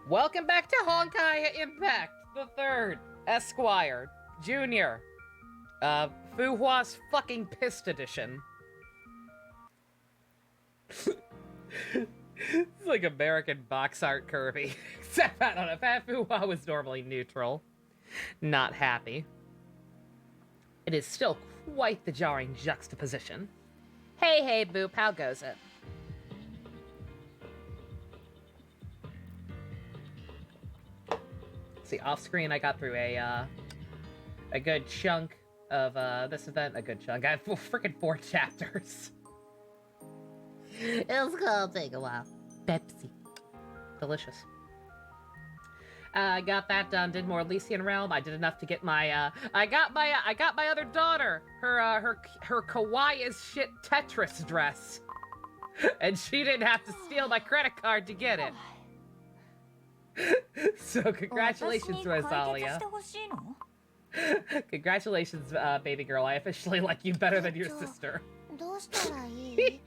Welcome back to Honkai Impact, the third, Esquire, Junior, Fuhua's fucking pissed edition. It's like American box art Kirby. Except, I don't know, Fat Fuhua was normally neutral. Not happy. It is still quite the jarring juxtaposition. Hey, Boop, how goes it? See, off screen, I got through a good chunk of this event. A good chunk. I have freaking 4 chapters. It's gonna take a while. Pepsi, delicious. I got that done. Did more Elysian Realm. I did enough to get my. I got my other daughter. Her kawaii as shit Tetris dress, and she didn't have to steal my credit card to get it. So congratulations, Rosalia. Congratulations, baby girl. I officially like you better than your sister. She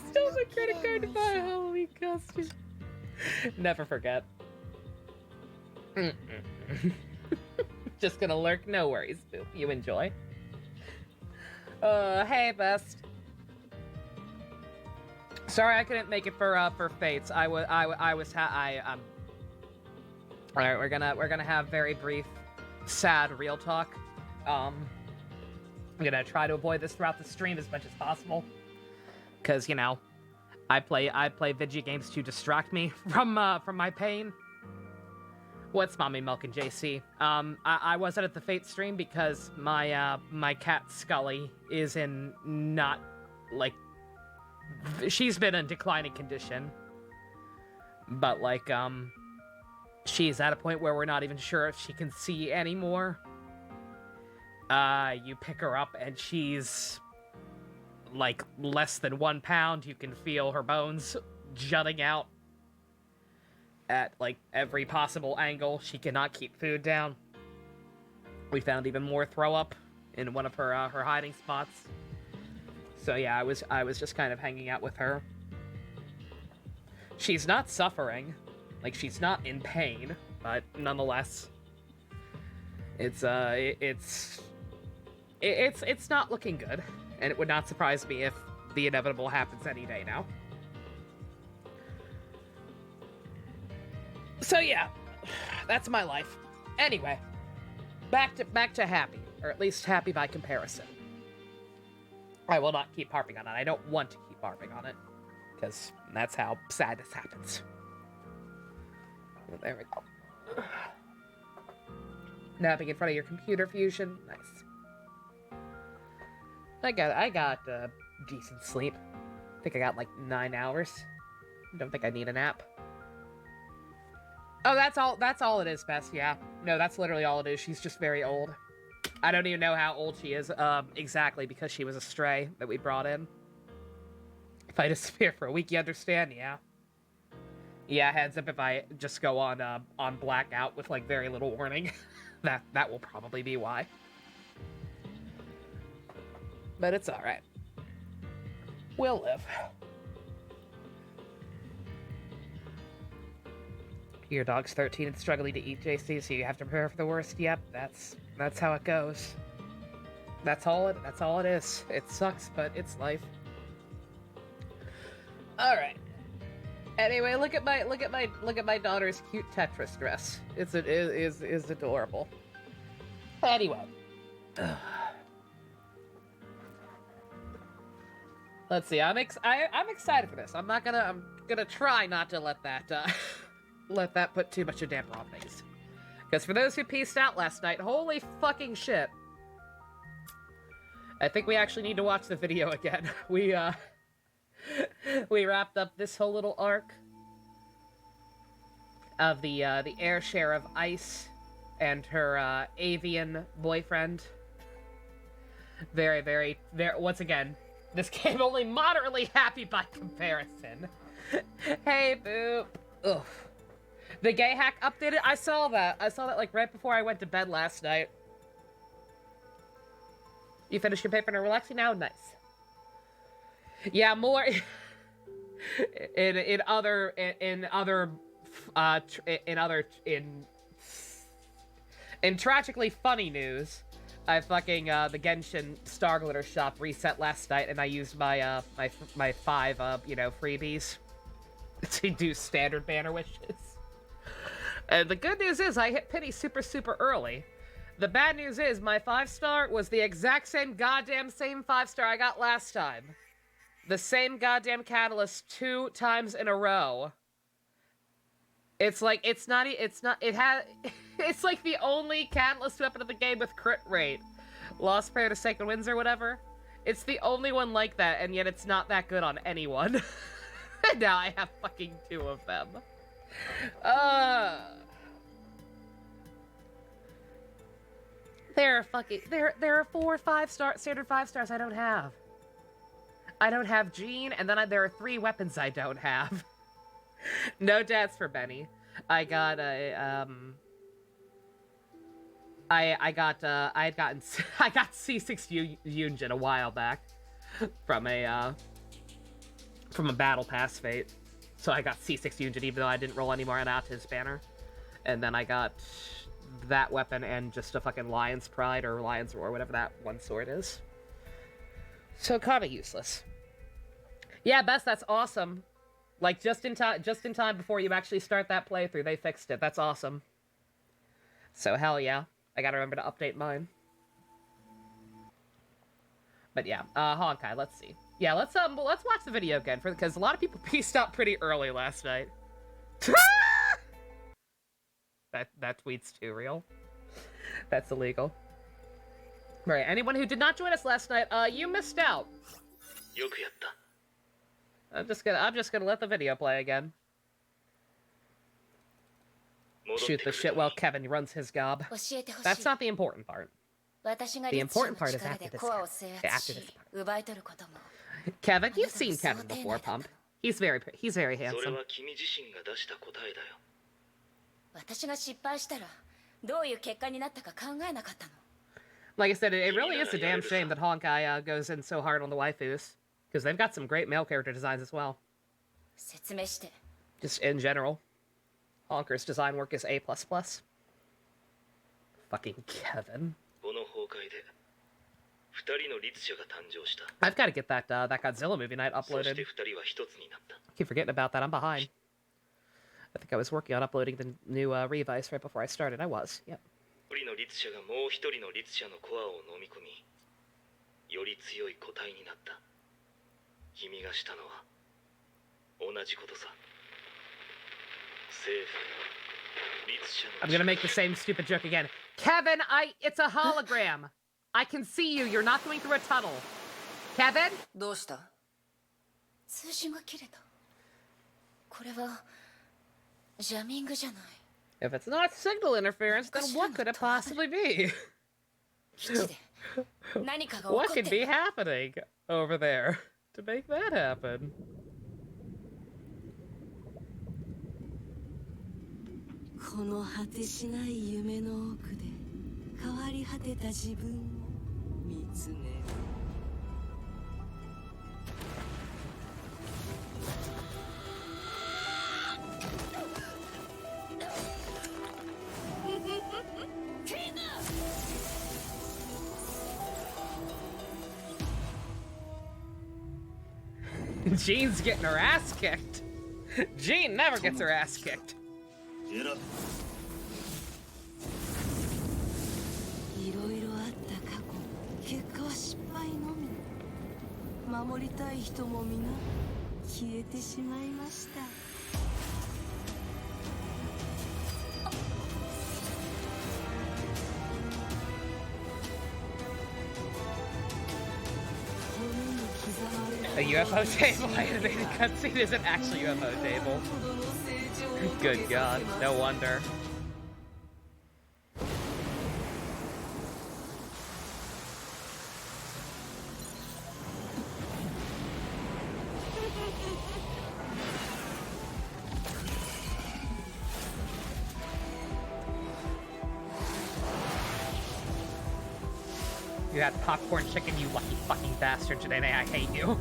stole my credit card to buy a Halloween costume. Never forget. Just gonna lurk. No worries, Boop. You enjoy. Hey, best. Sorry I couldn't make it for Fates. All right, we're gonna have very brief, sad real talk. I'm gonna try to avoid this throughout the stream as much as possible, cause you know, I play video games to distract me from my pain. What's mommy milk and JC? I wasn't at the Fate stream because my cat Scully is in not like. She's been in declining condition, but like she's at a point where we're not even sure if she can see anymore. You pick her up and she's like less than 1 pound. You can feel her bones jutting out at like every possible angle. She cannot keep food down. We found even more throw up in one of her hiding spots. So yeah, I was just kind of hanging out with her. She's not suffering, like she's not in pain, but nonetheless, it's not looking good, and it would not surprise me if the inevitable happens any day now. So yeah, that's my life. Anyway, back to happy, or at least happy by comparison. I will not keep harping on it. I don't want to keep harping on it, because that's how sadness happens. Well, there we go. Napping in front of your computer, Fusion. Nice. I got decent sleep. I think I got like 9 hours. Don't think I need a nap. Oh, that's all it is, Bess. Yeah. No, that's literally all it is. She's just very old. I don't even know how old she is exactly, because she was a stray that we brought in. If I disappear for a week, you understand, yeah? Yeah, heads up if I just go on blackout with like very little warning. that will probably be why. But it's alright. We'll live. Your dog's 13 and struggling to eat, JC, so you have to prepare for the worst. Yep, that's how it goes. That's all it is. It sucks, but it's life. All right. Anyway, look at my daughter's cute Tetris dress. It is adorable. Anyway. Let's see. I'm excited for this. I'm gonna try not to let that put too much of a damper on things. Because for those who pieced out last night, holy fucking shit. I think we actually need to watch the video again. We wrapped up this whole little arc of the air share of Ice and her avian boyfriend. Very, once again, this game only moderately happy by comparison. Hey, Boop. Ugh. The gay hack updated? I saw that like right before I went to bed last night. You finished your paper and are relaxing now? Nice. Yeah, more... in tragically funny news, I fucking the Genshin Star Glitter shop reset last night, and I used my my 5 freebies to do standard banner wishes. And the good news is I hit pity super early. The bad news is my 5-star was the exact same 5-star I got last time. The same goddamn catalyst 2 times in a row. It's like, it's like the only catalyst weapon of the game with crit rate. Lost Prayer to Sacred Winds or whatever. It's the only one like that, and yet it's not that good on anyone. And now I have fucking 2 of them. There are 4 5-star standard 5-stars I don't have. I don't have Jean, and then there are 3 weapons I don't have. No deaths for Benny. I got a I got C6 Yunjin a while back from a battle pass fate. So I got C6 Yunjin even though I didn't roll any more on Ata's banner. And then I got that weapon and just a fucking Lion's Pride or Lion's Roar, whatever that one sword is. So kinda useless. Yeah, Bess, that's awesome. Like, just in time before you actually start that playthrough, they fixed it. That's awesome. So, hell yeah. I gotta remember to update mine. But yeah, Honkai, let's see. Yeah, let's watch the video again, because a lot of people pieced out pretty early last night. That tweet's too real. That's illegal. Right, anyone who did not join us last night, you missed out. I'm just gonna let the video play again. Shoot the shit while Kevin runs his gob. That's not the important part. The important part is after this part. Kevin, you've seen Kevin before, Pump. He's very handsome. Like I said, it really is a damn shame that Honkai goes in so hard on the waifus. Because they've got some great male character designs as well. Just in general. Honker's design work is A++. Fucking Kevin. I've got to get that Godzilla movie night uploaded. I keep forgetting about that. I'm behind. I think I was working on uploading the new Revice right before I started. I was, yep. I'm gonna make the same stupid joke again. Kevin, it's a hologram. I can see you. You're not going through a tunnel. Kevin? If it's not signal interference, then what could it possibly be? What could be happening over there to make that happen? Jean's getting her ass kicked. Jean never gets her ass kicked. Get up. A UFO table animated cutscene isn't actually a UFO table. Good God, no wonder. You had popcorn chicken, you lucky fucking bastard, Janae. I hate you.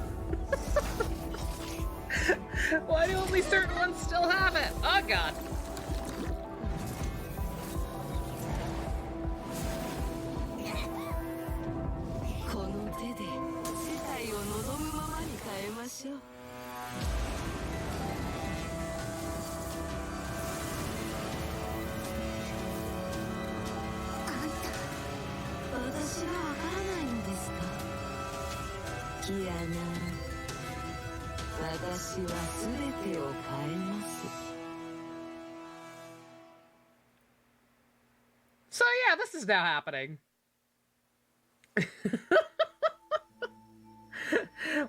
Why do only certain ones still have it? Oh god. So yeah, this is now happening.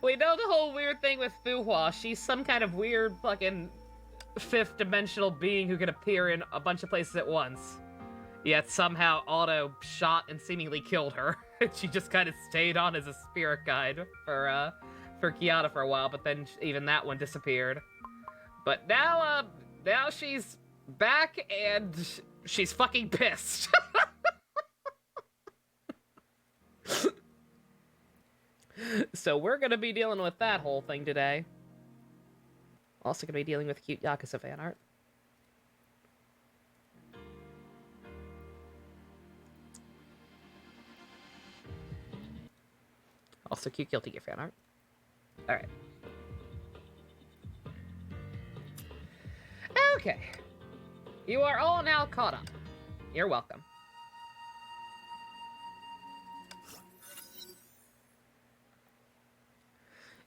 We know the whole weird thing with Fuhua. She's some kind of weird fucking fifth dimensional being who can appear in a bunch of places at once. Yet somehow Otto shot and seemingly killed her. She just kind of stayed on as a spirit guide for Kiana for a while, but then even that one disappeared. But now she's back and she's fucking pissed. So we're gonna be dealing with that whole thing today. Also gonna be dealing with cute Yakuza fan art. Also cute Guilty Gear fan art. Alright. Okay. You are all now caught up. You're welcome.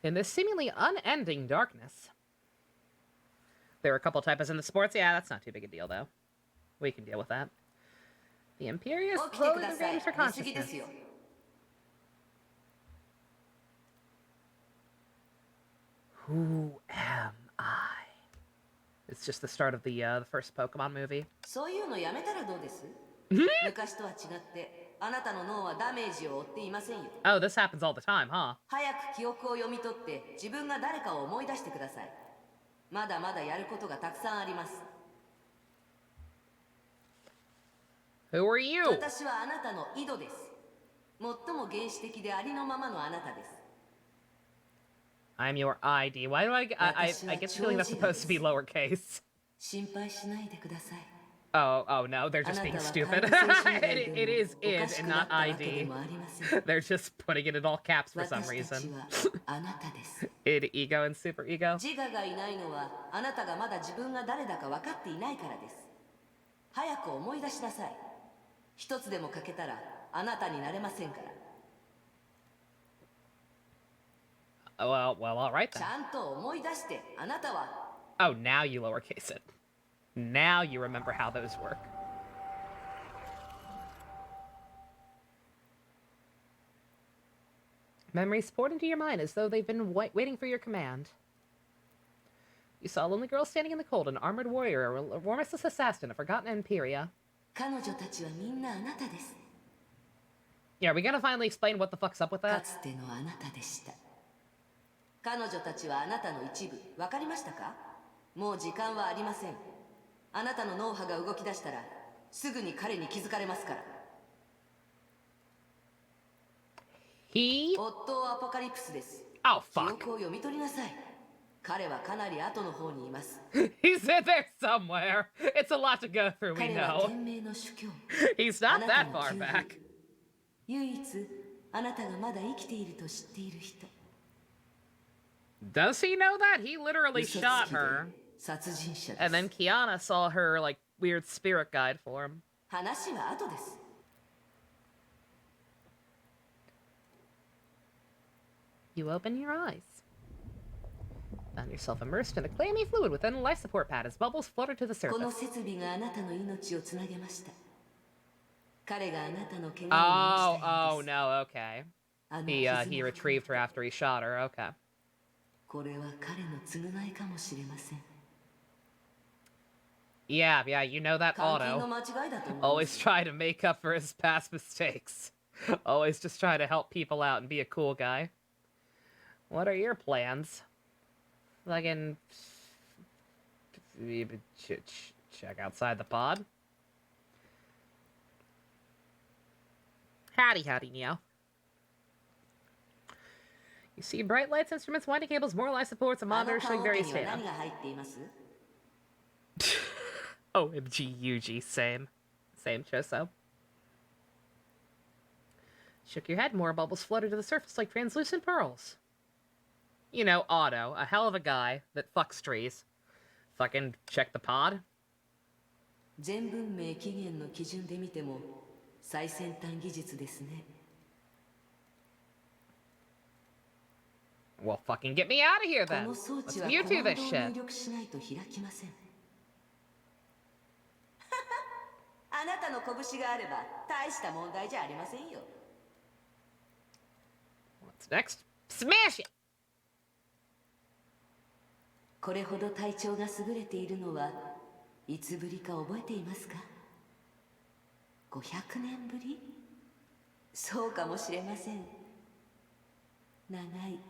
In this seemingly unending darkness. There are a couple typos in the sports. Yeah, that's not too big a deal, though. We can deal with that. The Imperious slowly regains her consciousness. Who am I? It's just the start of the first Pokemon movie. Oh, this happens all the time, huh? Who are you? I'm your ID. Why do I get the feeling that's supposed to be lowercase? Oh no, they're just being stupid. it is id and not ID. They're just putting it in all caps for some reason. Id, ego, and super ego. Well, all right then. Oh, now you lowercase it. Now you remember how those work. Memories poured into your mind as though they've been waiting for your command. You saw a lonely girl standing in the cold, an armored warrior, a remorseless assassin, a forgotten Imperia. Yeah, are we gonna finally explain what the fuck's up with that? He? Oh, fuck. He's in there somewhere. It's a lot to go through, we know. He's not that far back. Does he know that? He literally shot her. And then Kiana saw her, like, weird spirit guide for him. You open your eyes. Found yourself immersed in a clammy fluid within a life support pad as bubbles flutter to the surface. Oh no, okay. He retrieved her after he shot her, okay. Yeah, you know that Otto. Always try to make up for his past mistakes. Always just try to help people out and be a cool guy. What are your plans? Fucking... check outside the pod. Howdy, Neo. You see bright lights, instruments, winding cables, more life supports, a monitor showing various data. OMG, Yuji, same. Same, Choso. Shook your head, more bubbles fluttered to the surface like translucent pearls. You know, Otto, a hell of a guy that fucks trees. Fucking check the pod. Well, fucking get me out of here then. Let's Mewtwo this shit. What's next? Smash it! これほど体調が優れているのはいつぶりか覚えていますか ?500 年ぶりそうかもしれません。長い。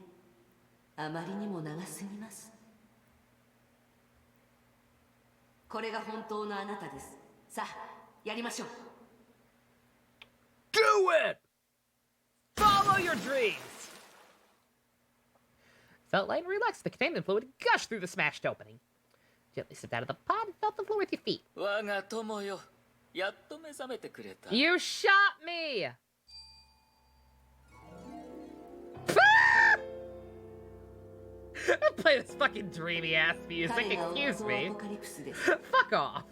あまりにも長すぎます。これが本当のあなたです。さあ、やりましょう。Do it! Follow your dreams! Felt light and relaxed. The containment fluid gushed through the smashed opening. Gently slipped out of the pod and felt the floor with your feet. You shot me! Play this fucking dreamy ass music, excuse me. Fuck off.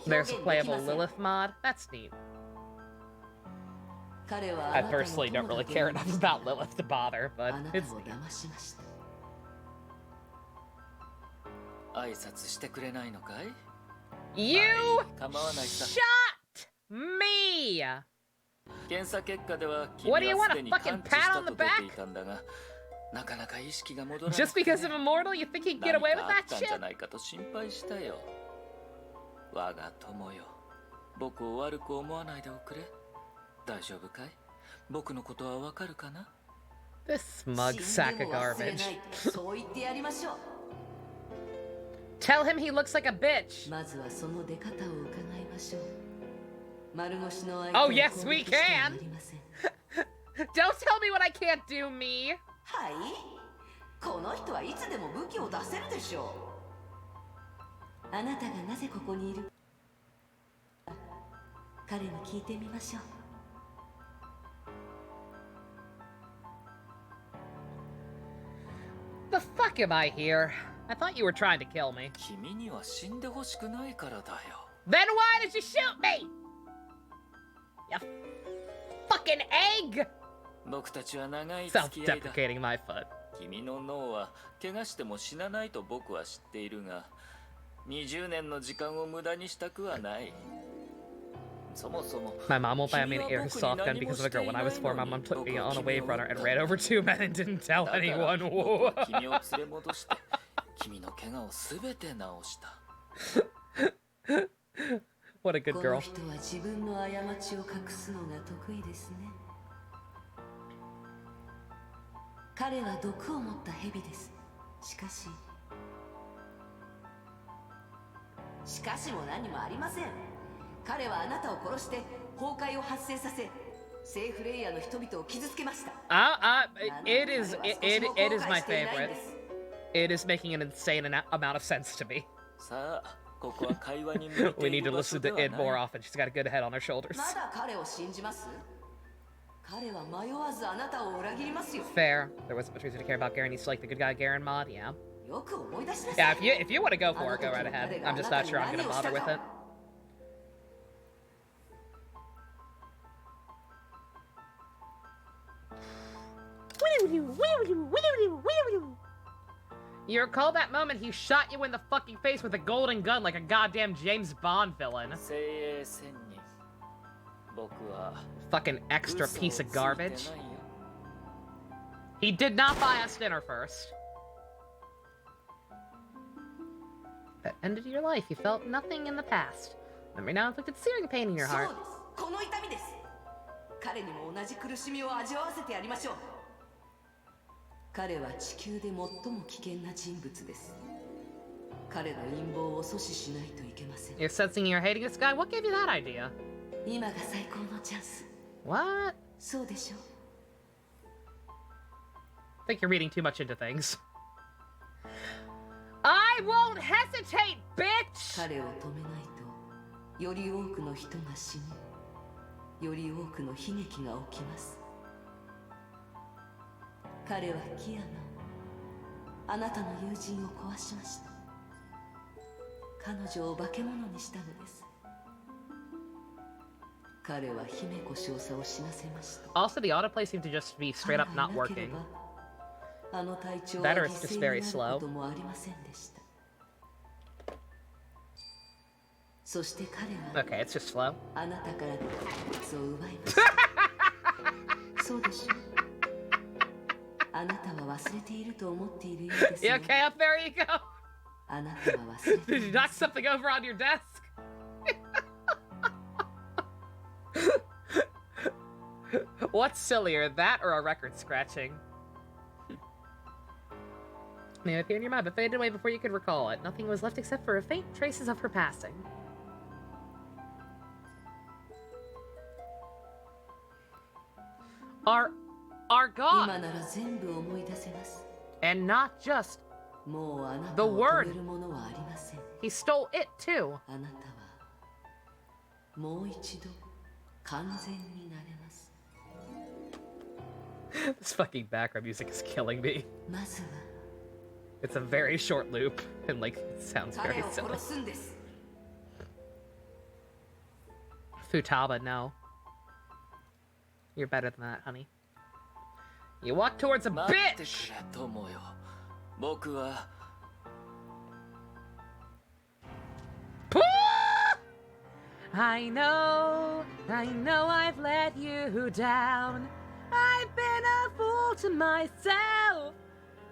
There's a playable Lilith mod? That's neat. I personally don't really care enough about Lilith to bother, but it's neat. You shot me! What do you want, a fucking pat on the back? Just because I'm immortal, you think you can get away with that shit? This smug sack of garbage. Tell him he looks like a bitch. Oh yes, we can. Don't tell me what I can't do, me. The fuck am I here? I thought you were trying to kill me. Then why did you shoot me? You fucking egg! Self-deprecating my foot. My mom won't buy me an airsoft gun because of a girl. When I was 4, my mom took me on a wave runner and ran over 2 men and didn't tell anyone. What a good girl. It is my favorite. It is making an insane amount of sense to me. We need to listen to it more often. She's got a good head on her shoulders. Fair. There wasn't much reason to care about Garen. He's like the good guy Garen mod, yeah. Yeah, if you want to go for it, go right ahead. I'm just not sure I'm gonna bother with it. You recall that moment he shot you in the fucking face with a golden gun like a goddamn James Bond villain? Fucking extra piece of garbage. He did not buy us dinner first. That ended your life. You felt nothing in the past. Memory now inflicted searing pain in your heart. You're sensing you're hating this guy? What gave you that idea? What? そうでしょう。 I think you're reading too much into things. I won't hesitate, bitch! 彼を止めないと、より多くの人が死ぬ。より多くの悲劇が起きます。彼はキアナ、あなたの友人を壊しました。彼女を化け物にしたのです。彼は姫子少佐を死なせました。 Also, the autoplay seemed to just be straight up not working. あの隊長は That or 犠 it's just 牲 very になる slow. こともありませんでした。そして彼は Okay, it's just slow. あなたからそう奪いました。そうでしょう。あなたは忘れていると思っているようです Yeah, よ。 okay, up there you go. あなたは忘れて Did い you ま knock せん。 something over on your desk? What's sillier, that or a record scratching? May appear in your mind, but faded away before you could recall it. Nothing was left except for faint traces of her passing. Our 今 God, なら全部思い出せます。 and not just もうあな The たを word. 止めるものはありません。 he stole it too. あなたはもう一度完全になれます。 This fucking background music is killing me. まずは It's a very short loop, and like it sounds 彼 very を silly. 殺すんです。 Futaba, no. You're better than that, honey. You walk towards a 待ってく bitch! れ友よ。僕は Pooh! I know I've let you down. I've been a fool to myself.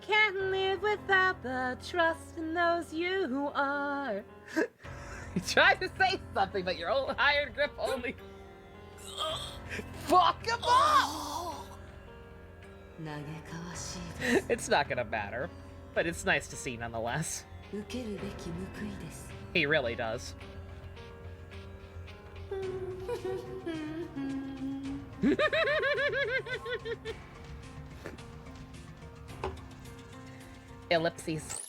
Can't live without the trust in those you are. You tried to say something, but your old iron grip only. Fuck him up! 嘆かわしいです。 It's not gonna matter, but it's nice to see nonetheless. 受けるべき報いです。 He really does. Ellipses.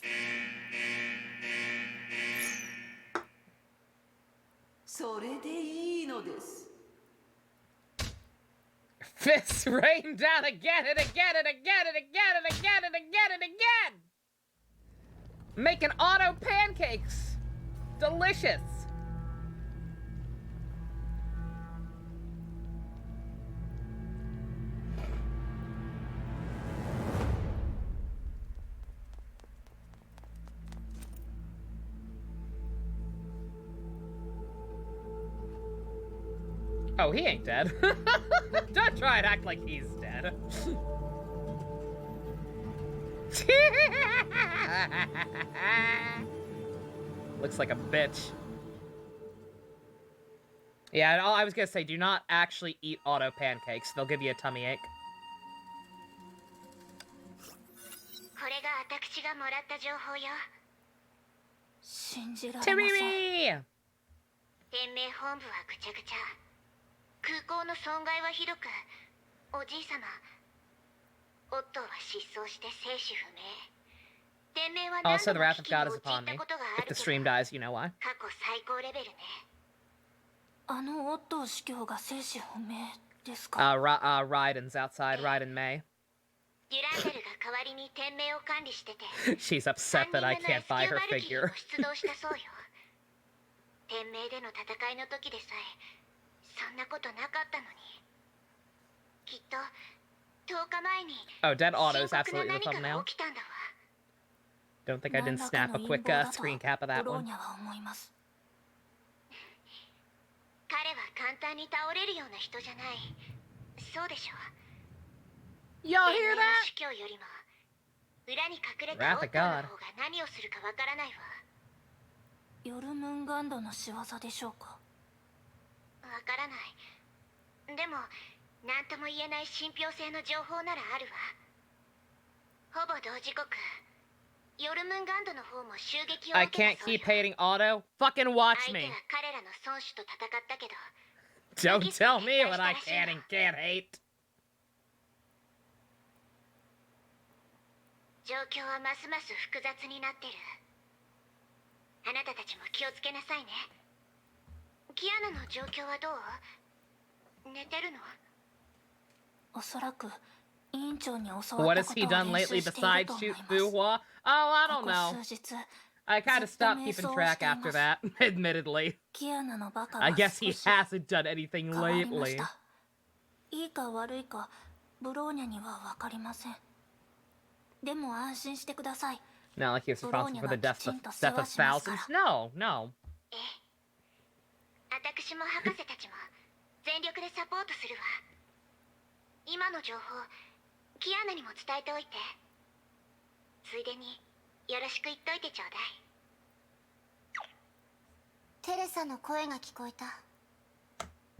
それでいいのです。 Fists rain down again and again and again and again and again and again and again! Making auto pancakes! Delicious! Oh, he ain't dead. Don't try and act like he's dead. Looks like a bitch. Yeah, I was gonna say, do not actually eat auto pancakes. They'll give you a tummy ache. これが私がもらった情報よ。信じられません。 Timmy! 天命本部はぐちゃぐちゃ。空港の損害はひどく、おじいさま、オットーは失踪して生死不明。天命は何 Also, 度 the も wrath 危 of 機に God is 陥 upon った me. ことがあ If る the け stream ど、 dies, you know why. 過去最高レベルね。あのオットー司教が生死不明ですか。 Raiden's outside. Raiden May. デュランデルが代わりに天命を管理してて、 She's upset that I 3人目の can't buy her エスキューバルキー figure. を出動したそうよ。天命での戦いの時でさえ、そんなことなかったのに。きっと、10日前に Oh, Dead Auto is 深刻な absolutely the 何かが thumbnail. 起きたんだわ。 Don't think I didn't snap a quick screen cap of that ブロー one. ニャは思います。彼は簡単に倒れるような人じゃない。そうでしょ。 Y'all 天 hear 命の that? 司教よりも裏に隠れ Wrath た of オットー God. の方が何をするかわからないわ。ヨルムンガンドの仕業でしょうか。わからない。でも何とも言えない信憑性の情報ならあるわ。ほぼ同時刻、ヨルムンガンドの方も襲撃を I 受け can't たそうよ。 keep hating Auto. Fucking watch 相手 me. は彼らの孫子と戦ったけど、 Don't tell me what I can and can't hate. 状況はますます複雑になってる。あなたたちも気をつけなさいね。キアナの状況はどう？寝てるの？おそらく委員長に教わ What った has こと he を done 練 lately 習している besides と思 shoot います。 Fuhua? Oh, I こ don't こ know. 数日 I kind ず of っと stopped 瞑 keeping 想を track してい after ます。 that, admittedly. キアナのバカ I は guess 少 he し hasn't done anything 変わりまし lately. た。いいか悪いかブローニャには分かりません。でも安心してください。 Not like he was ブロー responsible ニャ for が the き death ち of, んと世 death of 話しますから thousands. No, no. 私も博士たちも全力でサポートするわ。今の情報キアナにも伝えておいて。ついでによろしく言っといてちょうだい。テレサの声が聞こえた。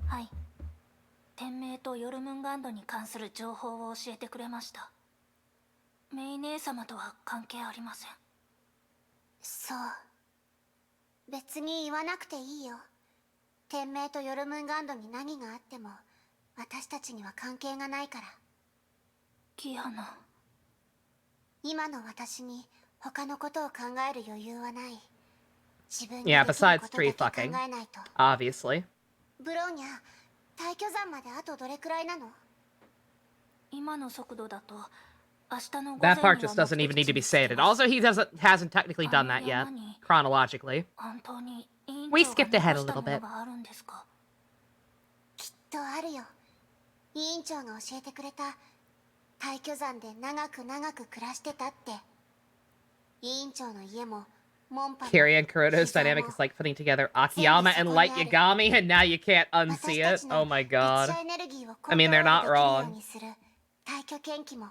はい。天命とヨルムンガンドに関する情報を教えてくれました。メイ姉様とは関係ありません。そう。別に言わなくていいよ。天命とヨルムンガンドに何があっても私たちには関係がないから。キアナ。今の私に他のことを考える余裕はない。自分に Yeah, できる besides こと tree だけ fucking. 考えないと。 Obviously. ブローニャ、退去山まであとどれくらいなの？今の速度だと明日の午 That 前 part には just doesn't 目 even 的 need 地 to be に着き stated. ます。 Also, he hasn't technically done that yet, chronologically. 本当に委員 We 長が skipped ahead a 残した little もの bit. があるんですか？きっとあるよ。委員長が教えてくれた。退去山で長く長く暮らしてたって。委員長の家も門派も Kiri and Kuroda's 膝も dynamic is like putting together Akiyama and Light Yagami, and now you can't 私 unsee た it. ちの Oh my 列 god. 車エネルギーをコ I ント mean, ロ they're ール not できるよ wrong. うにする退去研機も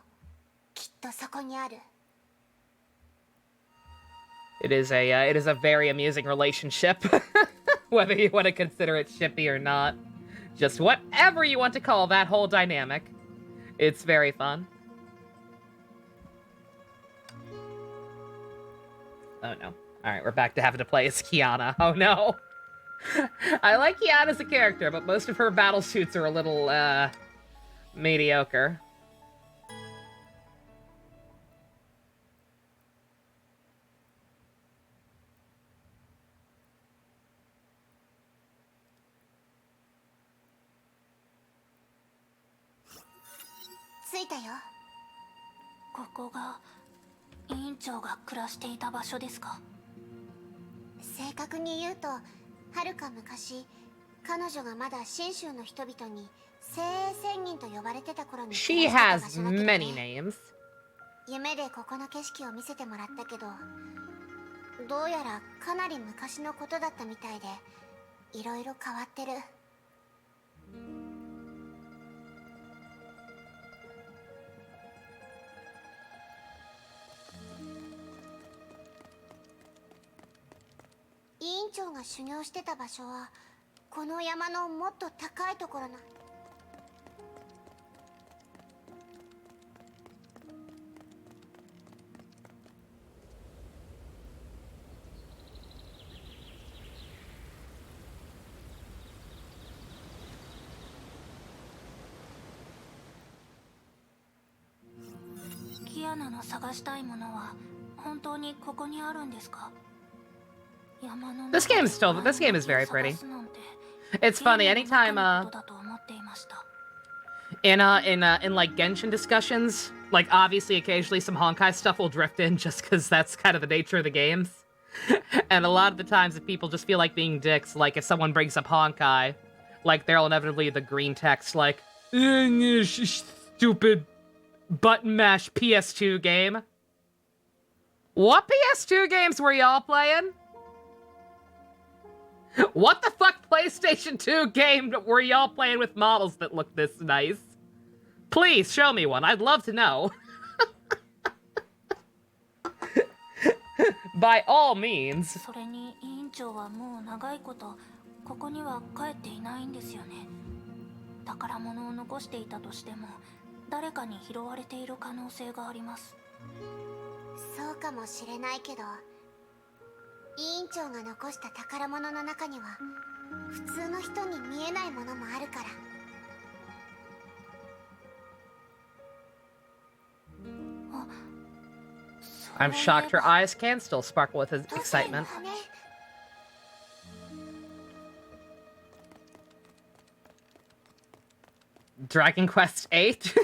きっとそこにある。It is a very amusing relationship, whether you want to consider it shippy or not. Just whatever you want to call that whole dynamic. It's very fun. Oh no. Alright, we're back to having to play as Kiana. Oh no. I like Kiana as a character, but most of her battle suits are a little, mediocre. 着いたよ。ここが委員長が暮らしていた場所ですか？正確に言うと、はるか昔、彼女がまだ信州の人々に精鋭仙人と呼ばれてた頃に She 暮らしてた has 場所だけど many ね。 names. 夢でここの景色を見せてもらったけど、どうやらかなり昔のことだったみたいで、いろいろ変わってる。委員長が修行してた場所はこの山のもっと高いところな。キアナの探したいものは本当にここにあるんですか？ This game is very pretty. It's funny anytime in like Genshin discussions, like obviously occasionally some Honkai stuff will drift in just because that's kind of the nature of the games. And a lot of the times if people just feel like being dicks, like if someone brings up Honkai, like there'll inevitably the green text like stupid button mash PS2 game. What PS2 games were y'all playing? What the fuck PlayStation 2 game were y'all playing with models that look this nice? Please, show me one. I'd love to know. By all means. それに委員長はもう長いことここには帰っていないんですよね。宝物を残していたとしても誰かに拾われている可能性があります。そうかもしれないけど、委員長が残した宝物の中には普通の人に見えないものもあるから。I'm shocked her eyes can still sparkle with excitement. Dragon Quest 8?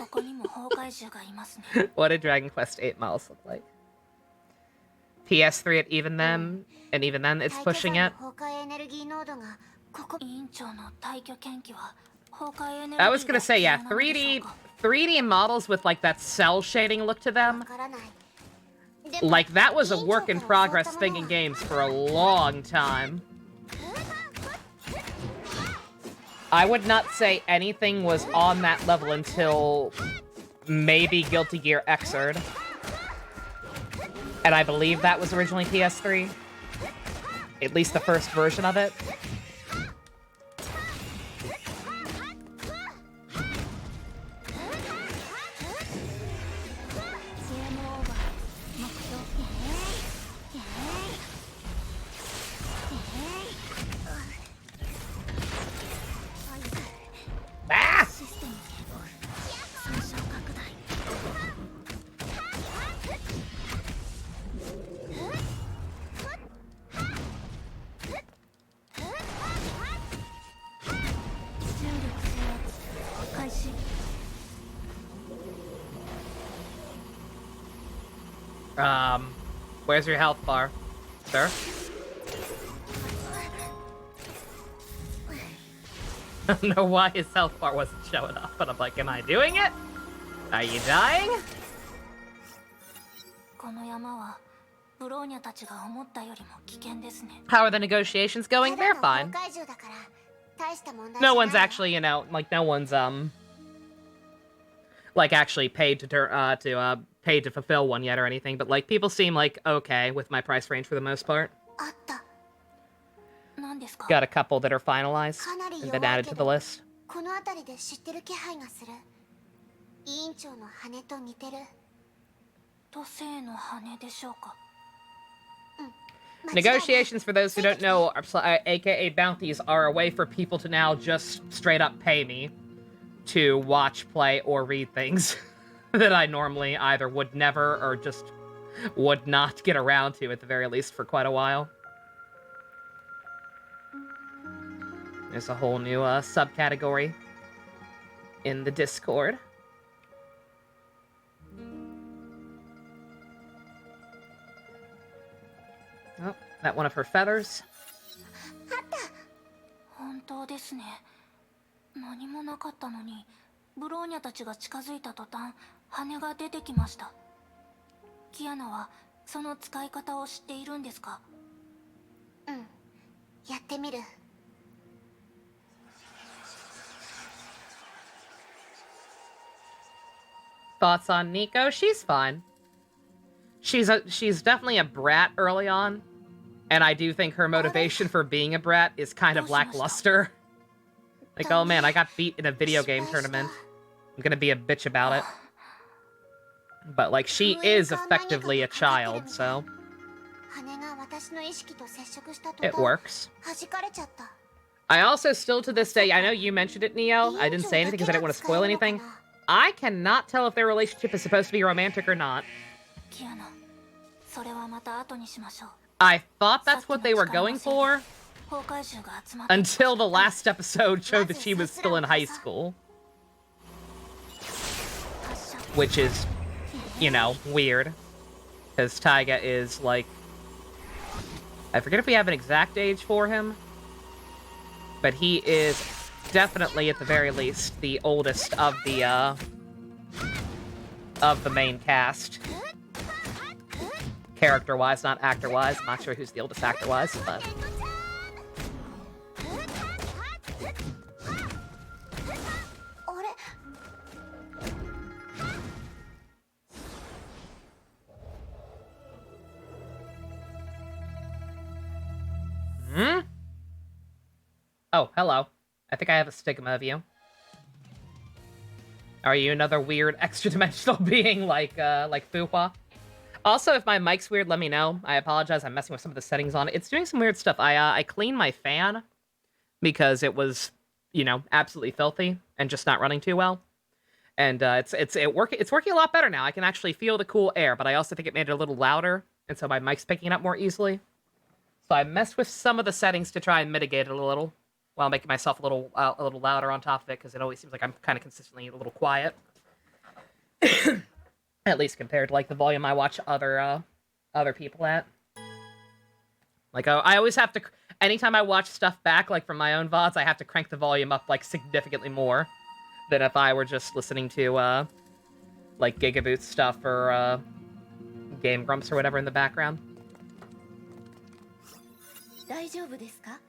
What did Dragon Quest 8 models look like? PS3 at even then, and even then it's pushing it. I was gonna say, yeah, 3D models with like that cell shading look to them. Like that was a work in progress thing in games for a long time. I would not say anything was on that level until maybe Guilty Gear Xrd. And I believe that was originally PS3. At least the first version of it. Ah! Where's your health bar, sir? I don't know why his health bar wasn't showing up, but I'm like, am I doing it? Are you dying? How are the negotiations going? They're fine. No one's actually, you know, like no one's like actually paid to paid to fulfill one yet or anything, but like people seem like okay with my price range for the most part. Got a couple that are finalized and been added to the list. Negotiations, for those who don't know, aka bounties, are a way for people to now just straight up pay me to watch, play, or read things that I normally either would never or just would not get around to, at the very least, for quite a while. There's a whole new subcategory in the Discord. Oh, that one of her feathers. 本当ですね。何もなかったのに、ブローニャたちが近づいた途端、羽が出てきました。キアナはその使い方を知っているんですか？うん、やってみる。Thoughts on Nico? She's fine. She's definitely a brat early on, and I do think her motivation for being a brat is kind of lackluster. Like, oh man, I got beat in a video game tournament. I'm gonna be a bitch about it. But like, she is effectively a child, so it works. I also still to this day, I know you mentioned it, Neo. I didn't say anything because I didn't want to spoil anything. I cannot tell if their relationship is supposed to be romantic or not. I thought that's what they were going for, until the last episode showed that she was still in high school. Which is, you know, weird. Because Taiga is, like... I forget if we have an exact age for him. But he is definitely, at the very least, the oldest of the main cast. Character-wise, not actor-wise. I'm not sure who's the oldest actor-wise, but... Hmm? Oh, hello. I think I have a stigma of you. Are you another weird extra-dimensional being like Fuhua? Also, if my mic's weird, let me know. I apologize, I'm messing with some of the settings on it. It's doing some weird stuff. I cleaned my fan because it was, you know, absolutely filthy and just not running too well. and it's working a lot better now. I can actually feel the cool air, but I also think it made it a little louder, and so my mic's picking it up more easily. So I messed with some of the settings to try and mitigate it a little, while making myself a little louder on top of it, because it always seems like I'm kind of consistently a little quiet. At least compared to like the volume I watch other people at. Like I always have to, anytime I watch stuff back, like from my own VODs, I have to crank the volume up like significantly more than if I were just listening to like Gigaboot stuff or Game Grumps or whatever in the background. 大丈夫ですか？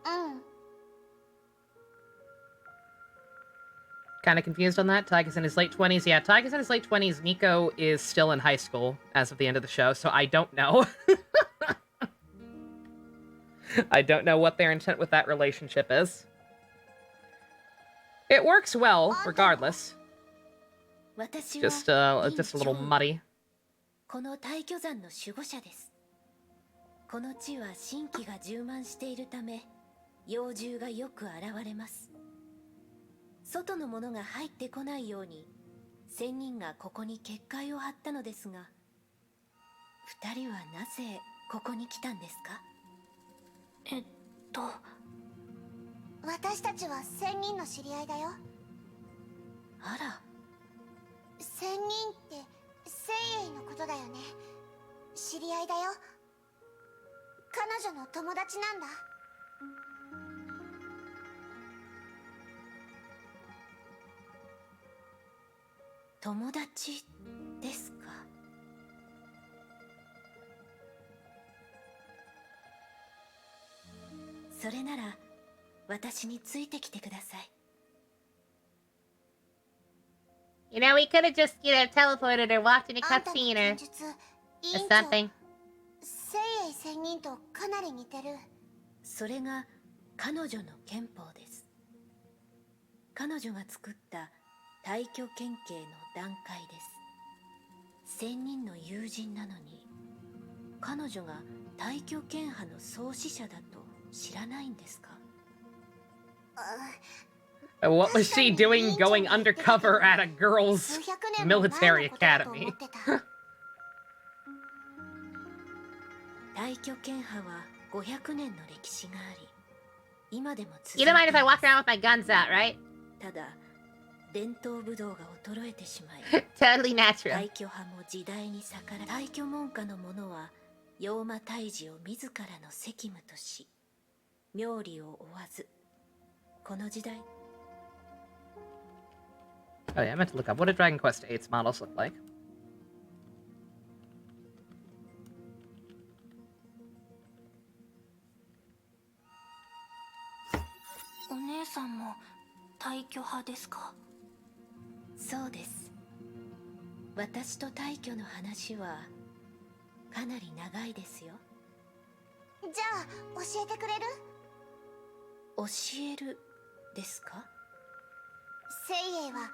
うん。 Kind of confused on that. Tyga's in his late 20s. Yeah, Tyga's in his late 20s. Nico is still in high school as of the end of the show, so I don't know. I don't know what their intent with that relationship is. It works well, regardless. Just a little muddy. この大巨山の守護者です。この地は神気が充満しているため、妖獣がよく現れます。外の者が入ってこないように、仙人がここに結界を張ったのですが、二人はなぜここに来たんですか？私たちは仙人の知り合いだよ。あら。仙人って聖英のことだよね。知り合いだよ。彼女の友達なんだ。友達ですか？それなら私についてきてください。You know, we could have just, teleported or walked in a cutscene or something. 聖英仙人とかなり似てる。それが彼女の憲法です。彼女が作った大挙県警の段階です。仙人の友人なのに、彼女が大挙県派の創始者だと知らないんですか？ What was she doing going undercover at a girls' military academy? 大挙県派は500年の歴史があり、今でも続いて You don't mind if I walk around with my guns out, right? ただ、伝統武道が衰えてしまい、Totally natural. 大挙派も時代に逆らい、大挙門下の者は妖魔退治を自らの責務とし、妙理を追わず、この時代。 Oh yeah, I meant to look up. What do Dragon Quest VIII's models look like? お姉さんも大挙派ですか？そうです。私と大挙の話はかなり長いですよ。じゃあ教えてくれる？教えるですか？聖英は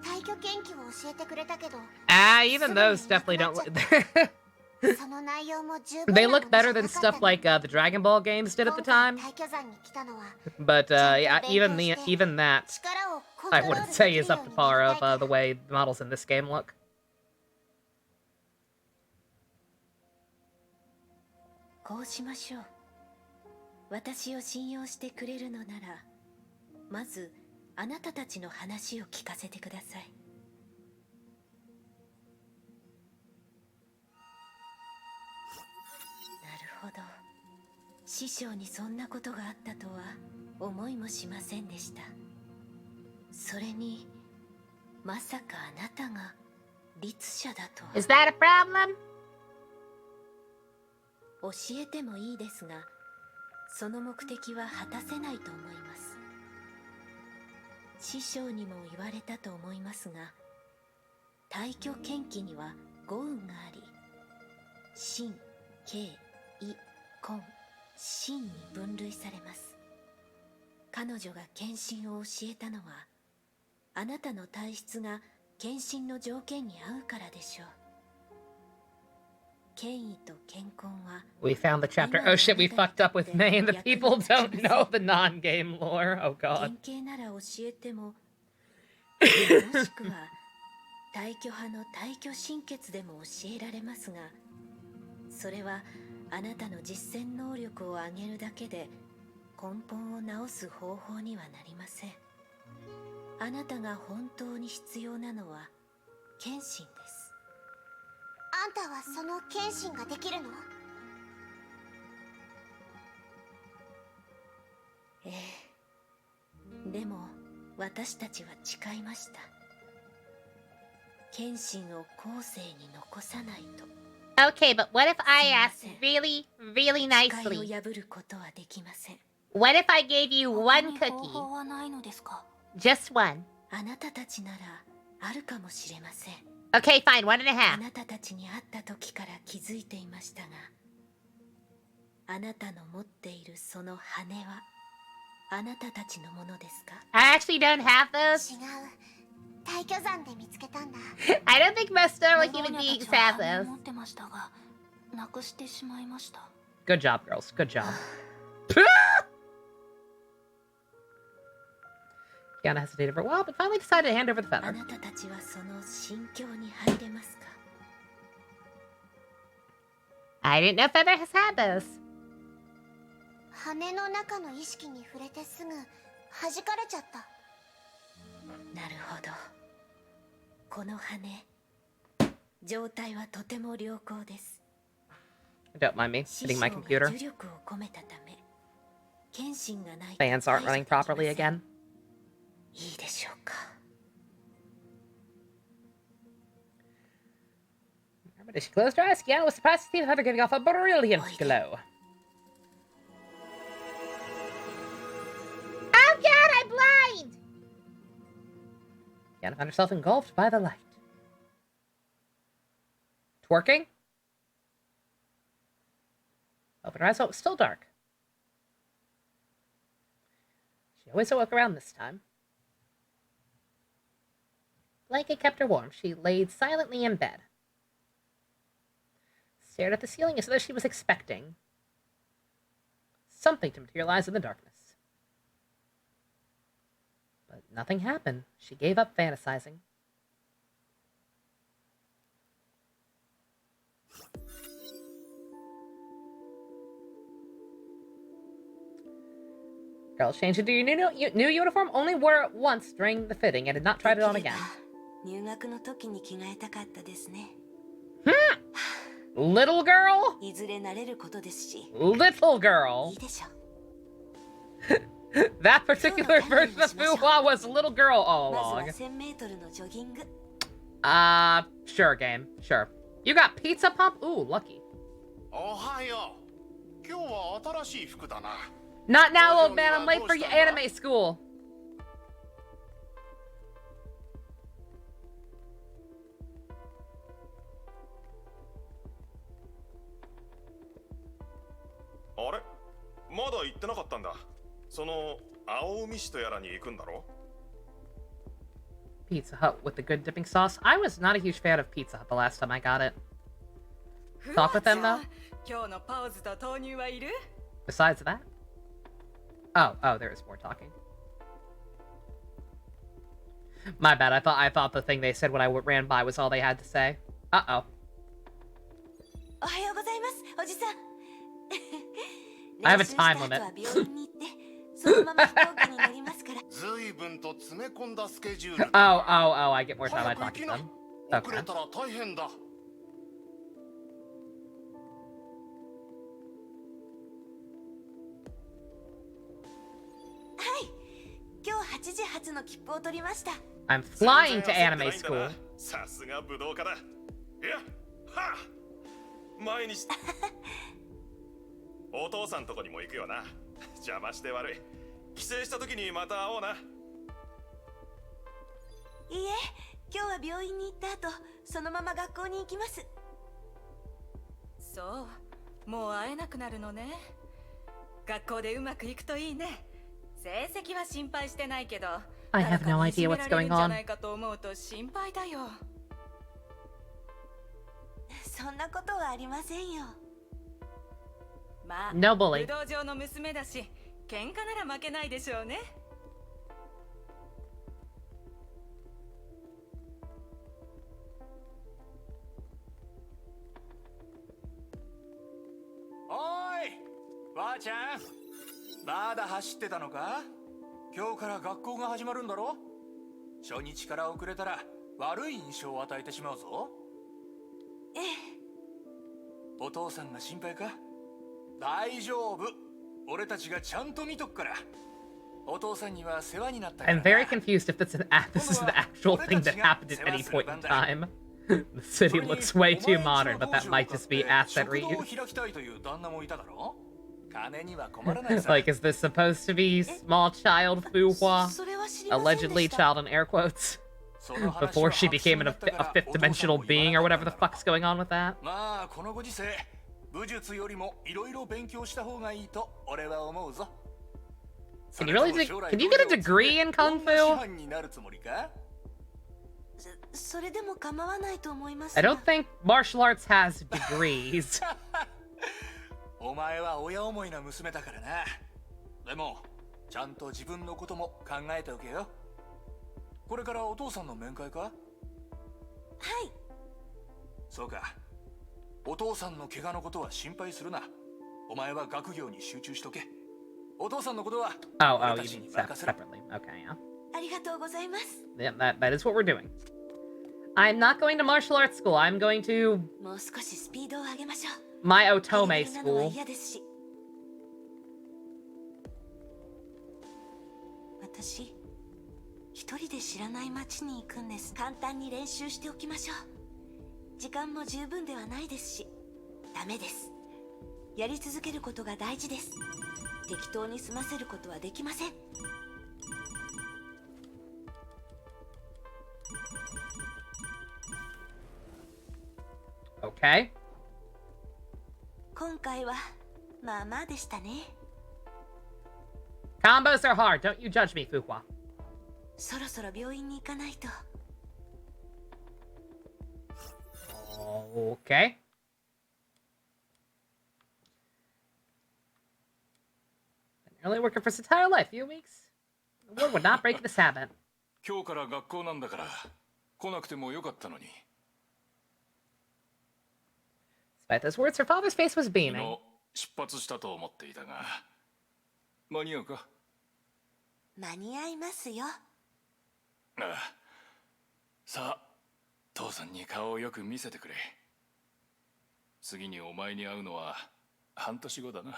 大挙研究を教えてくれたけど。Even those definitely don't look. その内容も十分 They look better than stuff like the Dragon Ball games did at the time. 大巨山に来たのは But yeah, even that 力をコン I トロール wouldn't でき say る is よ up う to に par なり of たい the way the models in this game look. こうしましょう。私を信用してくれるのなら、まずあなたたちの話を聞かせてください。なるほど。師匠にそんなことがあったとは思いもしませんでした。それに、まさかあなたが律者だとは。 Is that a problem? 教えてもいいですが、その目的は果たせないと思います。師匠にも言われたと思いますが、大挙剣気には5運があり、心、敬、意、根、心に分類されます。彼女が献身を教えたのは、あなたの体質が献身の条件に合うからでしょう。We found the chapter. Oh shit, we fucked up with May and the people don't know the non-game lore. Oh god. もしくは大挙派の大挙心血でも教えられますが、それはあなたの実践能力を上げるだけで根本を直す方法にはなりません。あなたが本当に必要なのは献身です。あんたはその献身ができるの？ええ。でも私たちは誓いました。献身を後世に残さないと。Okay, but what if I asked really, really nicely? What if I gave you one cookie? Just one. Okay, fine, 1.5. あなたたちに会った時から気づいていましたが、あなたの持っているその羽はあなたたちのものですか？ I actually don't have those. 違う。大巨山で見つけたんだ。I don't think most normal human beings have those. Good job, girls. Good job. Kiana hesitated for a while, but finally decided to hand over the feather. あなたたちはその心境に入れますか？ I didn't know Feather has had those. 羽の中の意識に触れてすぐ弾かれちゃった。なるほど。この羽、状態はとても良好です。Don't mind me hitting my computer. 重力を込めたため、献身がないと Fans aren't running properly again. いいでしょうか。But as she closed her eyes, Kiana was surprised to see the feather giving off a brilliant glow. Oh god, I'm blind! Kiana found herself engulfed by the light. Twerking? Opened her eyes, so it was still dark. She always awoke around this time. Blanket kept her warm. She laid silently in bed. Stared at the ceiling as though she was expecting something to materialize in the darkness. But nothing happened. She gave up fantasizing. Girls changed into your new uniform, only wore it once during the fitting and did not try it on again. 入学の時に着替えたかったですね。Little girl? いずれ慣れることですし。Little girl? いいでしょ。That particular version of Fuhua was a little girl all まず along. は1000メートルのジョギング。Sure, game. Sure. You got pizza pump? Ooh, lucky. おはよう。今日は新しい服だな。Not now, old man. I'm late for your anime school. あれまだ行ってなかったんだ。その青海市とやらに行くんだろ？ Pizza Hut with the good dipping sauce. I was not a huge fan of Pizza Hut the last time I got it. Talk with them though. Besides that? Oh, there is more talking. My bad. I thought the thing they said when I ran by was all they had to say. Uh-oh. おはようございます、おじさん。I have a time limit. そのまま飛行機に乗りますから。随分と詰め込んだスケジュール。Oh, I get more time by talking to them. 遅れたら大変だ。今日8時発の切符を取りました。I'm flying to anime school. さすが武道家だ。いや、はあ、前にしお父さんとこにも行くよな。邪魔して悪い。帰省した時にまた会おうな。いいえ、今日は病院に行った後、そのまま学校に行きます。そう、もう会えなくなるのね。学校でうまくいくといいね。成績は心配してないけど、 I have no idea what's going on. じゃないかと思うと心配だよ。そんなことはありませんよ。まあ No 武 bully. 道場の娘だし喧嘩なら負けないでしょうね。おーい、ばあちゃん、まだ走ってたのか？今日から学校が始まるんだろ？初日から遅れたら悪い印象を与えてしまうぞ。ええ。お父さんが心配か？大丈夫。俺たちがちゃんと見とくから。お父さんには世話になったからな。 I'm very confused if this is an actual thing that happened at any point in time. The city looks way too modern, but that might just be asset 食堂を reuse. 開きたいという旦那もいただろ？金には困らないさ。 Like, is this supposed to be small child Fuhua? それは知りませんで Allegedly した。 child in air quotes. その話は Before she became a 白紙になったから fifth dimensional お父さんも言 being わ or なか whatever った the んだろ？ fuck's going on with that. まあこのご時世、武術よりもいろいろ勉強した方がいいと俺は思うぞ。 Can you really can you get a degree in Kung Fu? それでも構わないと思います I が。 don't think martial arts has degrees. お前は親思いな娘だからな。でもちゃんと自分のことも考えておけよ。これからお父さんの面会か？はい。そうか。お父さんの怪我のことは心配するな。お前は学業に集中しとけ。お父さんのことは Oh, 俺 you たち mean に任せろ。 separately. Okay, yeah. ありがとうございます。 Yeah, that is what we're doing. I'm not going to martial arts school. I'm going to もう少しスピードを上げましょう。 my ギリ Otome ギリなのは school. 嫌ですし。私、一人で知らない町に行くんです。簡単に練習しておきましょう。時間も十分ではないですし、ダメです。やり続けることが大事です。適当に済ませることはできません。 Okay. 今回はまあまあでしたね。 Combos are hard. Don't you judge me, Fuhua. そろそろ病院に行かないと。 Okay. Been early working for his entire life. Few weeks. The word would not break this habit. 今日から学校なんだから来なくてもよかったのに。 Despite those words, her father's face was 昨 beaming. 日出発したと思っていたが間に合うか？間に合いますよ。ああ。さあ父さんに顔をよく見せてくれ。次にお前に会うのは半年後だな。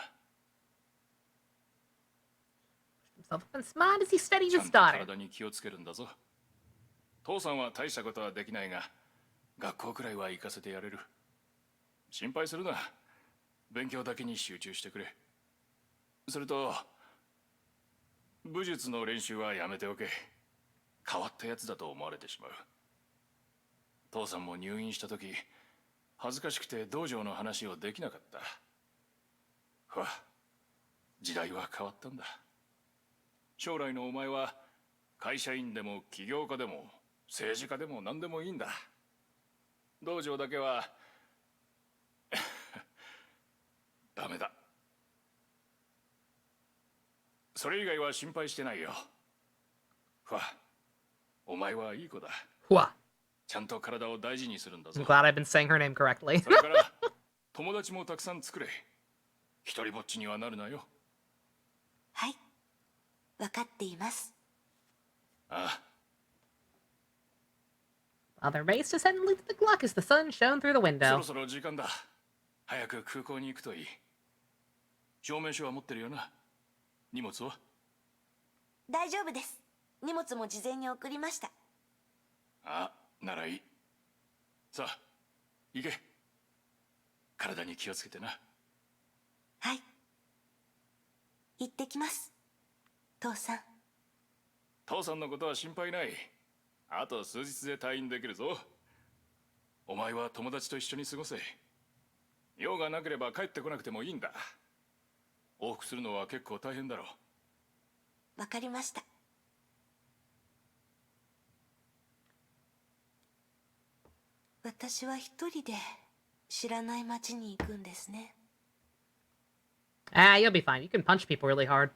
Himself up and smiled as he studied ちゃ his んと daughter. 体に気をつけるんだぞ。父さんは大したことはできないが学校くらいは行かせてやれる。心配するな。勉強だけに集中してくれ。それと武術の練習はやめておけ。変わったやつだと思われてしまう。父さんも入院した時恥ずかしくて道場の話をできなかった。ふわ、時代は変わったんだ。将来のお前は会社員でも起業家でも政治家でも何でもいいんだ。道場だけはダメだ。それ以外は心配してないよ。ふわ、お前はいい子だ。 Hua. ちゃんと体を大事にするんだぞ。 I'm glad I've been saying her name correctly. それから友達もたくさん作れ。一人ぼっちにはなるなよ。はい。わかっています。ああ。 Father raised his head and looked at the clock as the sun shone through the そ window. ろそろ時間だ。早く空港に行くといい。証明書は持ってるよな。荷物は？大丈夫です。荷物も事前に送りました。あ、ならいい。さあ、行け。体に気をつけてな。はい。行ってきます。父さん。父さんのことは心配ない。あと数日で退院できるぞ。お前は友達と一緒に過ごせ。用がなければ帰ってこなくてもいいんだ。往復するのは結構大変だろう。わかりました。私は一人で知らない町に行くんですね。Ah, you'll be fine. You can punch people really hard.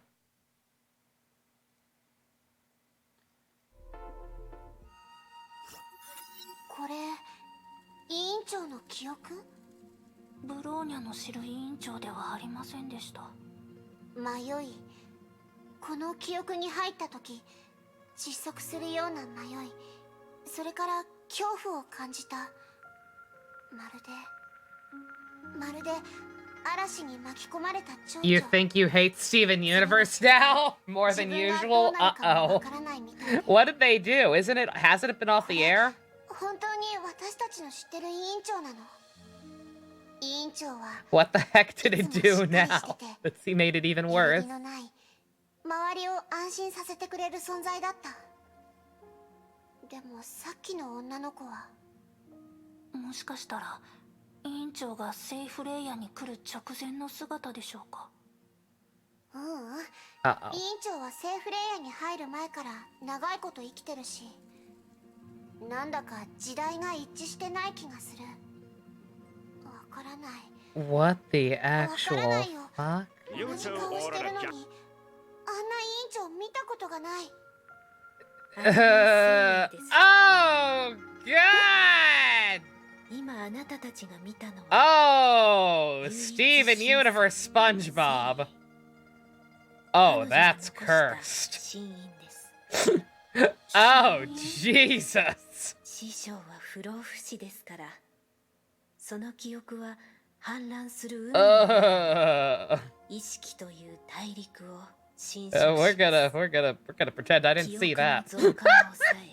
これ委員長の記憶？ブローニャの知る委員長ではありませんでした。迷い、この記憶に入った時、窒息するような迷い、それから恐怖を感じた。まるで嵐に巻き込まれた蝶々。 You think you hate Steven Universe now? More than usual? Uh-oh. What did they do? Hasn't it been off the air? 本当に私たちの知ってる委員長なの。委員長は What the heck did it do now? Let's see, made it even 揺 worse. るぎのない周りを安心させてくれる存在だった。でもさっきの女の子は、もしかしたら委員長がセイフレイヤに来る直前の姿でしょうか。ううん、委員 Uh-oh. 長はセイフレイヤに入る前から長いこと生きてるし、なんだか時代が一致してない気がする。わからない。 What the actual fuck? 同じ顔してるのに、あんな委員長見たことがない。Oh, God! 今あなたたちが見たのは Oh, Steven Universe SpongeBob. Oh, that's cursed. 真因です。 Oh, Jesus. 師匠は不老不死ですから、その記憶は氾濫する海の意識という大陸を侵食します。we're gonna pretend I didn't see that. 記憶の増加を抑え、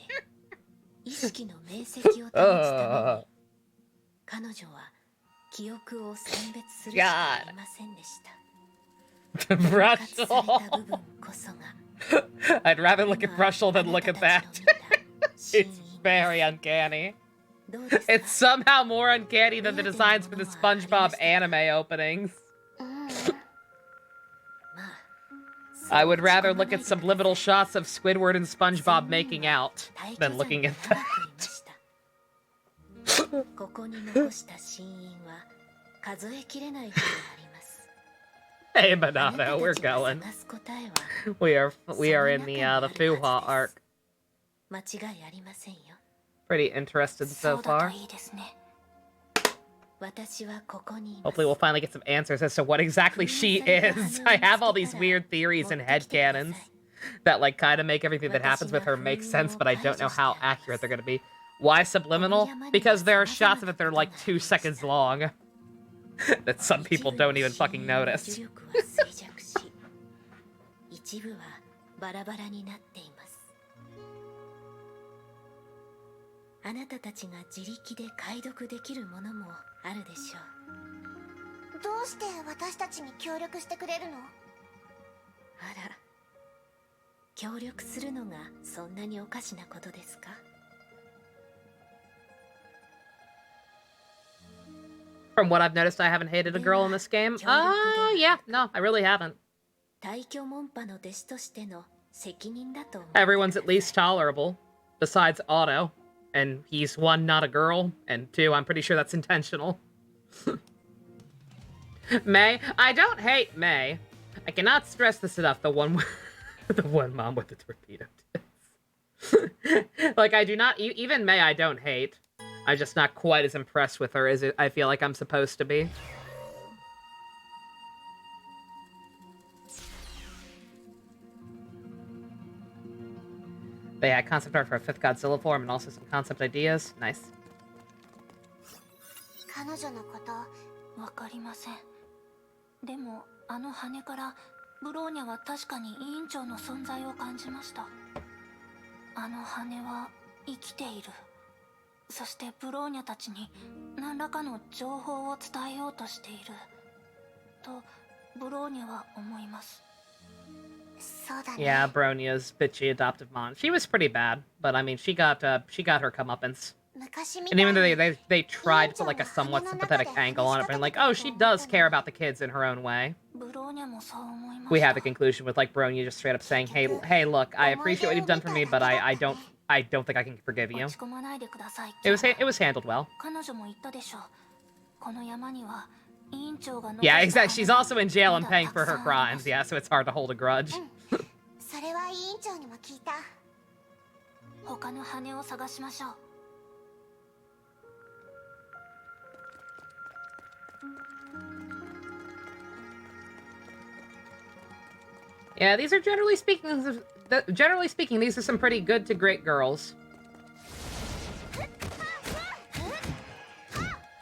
意識の明晰を保つために、彼女は記憶を選別するしかありませんでした。 Brushel. された部分こそが I'd rather look at Brushel than look at that. It's very uncanny. It's somehow more uncanny than the designs for the SpongeBob anime openings. I would rather look at subliminal shots of Squidward and SpongeBob making out than looking at that. ここに残した真因は数えきれないほどあります。 Hey, Banana, we're going. 探す答えは We are in the Fuha arc. 間違いありませんよ。 Pretty interested so そうだと far. いいですね。私はここにいます。 Hopefully we'll finally get some answers as to what exactly she is. I have all these weird theories and headcanons that like kind of make everything that happens with her make sense, but I don't know how accurate they're gonna be. Why subliminal? Because there are shots of it that are like 2 seconds long. That some people don't even fucking notice. 実力は衰弱し、一部はバラバラになっています。あなたたちが自力で解読できるものもあるでしょう。どうして私たちに協力してくれるの？あら、協力するのがそんなにおかしなことですか？ From what I've noticed, I haven't hated a girl in this game. Yeah, no, I really haven't. 大巨門派の弟子としての責任だと思う。 Everyone's at least tolerable, besides Otto. And he's one, not a girl, and two, I'm pretty sure that's intentional. May? I don't hate May. I cannot stress this enough, the one mom with the torpedo tits. Like, I do not, even May I don't hate. I'm just not quite as impressed with her as I feel like I'm supposed to be. But yeah, concept art for a 5th Godzilla form and also some concept ideas. Nice. 彼女のことわかりません。でもあの羽からブローニャは確かに委員長の存在を感じました。あの羽は生きている。そしてブローニャたちに何らかの情報を伝えようとしているとブローニャは思います。 そうだね。 Yeah, Bronia's bitchy adoptive mom. She was pretty bad, but I mean, she got her comeuppance. And even though they tried to put like a somewhat sympathetic angle on it, but like, oh, she does care about the kids in her own way. We had the conclusion with like Bronya just straight up saying, hey, look, I appreciate what you've done for me, but I don't think I can forgive you. It was handled well. この山には委員長が Yeah, exactly. She's also in jail and paying for her crimes. Yeah, so it's hard to hold a grudge. それは委員長にも聞いた。他の羽を探しましょう。 Yeah, these are generally speaking, these are some pretty good to great girls.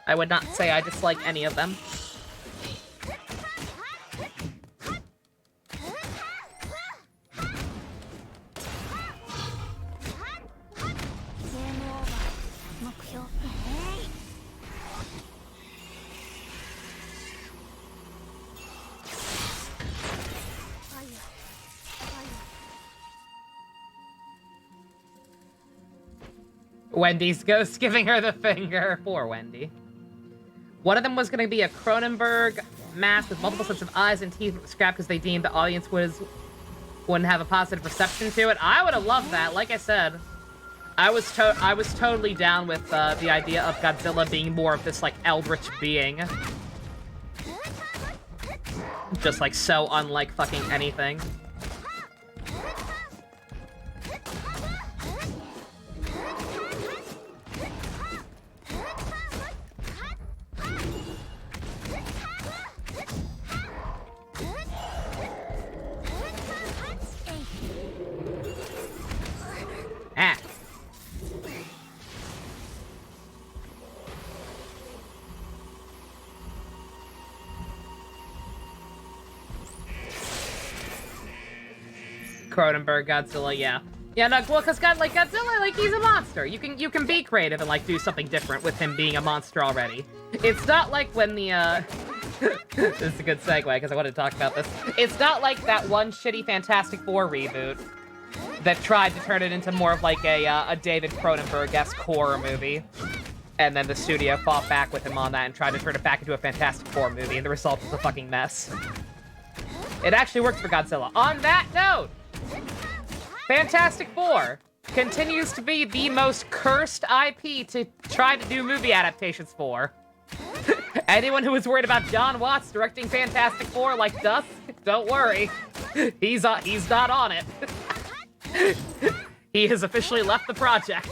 I would not say I dislike any of them. Wendy's ghost giving her the finger. Poor Wendy. One of them was going to be a Cronenberg mask with multiple sets of eyes and teeth scrapped because they deemed the audience wouldn't have a positive reception to it. I would have loved that. Like I said, I was totally down with the idea of Godzilla being more of this like eldritch being, just like so unlike fucking anything. Ah. Cronenberg, Godzilla, yeah. Yeah, no, well, because Godzilla, like, he's a monster. You can be creative and, like, do something different with him being a monster already. It's not like when the, this is a good segue, because I wanted to talk about this. It's not like that one shitty Fantastic Four reboot that tried to turn it into more of, like, a David Cronenberg-esque horror movie. And then the studio fought back with him on that and tried to turn it back into a Fantastic Four movie, and the result was a fucking mess. It actually worked for Godzilla. On that note, Fantastic Four continues to be the most cursed IP to try to do movie adaptations for. Anyone who was worried about John Watts directing Fantastic Four like Dusk, don't worry. He's not on it. He has officially left the project.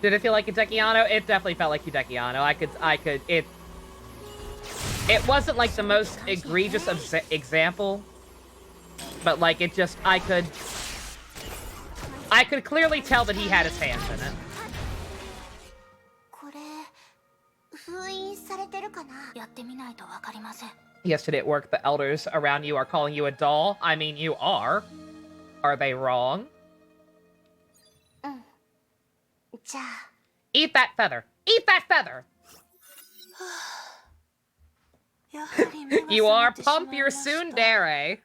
Did it feel like Hidekiano? It definitely felt like Hidekiano. It wasn't like the most egregious example, but like it just, I could clearly tell that he had his hands in it. これ封印されてるかな。やってみないとわかりません。 Yesterday at work, the elders around you are calling you a doll. I mean, you are. Are they wrong? じゃあ Eat that feather. Eat that feather. やはり目が You 覚 are めてしまい pump ま your した。 tsundere.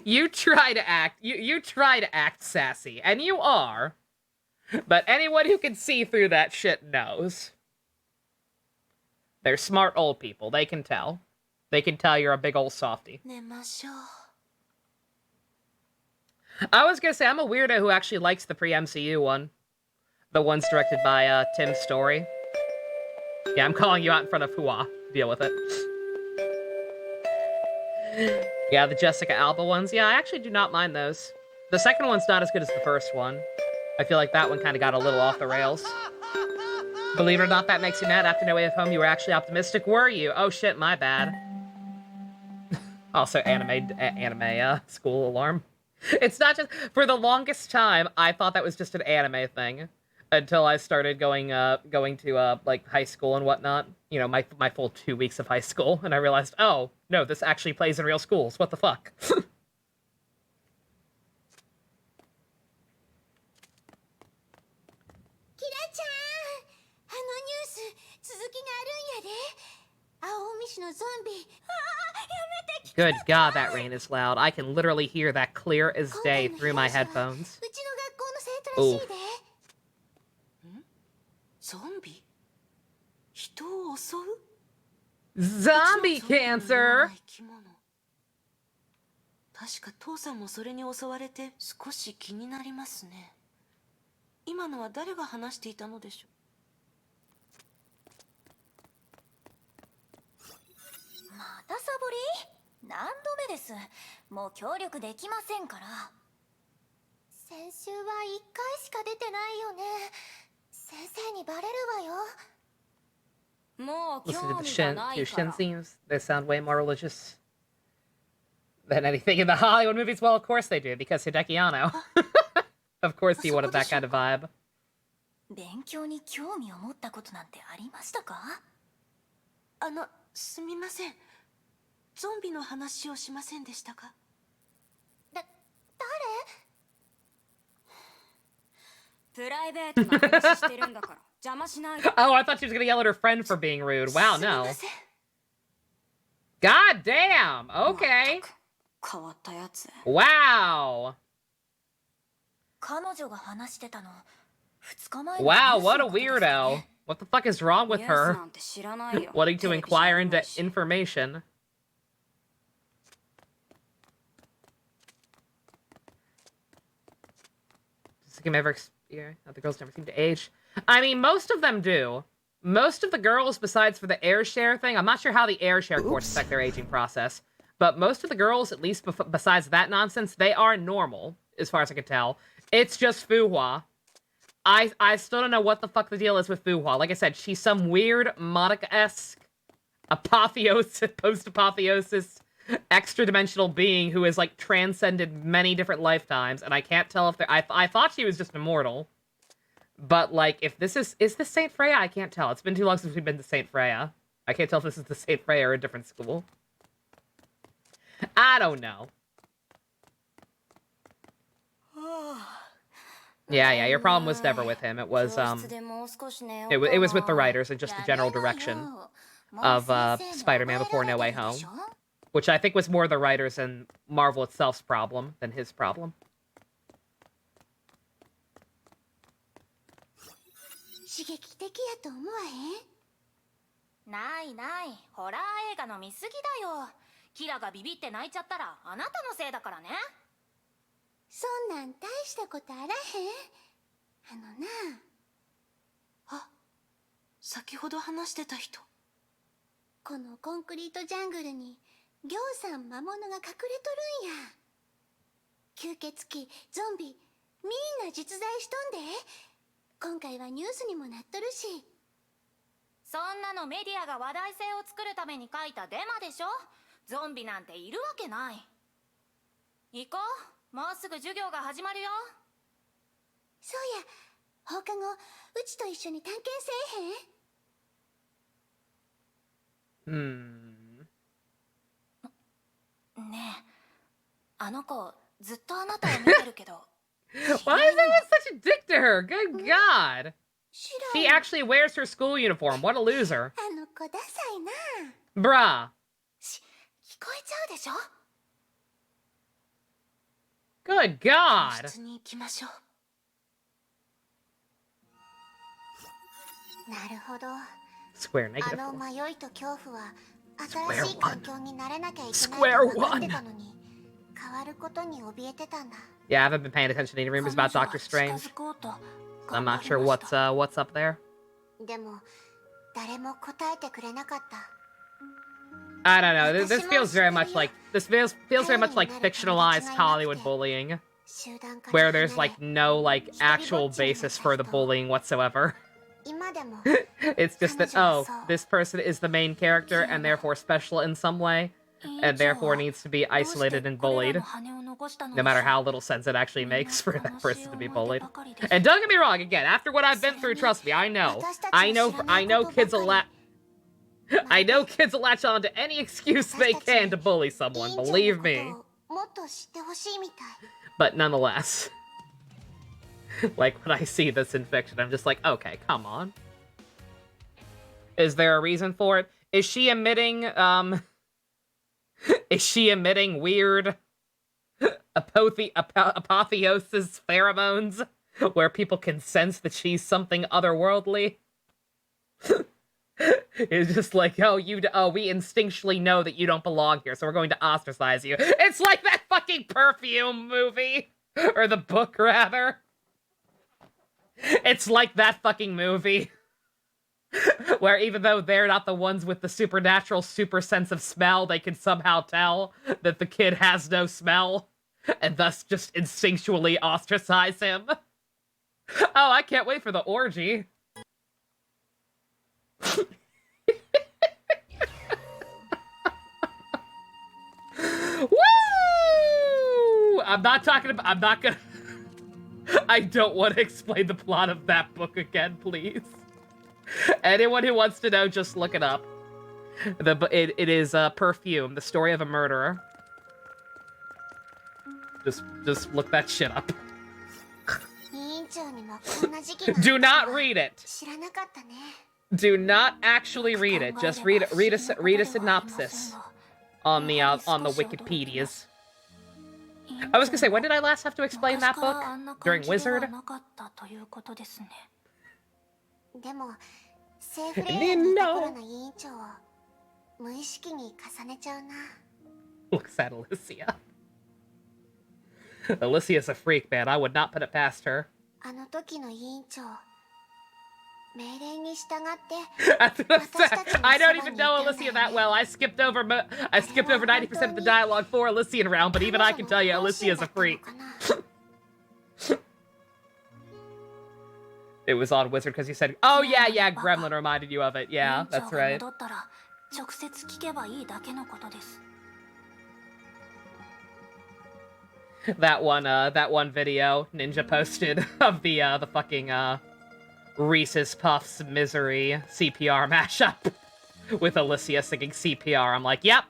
You try to act sassy, and you are. But anyone who can see through that shit knows. They're smart old people. They can tell. They can tell you're a big old softie. 寝ましょう。 I was gonna say, I'm a weirdo who actually likes the pre-MCU one. The ones directed by, Tim Story. Yeah, I'm calling you out in front of Hua. Deal with it. Yeah, the Jessica Alba ones. Yeah, I actually do not mind those. The second one's not as good as the first one. I feel like that one kind of got a little off the rails. Believe it or not, that makes you mad. After No Way of Home, you were actually optimistic, were you? Oh shit, my bad. Also, anime, school alarm. It's not just, for the longest time, I thought that was just an anime thing. Until I started going to, like, high school and whatnot. You know, my full 2 weeks of high school. And I realized, oh, no, this actually plays in real schools. What the fuck? キラちゃん、あのニュース続きがあるんやで。青海市のゾンビ。ああ、やめて。 Good God, that rain is loud. I can literally hear that clear as day through my headphones. うちの学校の生徒らしいで。 ゾンビ人を襲う Zombie cancer! 生き物確か父さんもそれに襲われて少し気になりますね。今のは誰が話していたのでしょまたサボり？何度目です。もう協力できませんから。先週は1回しか出てないよね。先生にバレるわよ。もう Listen 興 to the 味が shin, な your いか shin ら。 themes. They sound way more religious than anything in the Hollywood movies. Well, of course they do, because Hideki Anno. Of course he wanted that kind of vibe. 勉強に興味を持ったことなんてありましたか？すみません。ゾンビの話をしませんでしたか？誰？プライベートな話してるんだから邪魔しないで。Oh, I thought she was gonna yell at her friend for being rude. Wow, すみ no. ません。 God damn! Okay. 変わったやつ。 Wow! 彼女が話してたの2日前の Wow, ニュース what a のことですか weirdo. ね。 What the fuck is wrong with ニュース her? なんて知らないよ。 Wanting to テレビじゃ inquire 見な into いし。 information. Does the game ever the girls never seem to age? I mean, most of them do. Most of the girls, besides for the air share thing, I'm not sure how the air share course affect their aging process, but most of the girls, at least besides that nonsense, they are normal, as far as I can tell. It's just Fuhua. I still don't know what the fuck the deal is with Fuhua. Like I said, she's some weird Monica-esque apotheosis, post-apotheosis, extra-dimensional being who has, like, transcended many different lifetimes, and I can't tell if I thought she was just immortal. But, like, if this is this Saint Freya? I can't tell. It's been too long since we've been to Saint Freya. I can't tell if this is the Saint Freya or a different school. I don't know. Yeah, your problem was never with him. It was, it was with the writers and just the general direction of, Spider-Man Before No Way Home. Which I think was more the writers and Marvel itself's problem than his problem. 刺激的やと思わへん？ないない。ホラー映画の見過ぎだよ。キラがビビって泣いちゃったらあなたのせいだからね。そんなん大したことあらへん。先ほど話してた人。このコンクリートジャングルにぎょうさん魔物が隠れとるんや。吸血鬼、ゾンビ、みんな実在しとんで。今回はニュースにもなっとるし。そんなのメディアが話題性を作るために書いたデマでしょ。ゾンビなんているわけない。行こう。もうすぐ授業が始まるよ。そうや、放課後うちと一緒に探検せえへん？ねえ、あの子ずっとあなたを見てるけど。Why is everyone such a dick to her? Good God. She actually wears her school uniform. What a loser. あの子ダサいな。 Bruh. 聞こえちゃうでしょ。 Good God. 室に行きましょう。なるほど。 Square negative あの 4. 迷いと恐怖は新しい環境に慣れなきゃいけないと Square 分かって one. たのに、変わることに怯えてたんだ。 Yeah, I haven't been paying attention to any rumors about Doctor Strange. I'm not sure what's up there. でも誰も答えてくれなかった。 I don't know. This feels very much like very much like fictionalized Hollywood bullying, where there's like no like actual basis for the bullying whatsoever. It's just that, oh, this person is the main character and therefore special in some way, and therefore needs to be isolated and bullied, no matter how little sense it actually makes for that person to be bullied. And don't get me wrong, again, after what I've been through, trust me, I know kids will I know kids will latch on to any excuse they can to bully someone, believe me. But nonetheless, like when I see this in fiction, I'm just like, okay, come on. Is there a reason for it? Is she emitting weird apotheosis pheromones where people can sense that she's something otherworldly? It's just like, oh, we instinctually know that you don't belong here, so we're going to ostracize you. It's like that fucking Perfume movie. Or the book, rather. It's like that fucking movie. Where even though they're not the ones with the supernatural super sense of smell, they can somehow tell that the kid has no smell. And thus just instinctually ostracize him. Oh, I can't wait for the orgy. Woo! I'm not gonna... I don't want to explain the plot of that book again, please. Anyone who wants to know, just look it up. It is Perfume, the story of a murderer. Just look that shit up. Do not read it. Do not actually read it. Just read a synopsis on the Wikipedias. I was gonna say, when did I last have to explain that book? During Wizard? でもセーフレーンのところの委員長を無意識に重ねちゃうな。Looks at Alicia. Alicia's a freak, man. I would not put it past her. あの時の委員長、命令に従って。I don't even know Alicia that well. I skipped over 90% of the dialogue for Alician round, but even I can tell you Alicia's a freak. It was on Wizard because you said, oh yeah, Gremlin reminded you of it. Yeah, that's right. That one video Ninja posted of the fucking Reese's Puffs Misery CPR mashup with Alicia singing CPR. I'm like, yep.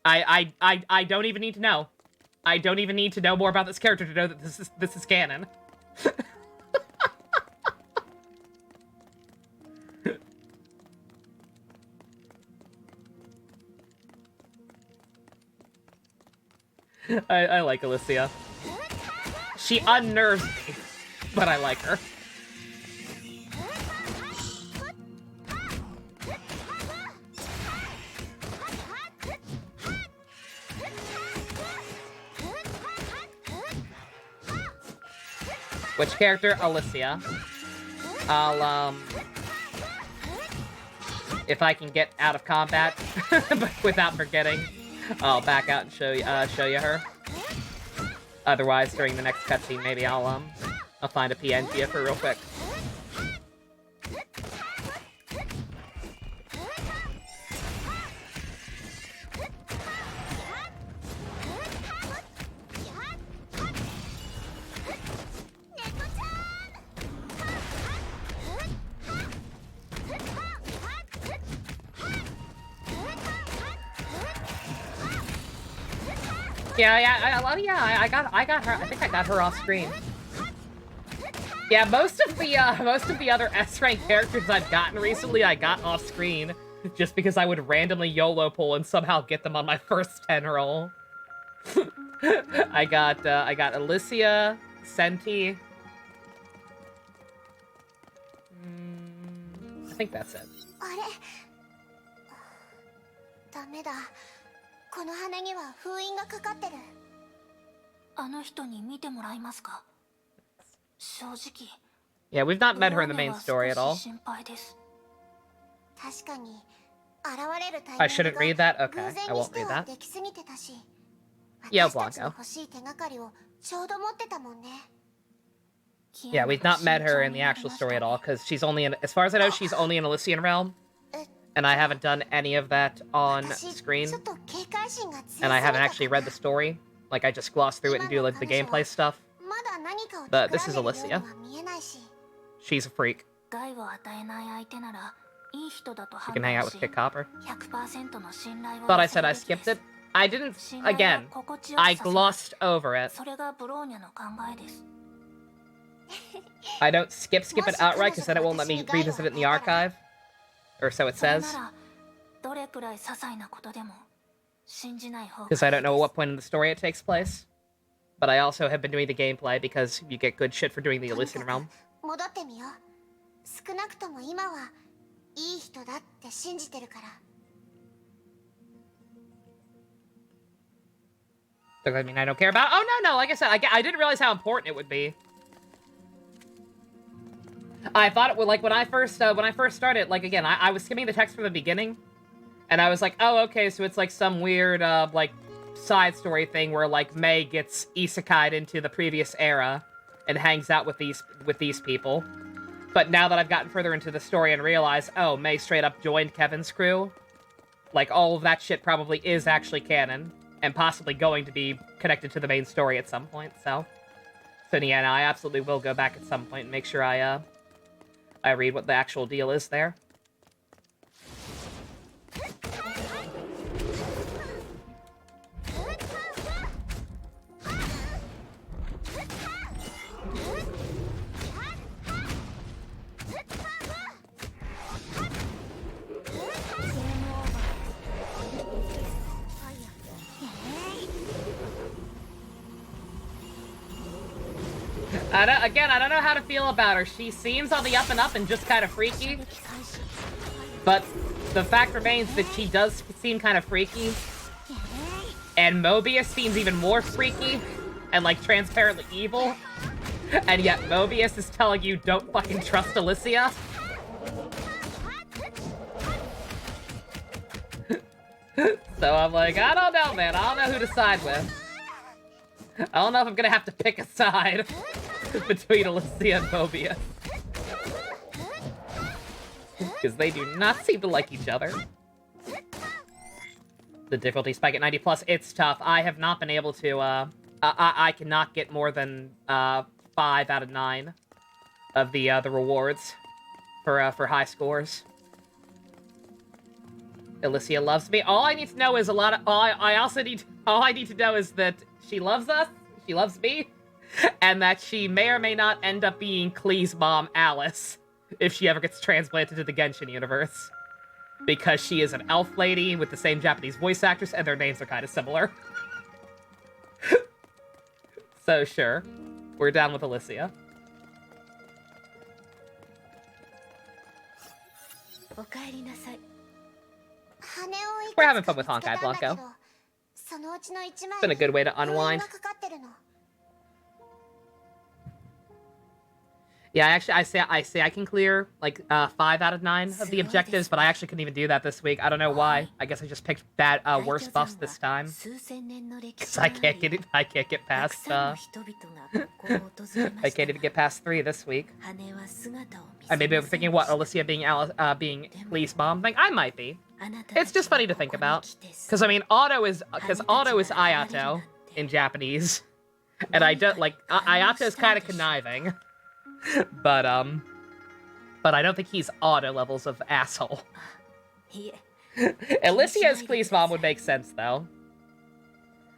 I don't even need to know. I don't even need to know more about this character to know that this is canon. I like Alicia. She unnerves me, but I like her. Which character? Alicia. I'll, if I can get out of combat, but without forgetting, I'll back out and show you her. Otherwise, during the next cutscene, maybe I'll find a PNG of her real quick. I got her. I think I got her off screen. Yeah, most of the other S-rank characters I've gotten recently, I got off screen, just because I would randomly YOLO pull and somehow get them on my first 10 roll. I got Alicia, Senti. I think that's it. ダメだ。この羽には封印がかかってる。あの人に見てもらいますか。正直。Yeah, we've not met her in the main story at all. 確かに現れるタイミングが I shouldn't read that? Okay, I won't read that. Yeah, Blanco. Yeah, we've not met her in the actual story at all, because she's only in, as far as I know, she's only in Elysian Realm. And I haven't done any of that on screen. And I haven't actually read the story. Like, I just glossed through it and do, like, the gameplay stuff. But this is Alicia. She's a freak. She can hang out with Kid Copper. Thought I said I skipped it. I didn't, again, I glossed over it. I don't skip it outright because then it won't let me revisit it in the archive. Or so it says. Because I don't know at what point in the story it takes place. But I also have been doing the gameplay because you get good shit for doing the Elysian Realm. いい人だって信じてるから。 Does that mean I don't care about? Oh no, like I said, I didn't realize how important it would be. I thought it would, like, when I first started, like, again, I was skimming the text from the beginning, and I was like, oh, okay, so it's like some weird, like, side story thing where, like, Mei gets isekai'd into the previous era and hangs out with these people. But now that I've gotten further into the story and realized, oh, Mei straight up joined Kevin's crew, like, all of that shit probably is actually canon, and possibly going to be connected to the main story at some point, so yeah, no, I absolutely will go back at some point and make sure I read what the actual deal is there. I don't know how to feel about her. She seems on the up and up and just kind of freaky. But the fact remains that she does seem kind of freaky. And Mobius seems even more freaky and, like, transparently evil. And yet Mobius is telling you don't fucking trust Alicia. So I'm like, I don't know, man. I don't know who to side with. I don't know if I'm gonna have to pick a side between Alicia and Mobius. Because they do not seem to like each other. The difficulty spike at 90 plus, it's tough. I have not been able to, I cannot get more than 5 out of 9 of the rewards for high scores. Alicia loves me. All I need to know is all I need to know is that she loves us, she loves me, and that she may or may not end up being Klee's mom, Alice, if she ever gets transplanted to the Genshin universe. Because she is an elf lady with the same Japanese voice actress, and their names are kind of similar. So sure, we're down with Alicia. We're having fun with Honkai, Blanco. It's been a good way to unwind. Yeah, actually, I say I can clear, like, 5 out of 9 of the objectives, but I actually couldn't even do that this week. I don't know why. I guess I just picked bad, worse buffs this time. Because I can't get past, I can't even get past 3 this week. And maybe I'm thinking, what, Alicia being Klee's mom? Like, I might be. It's just funny to think about. Because, I mean, Auto is Ayato in Japanese. And I don't, like, Ayato is kind of conniving. But I don't think he's Auto levels of asshole. Alicia as Klee's mom would make sense, though.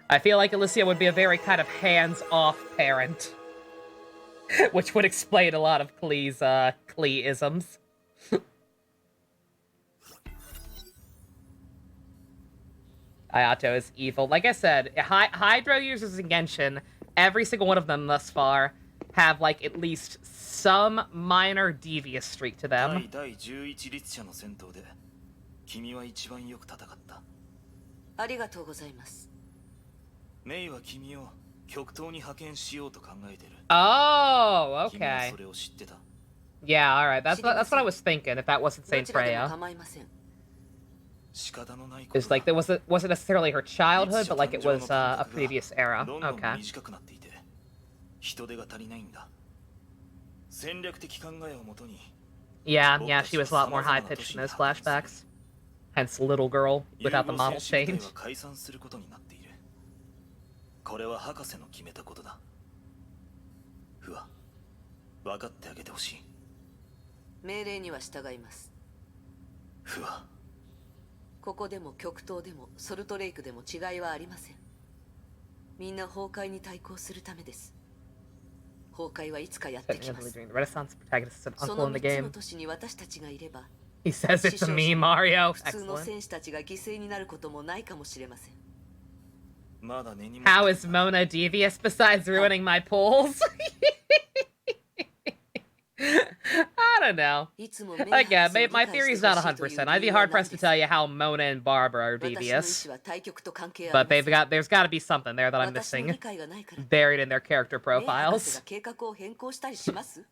I feel like Alicia would be a very kind of hands-off parent. Which would explain a lot of Klee-isms. Ayato is evil. Like I said, Hydro users in Genshin, every single one of them thus far, have, like, at least some minor devious streak to them. Oh, okay. Yeah, alright, that's what I was thinking, if that wasn't Saint Freya. It's like, there wasn't necessarily her childhood, but, like, it was a previous era. Okay. Yeah, she was a lot more high-pitched in those flashbacks. Hence, little girl without the model change. During the Renaissance, protagonist is an uncle in the game. He says it's a me, Mario. Excellent. How is Mona devious besides ruining my polls? I don't know. いつも目 Like, yeah, を my 理解 theory's して not ほしいという 100%. I'd 理 be 由は hard 何 pressed で to す tell you how Mona and Barbara are 私の意 devious. 志は対局と関係あり But ませ they've ん there's gotta be something there that I'm 私の missing. 理解がないから Buried in their character メイ博士 profiles. が計画を変更したりします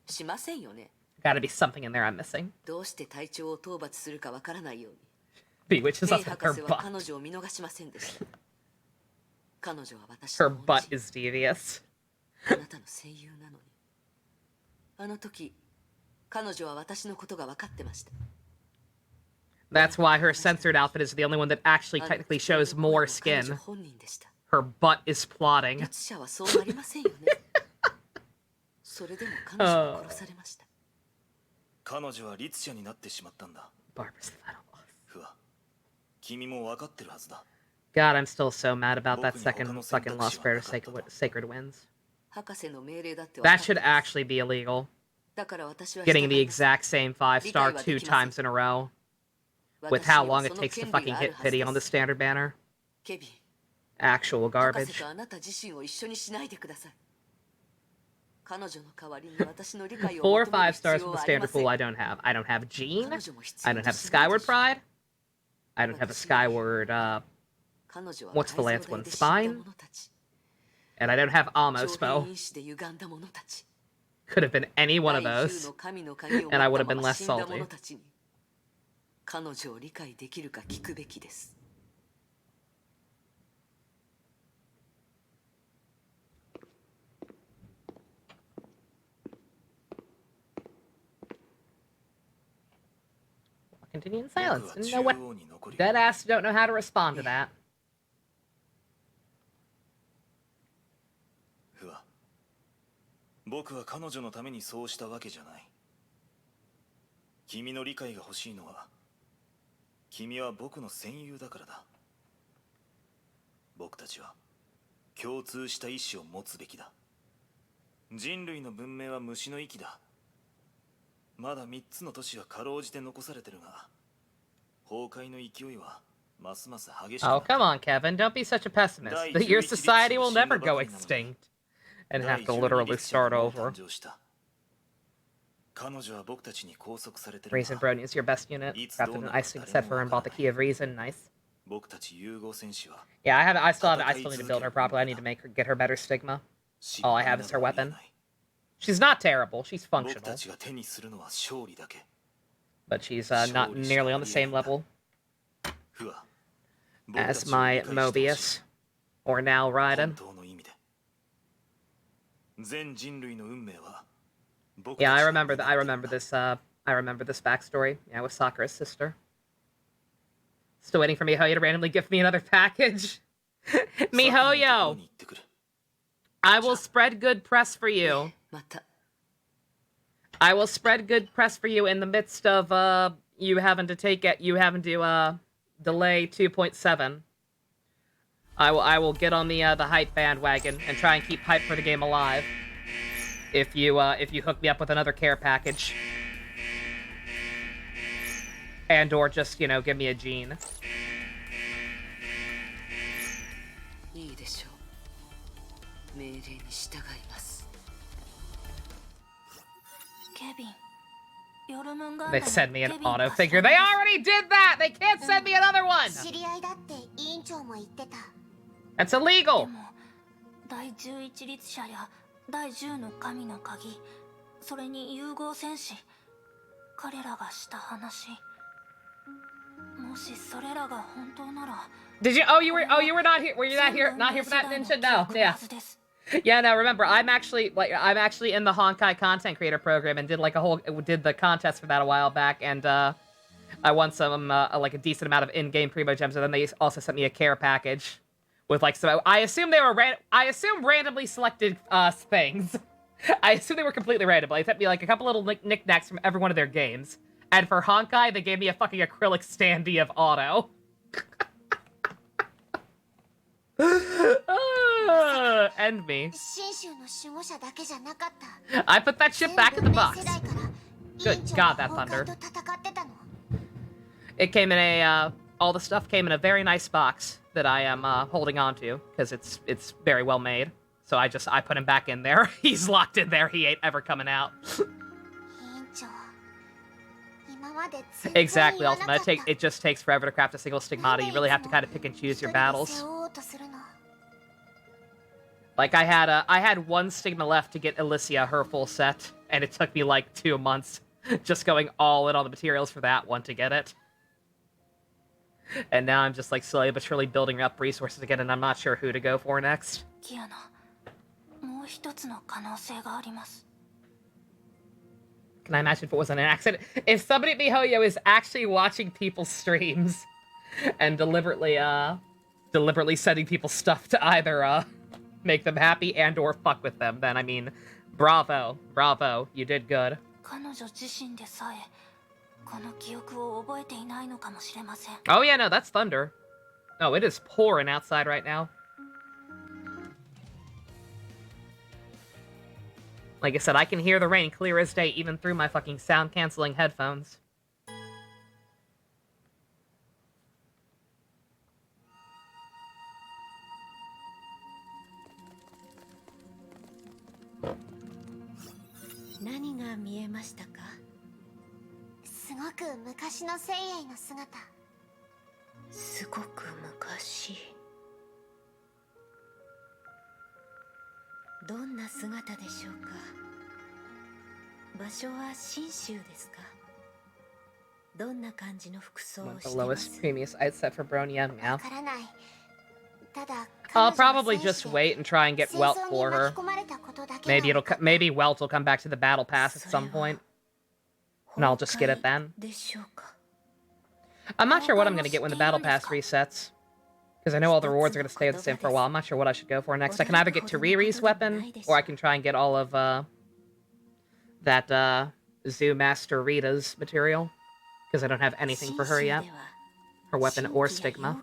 しませんよね Gotta be something in there I'm missing. どうして隊長を討伐するかわからないように Bewitch is メイ also 博 her 士は butt. 彼女を見逃しませんでした彼女は私 Her の恩 butt 人 is devious. あなたの声優なのにあの時彼女は私のことが分かってました That's why her censored outfit is the only one that actually あの technically 時彼 shows の more 彼女 skin. 本人でした Her butt is plotting. 律者はそうなりませんよねそれでも彼女は殺されました彼女は律者になってしまったんだ Barbara's the final boss. 不破君も分かってるはずだ God, I'm still so mad about that second fucking Lost Prayer to Sacred Winds. 博士の命令だって分 That かって should ます actually be illegal. だから私は Getting the 従います exact same 5-star 2 times in a row. With 私 how には long it その takes to 権利 fucking がある hit はず pity で on the す standard banner. ケビン Actual 博士 garbage. とあなた自身を一緒にしないでください彼女の代わりに私の理解を 4 or 求める 5 stars 必 for 要 the はあり standard ません pool I don't have. I don't have Jean. 彼女も必 I 要 don't と have しないで Skyward しょう Pride. I don't have a Skyward, 彼女は what's the 改 last 造 one? 台で死んだ Spine? 者たち And I don't have 超 Almospo. 変因子で歪んだ者たち Could have been any one of 第 those. 10の神の鍵を持っ And I would た have ま been ま less 死んだ salty. 者たちに彼女を理解できるか聞くべきです Continue in silence. 僕は No 中 what? 央に残り Dead ass don't know how to respond to that. 不破僕は彼女のためにそうしたわけじゃない君の理解が欲しいのは君は僕の戦友だからだ僕たちは共通した意志を持つべきだ人類の文明は虫の息だまだ3つの都市はかろうじて残されてるが崩壊の勢いはますます激しくな Oh, ってる come on, Kevin. Don't be such a pessimist. Your society will never go extinct and have to literally start over. 彼女は僕たちに拘束されてる Reason Brony is your best unit. Crafted an icing set for her and bought the key of reason. Nice. 僕たち融合戦士は Yeah, I still need to build her properly. I need to get her better stigma. All I have is her weapon. She's not terrible. She's 僕 functional, たちが手にするのは勝利だけ but she's not nearly on the same level 不破 as my Mobius or now 本 Raiden. 当の意味で全人類の運命は Yeah, I remember this backstory. Yeah, with Sakura's sister. Still waiting for Mihoyo to randomly gift me another package. Mihoyo, I will spread good press for you. また I will spread good press for you in the midst of you having to delay 2.7. I will get on the hype bandwagon and try and keep hype for the game alive. If you hook me up with another care package. And or just, give me a gene. いいでしょう命令に従いますケビンヨルムンガンダ They ム send me an ケビン auto が figure. They already did that! They can't send me another one! 知り合いだって委員長も言ってた That's で illegal! も第11律者や第10の神の鍵それに融合戦士彼らがした話もしそれらが本当なら Did you? Oh, you were not here. Were you not here? Not here for that ninja? No. Yeah. Yeah. No. Remember, I'm actually in the Honkai content creator program and did the contest for that a while back, and I won some a decent amount of in-game primo gems, and then they also sent me a care package with some. I assume they were randomly selected things. I assume they were completely random. They sent me a couple little knickknacks from every one of their games, and for Honkai, they gave me a fucking acrylic standee of Auto. End me. 信州の守護者だけじゃなかった I put that shit back in the 全 box. 世代から Good 委員長 God, が that 崩 thunder. 壊と戦ってたの It came in all the stuff came in a very nice box that I am holding on to because it's very well made. So I put him back in there. He's locked in there. He ain't ever coming out. Exactly, Ultima. It just takes forever to craft a single stigmata. You really have to kind of pick and choose your battles. Like I had one stigma left to get Alicia her full set, and it took me like 2 months just going all in on the materials for that one to get it. And now I'm just like slowly but surely building up resources again, and I'm not sure who to go for next. Can I imagine if it wasn't an accident? If somebody at MiHoYo is actually watching people's streams and deliberately sending people stuff to either make them happy and or fuck with them, then I mean, bravo, you did good. Oh yeah, no, that's thunder. No, it is pouring outside right now. Like I said, I can hear the rain clear as day even through my fucking sound-canceling headphones. The lowest previous I'd set for Bronya, yeah. I'll probably just wait and try and get Welt for her. Maybe Welt will come back to the battle pass at some point, and I'll just get it then. I'm not sure what I'm gonna get when the battle pass resets, because I know all the rewards are gonna stay the same for a while. I'm not sure what I should go for next. I can either get Tariri's weapon, or I can try and get all of that Zoo Master Rita's material, because I don't have anything for her yet. Her weapon or stigma.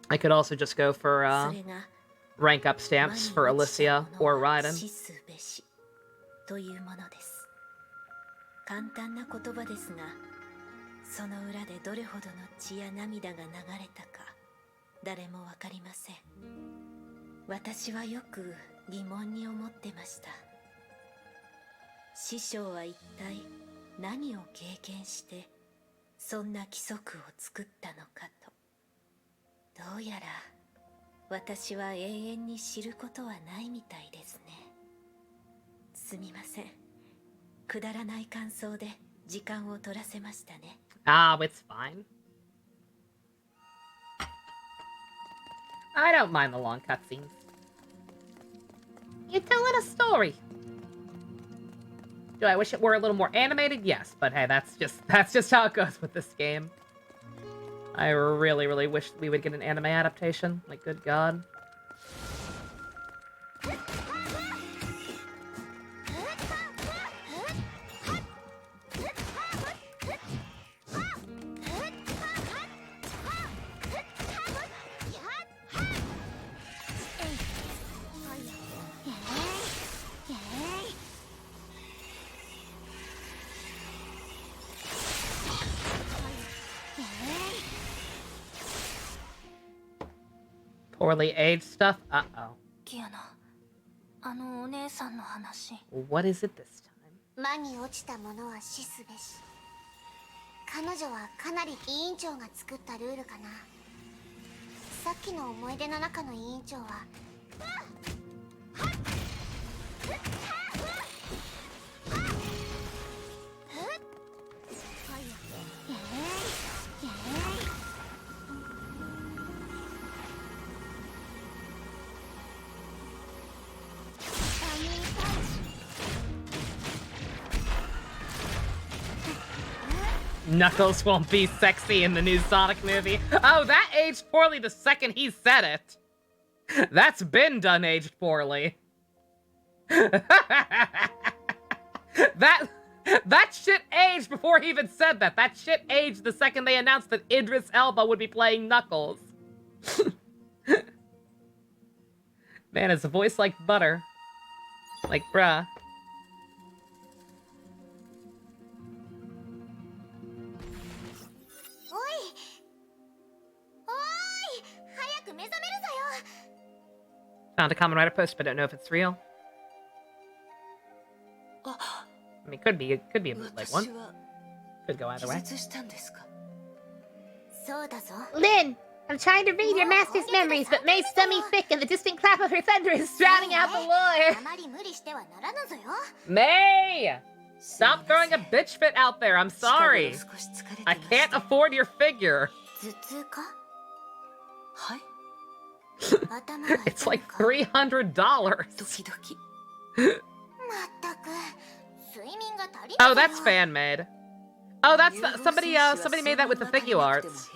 I could also just go for rank up stamps for Alicia or Raiden. Ah, it's fine. I don't mind the long cutscenes. You're telling a story. Do I wish it were a little more animated? Yes, but hey, that's just how it goes with this game. I really, really wish we would get an anime adaptation. Like, good God. Poorly aged stuff? Uh-oh. What is it this time? 魔に落ちたものは死すべし。彼女はかなり委員長が作ったルールかな。さっきの思い出の中の委員長は。Knuckles won't be sexy in the new Sonic movie. Oh, that aged poorly the second he said it. That's been done aged poorly. That shit aged before he even said that. That shit aged the second they announced that Idris Elba would be playing Knuckles. Man, it's a voice like butter. Like, bruh. Found a common writer post, but don't know if it's real. It could be a bootleg one. Could go either way. 気絶したんですか？そうだぞ。 Lynn, I'm trying to read your master's memories, but May's stomach thick and the distant clap of her thunder is drowning out the lore. あまり無理してはならぬぞよ。 May! Stop throwing a bitch fit out there, I'm sorry. 近頃少し疲れて I ました can't afford your figure. 頭痛か？はい。頭が痛 It's like むか？ $300. ドキドキ。まったく睡眠が足り Oh, ない that's fan made. Oh, that's somebody made that with the figure arts.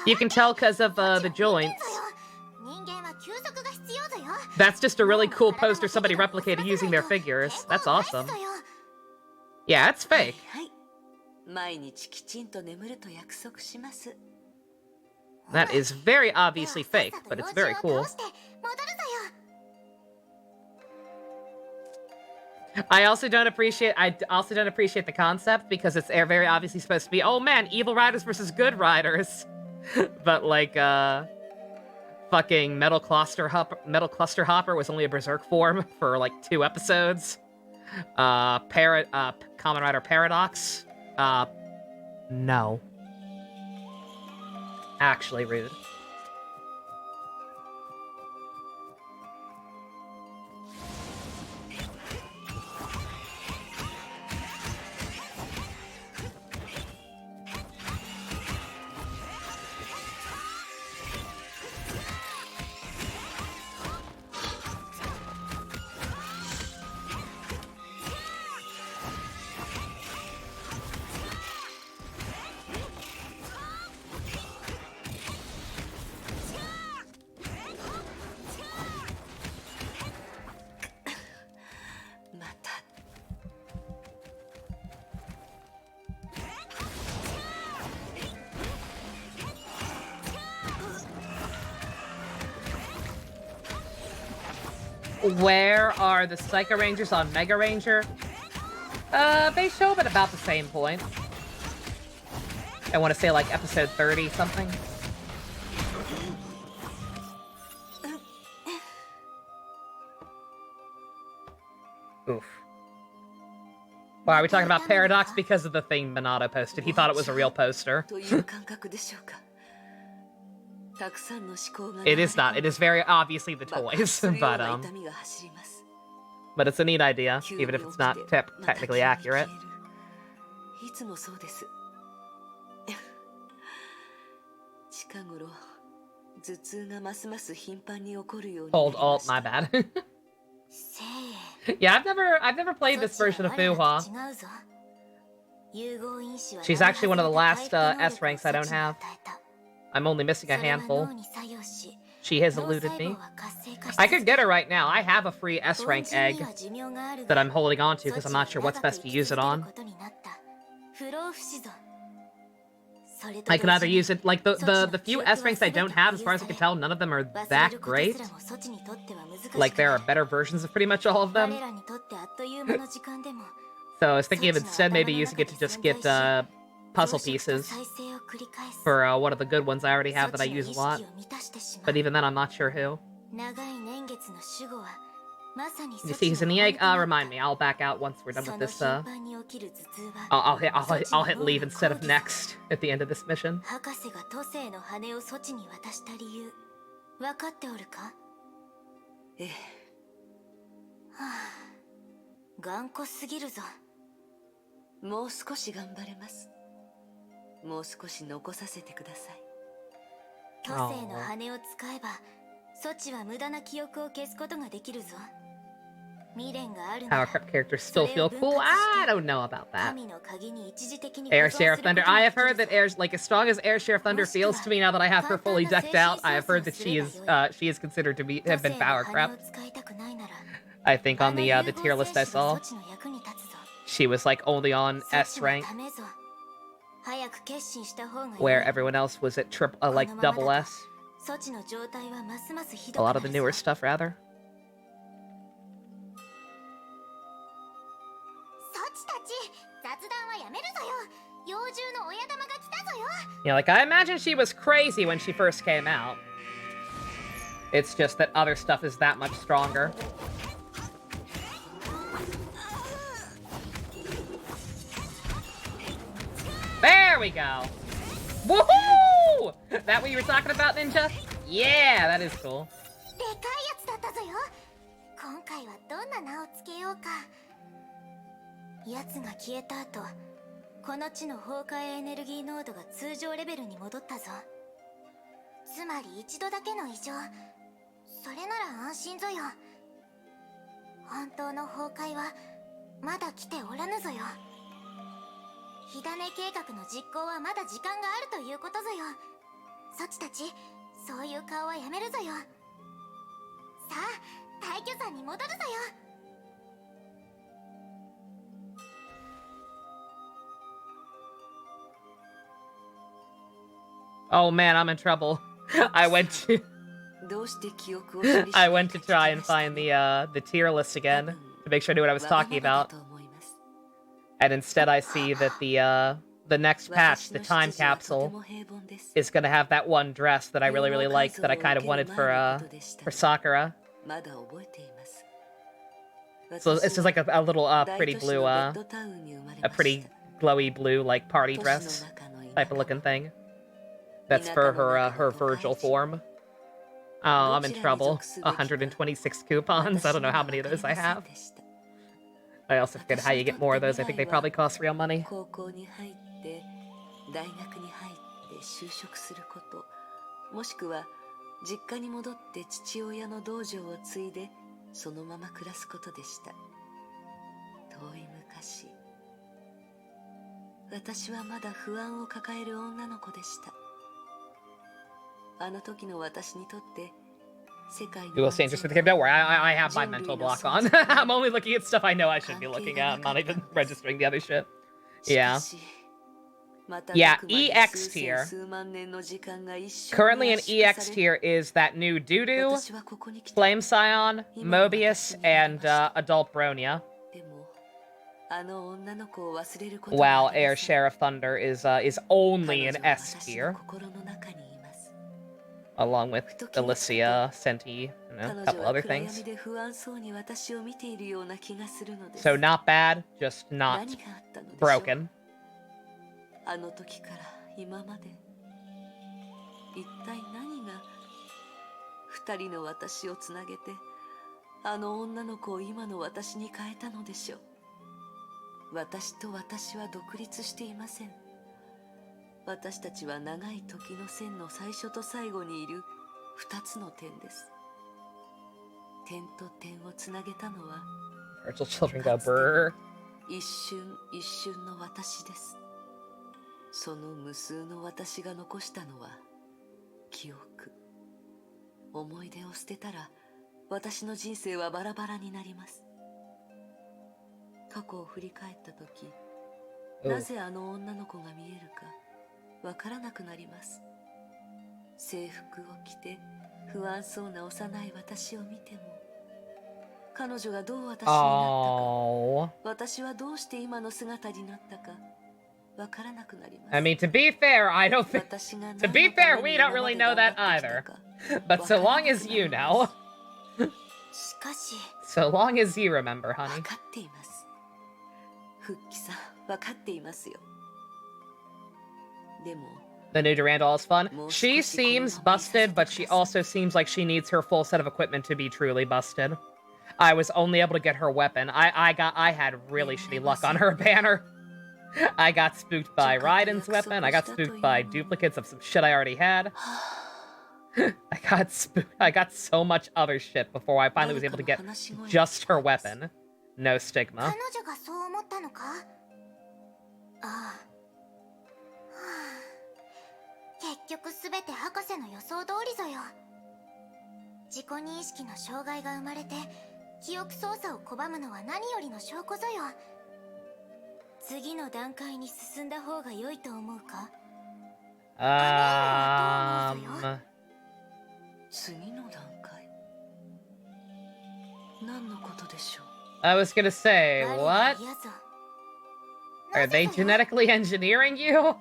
You can tell because of the joints. 人間は休息が必要ぞよ。 That's just a really cool poster somebody replicated using their figures. That's awesome. Yeah, it's fake. はい。毎日きちんと眠ると約束します。 That is very obviously fake, but it's very cool. I also don't appreciate the concept because it's very obviously supposed to be, oh man, evil riders versus good riders. But like fucking Metal Cluster Hopper was only a berserk form for like 2 episodes. Kamen Rider Paradox. No. Actually rude. Where are the Psycho Rangers on Mega Ranger? They show up at about the same point. I want to say like episode 30 something. Oof. Why are we talking about Paradox? Because of the thing Minato posted. He thought it was a real poster. It is not. It is very obviously the toys, but it's a neat idea, even if it's not technically accurate. Hold alt, my bad. Yeah, I've never played this version of Fuhua. She's actually one of the last S ranks I don't have. I'm only missing a handful. She has eluded me. I could get her right now. I have a free S rank egg that I'm holding on to because I'm not sure what's best to use it on. I can either use it, like, the few S ranks I don't have, as far as I can tell, none of them are that great. Like, there are better versions of pretty much all of them. So I was thinking of instead maybe using it to just get, puzzle pieces for, one of the good ones I already have that I use a lot. But even then, I'm not sure who. You see who's in the egg? Remind me, I'll back out once we're done with this, I'll hit leave instead of next at the end of this mission. How our characters still feel cool? I don't know about that. Air Sheriff Thunder. I have heard that as strong as Air Sheriff Thunder feels to me now that I have her fully decked out, I have heard that she is considered to have been power crept. I think on the tier list I saw, she was like only on S rank, where everyone else was at double S. A lot of the newer stuff, rather. Yeah, like, I imagine she was crazy when she first came out. It's just that other stuff is that much stronger. There we go. Woohoo! That what you were talking about, Ninja? Yeah, that is cool. でかいやつだったぞよ。今回はどんな名を付けようか。奴が消えた後、この地の崩壊エネルギー濃度が通常レベルに戻ったぞ。つまり一度だけの異常。それなら安心ぞよ。本当の崩壊はまだ来ておらぬぞよ。火種計画の実行はまだ時間があるということぞよ。そちたち、そういう顔はやめるぞよ。さあ、大巨山に戻るぞよ。Oh man, I'm in trouble. I went to どうして記憶を処理し I went to try and find the tier list again to make sure I knew what I was talking about. And instead I see that the next patch, the time capsule, is gonna have that one dress that I really like that I kind of wanted for Sakura. So it's just like a little pretty blue a pretty glowy blue like party dress type of looking thing. That's for her Virgil form. Oh, I'm in trouble. 126 coupons. I don't know how many of those I have. I also forget how you get more of those. I think they probably cost real money. 高校に入って大学に入って就職すること、もしくは実家に戻って父親の道場を継いでそのまま暮らすことでした。遠い昔、私はまだ不安を抱える女の子でした。あの時の私にとって世界の You will stay interested in the game. Don't worry, I have my mental block on. I'm only looking at stuff I know I should be looking at. I'm not even registering the other shit. Yeah. Yeah, EX tier. Currently in EX tier is that new Doodoo, Flame Scion, Mobius, and Adult Bronya. While Air Sheriff Thunder is only in S tier. Along with Alicia, Senti, and a couple other things. So not bad, just not broken. あの時から今まで一体何が二人の私をつなげてあの女の子を今の私に変えたのでしょう。私と私は独立していません。私たちは長い時の線の最初と最後にいる二つの点です。点と点をつなげたのは Virtual children go brrr. 一瞬一瞬の私です。その無数の私が残したのは記憶。思い出を捨てたら私の人生はバラバラになります。過去を振り返った時、なぜあの女の子が見えるかわからなくなります。制服を着て不安そうな幼い私を見ても、彼女がどう私になったか、私はどうして今の姿になったかわからなくなります。I mean, to be fair, I don't think... To be fair, we don't really know that either. But so long as you know. しかし So long as you remember, honey. わかっています。復帰さん、わかっていますよ。でも The new Durandal is fun. She seems busted, but she also seems like she needs her full set of equipment to be truly busted. I was only able to get her weapon. I had really shitty luck on her banner. I got spooked by Raiden's weapon. I got spooked by duplicates of some shit I already had. I got so much other shit before I finally was able to get just her weapon. No stigma. 彼女がそう思ったのか。ああ。結局すべて博士の予想通りぞよ。自己認識の障害が生まれて記憶操作を拒むのは何よりの証拠ぞよ。次の段階に進んだ方が良いと思うか？次の段階？何のことでしょう？ I was gonna say, what? Are they genetically engineering you?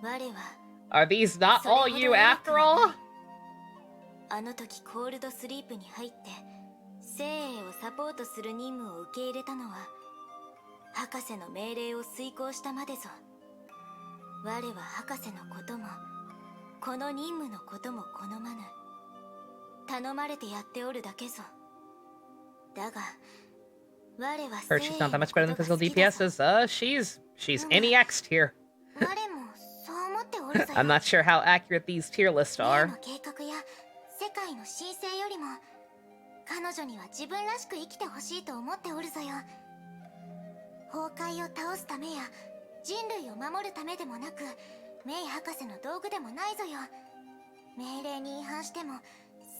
Are these not all you after all? あの時コールドスリープに入って生栄をサポートする任務を受け入れたのは博士の命令を遂行したまでぞ。我は博士のこともこの任務のことも好まぬ。頼まれてやっておるだけぞ。だが我は Heard she's not that much better than physical DPS. She's NEX'd here. 我もそう思っておるぞよ。 I'm not sure how accurate these tier lists 例 are. の計画や世界の神聖よりも彼女には自分らしく生きてほしいと思っておるぞよ。崩壊を倒すためや人類を守るためでもなくメイ博士の道具でもないぞよ。命令に違反しても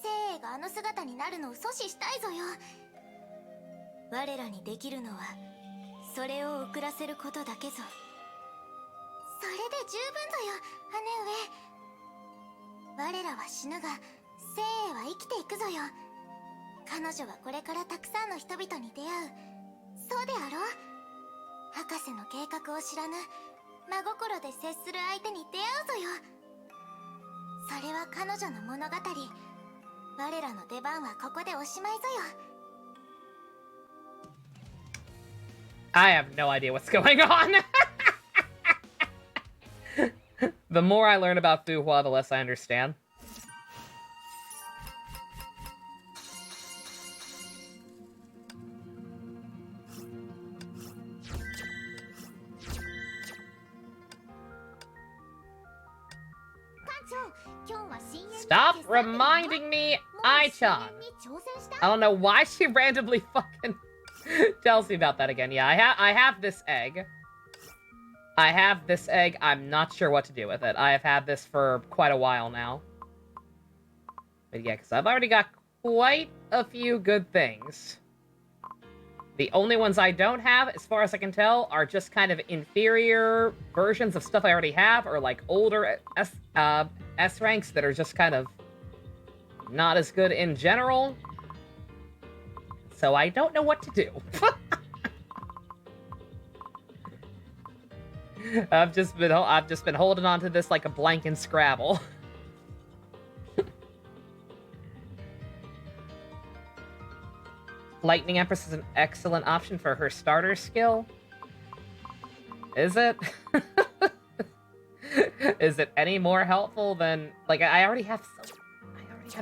精鋭があの姿になるのを阻止したいぞよ。我らにできるのはそれを遅らせることだけぞ。それで十分ぞよ姉上。我らは死ぬが精鋭は生きていくぞよ。彼女はこれからたくさんの人々に出会う。そうであろう。博士の計画を知らぬ真心で接する相手に出会うぞよ。それは彼女の物語。我らの出番はここでおしまいぞよ。 I have no idea what's going on. The more I learn about Fuhua, the less I understand. Stop reminding me, Ai-chan. I don't know why she randomly fucking tells me about that again. Yeah, I have this egg. I have this egg. I'm not sure what to do with it. I have had this for quite a while now. But yeah, because I've already got quite a few good things. The only ones I don't have, as far as I can tell, are just kind of inferior versions of stuff I already have, or like older S ranks that are just kind of not as good in general. So I don't know what to do. I've just been holding on to this like a blank in Scrabble. Lightning Empress is an excellent option for her starter skill. Is it? Is it any more helpful than like I already have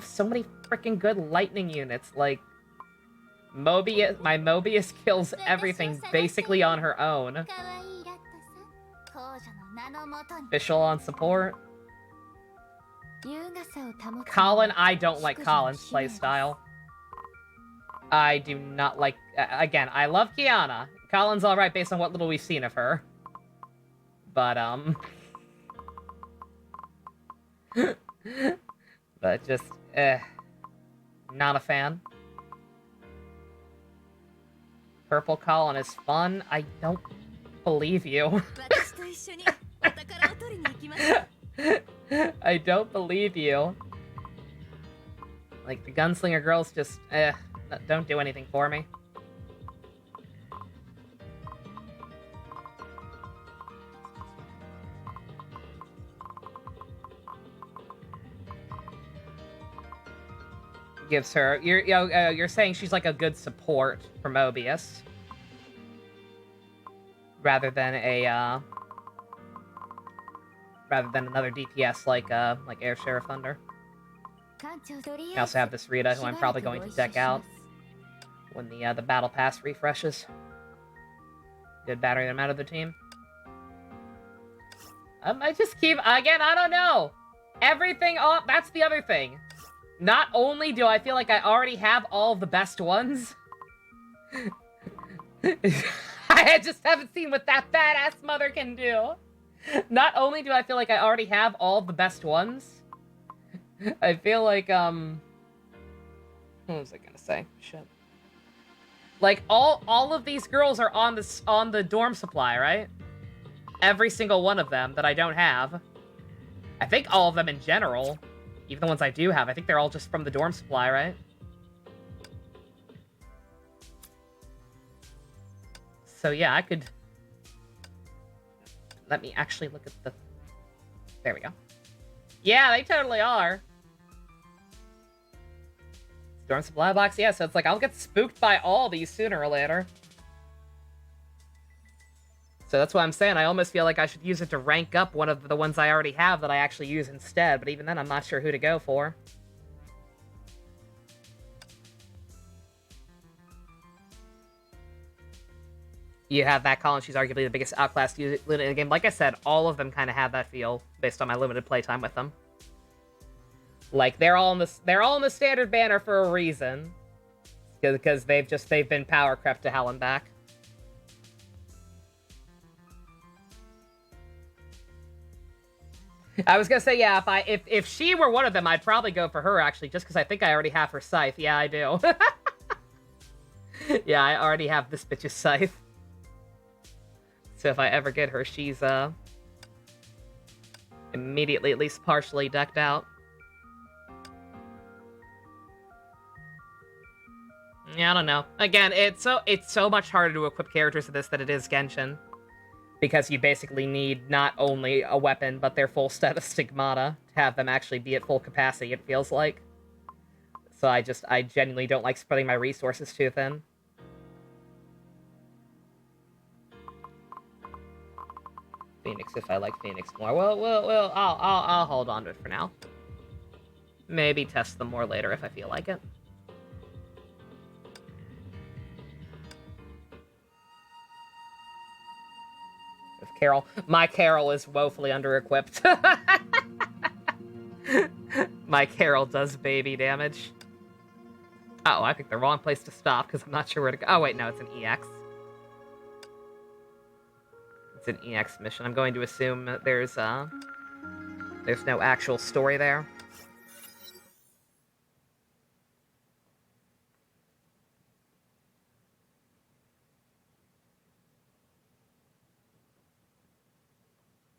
so many freaking good lightning units. Like Mobius, my Mobius kills everything basically on her own. Official on support. Colin, I don't like Colin's playstyle. I do not like... again, I love Kiana. Colin's alright based on what little we've seen of her. But, but just, not a fan. Purple Colin is fun. I don't believe you. I don't believe you. Like, the gunslinger girls just, don't do anything for me. Gives her... You're saying she's like a good support for Mobius. Rather than a, rather than another DPS like Air Sheriff Thunder. I also have this Rita, who I'm probably going to deck out when the Battle Pass refreshes. Good battering them out of the team. I just keep... Again, I don't know! Everything... Oh, that's the other thing. Not only do I feel like I already have all of the best ones... I just haven't seen what that badass mother can do. Not only do I feel like I already have all of the best ones... I feel like, what was I gonna say? Shit. Like, all of these girls are on the dorm supply, right? Every single one of them that I don't have. I think all of them in general. Even the ones I do have. I think they're all just from the dorm supply, right? So yeah, I could... Let me actually look at the... There we go. Yeah, they totally are. Storm supply box, yeah, so it's like I'll get spooked by all these sooner or later. So that's why I'm saying I almost feel like I should use it to rank up one of the ones I already have that I actually use instead, but even then I'm not sure who to go for. You have that Colin, she's arguably the biggest outclassed unit in the game. Like I said, all of them kind of have that feel based on my limited playtime with them. Like they're all in the standard banner for a reason, because they've been power crept to hell and back. I was gonna say, yeah, if she were one of them, I'd probably go for her actually, just because I think I already have her scythe. Yeah, I do. Yeah, I already have this bitch's scythe. So if I ever get her, she's immediately at least partially decked out. Yeah, I don't know. Again, it's so much harder to equip characters to this than it is Genshin. Because you basically need not only a weapon, but their full set of stigmata to have them actually be at full capacity, it feels like. So I genuinely don't like spreading my resources too thin. Phoenix, if I like Phoenix more. Well, I'll hold on to it for now. Maybe test them more later if I feel like it. Carol. My Carol is woefully under-equipped. My Carol does baby damage. Oh, I picked the wrong place to stop because I'm not sure where to go. Oh, wait, no, it's an EX. It's an EX mission. I'm going to assume that there's no actual story there.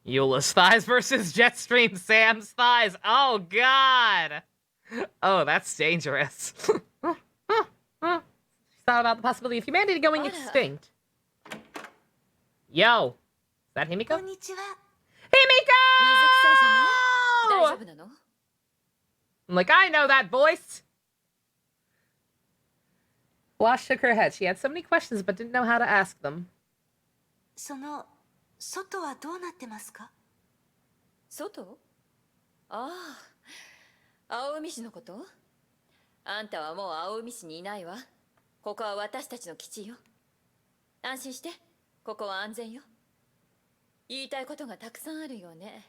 Eula's thighs versus Jetstream Sam's thighs. Oh, God. Oh, that's dangerous. She thought about the possibility of humanity going extinct. Yo. Is that Himiko? Himiko! I'm like, I know that voice. Wash shook her head. She had so many questions but didn't know how to ask them. 外はどうなってますか？外？ああ、青海市のこと？あんたはもう青海市にいないわ。ここは私たちの基地よ。安心して、ここは安全よ。言いたいことがたくさんあるよね。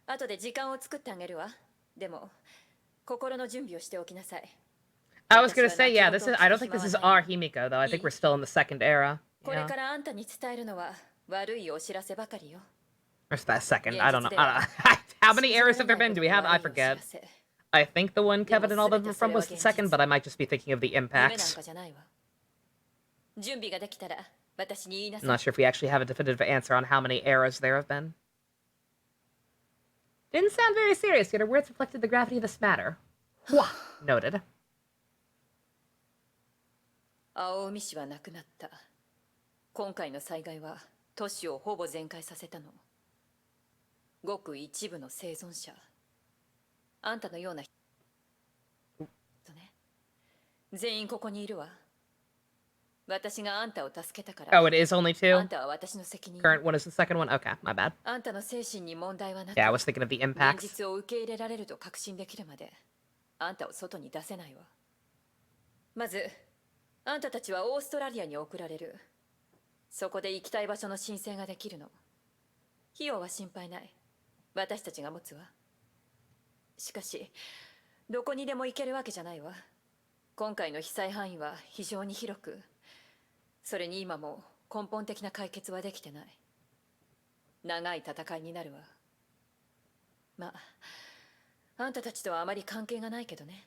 後で時間を作ってあげるわ。でも、心の準備をしておきなさい。I was gonna say, yeah, I don't think this is our Himiko, though. I think we're still in the second era. これからあんたに伝えるのは、悪いお知らせばかりよ。Where's that second? I don't know. How many eras have there been? Do we have? I forget. I think the one Kevin and all of them from was the second, but I might just be thinking of the impacts. I'm not sure if we actually have a definitive answer on how many eras there have been. Didn't sound very serious, yet her words reflected the gravity of this matter. Noted. 青海市はなくなった。今回の災害は都市をほぼ全壊させたの。ごく一部の生存者。あんたのような人ね。全員ここにいるわ。私があんたを助けたから。Oh, it is only two? あんたは私の責任。Current one is the second one? Okay, my bad. あんたの精神に問題はなく。Yeah, I was thinking of the impacts. 現実を受け入れられると確信できるまで、あんたを外に出せないわ。まず、あんたたちはオーストラリアに送られる。そこで行きたい場所の申請ができるの。費用は心配ない。私たちが持つわ。しかし、どこにでも行けるわけじゃないわ。今回の被災範囲は非常に広く、それに今も根本的な解決はできてない。長い戦いになるわ。まあ、あんたたちとはあまり関係がないけどね。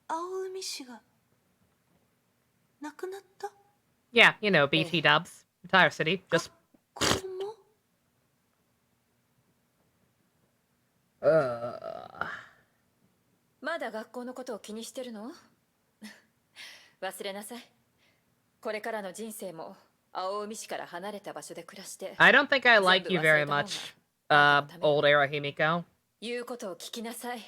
青海市がなくなった？ Yeah, you know, BT dubs. Entire city. Just... Uh... まだ学校のことを気にしてるの？忘れなさい。これからの人生も青海市から離れた場所で暮らして。I don't think I like you very much, old era Himiko. 言うことを聞きなさい。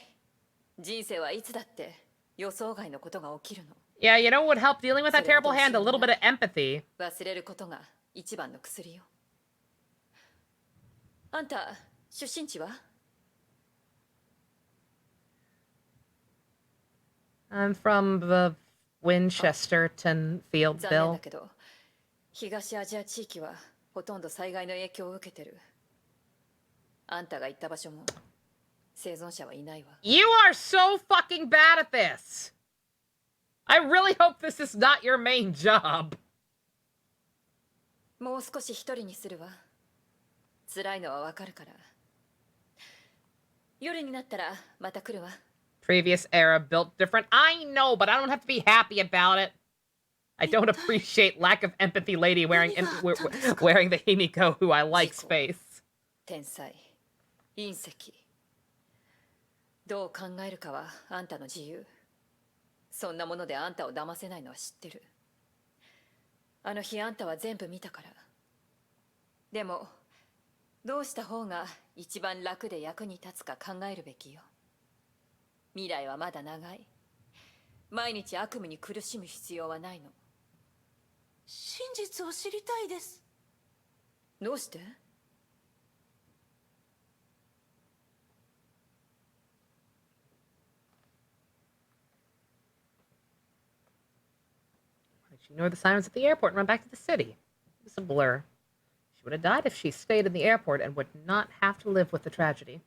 人生はいつだって予想外のことが起きるの。 Yeah, you know what would help dealing with that terrible hand? A little bit of empathy. 忘れることが一番の薬よ。あんた出身地は？ I'm from the Winchesterton 残念 Fieldville. だけど、東アジア地域はほとんど災害の影響を受けてる。あんたが行った場所も生存者はいないわ。You are so fucking bad at this! I really hope this is not your main job. もう少し一人にするわ。辛いのはわかるから。夜になったらまた来るわ。Previous era built different. I know, but I don't have to be happy about it. I don't appreciate lack of empathy lady wearing wearing the Himiko who I like's face. 天才、隕石。どう考えるかはあんたの自由。そんなものであんたを騙せないのは知ってる。あの日あんたは全部見たから。でもどうした方が一番楽で役に立つか考えるべきよ。未来はまだ長い。毎日悪夢に苦しむ必要はないの。真実を知りたいです。どうして？ She ignored the sirens at the airport and run back to the city. It was a blur. She would have died if she stayed in the airport and would not have to live with the tragedy.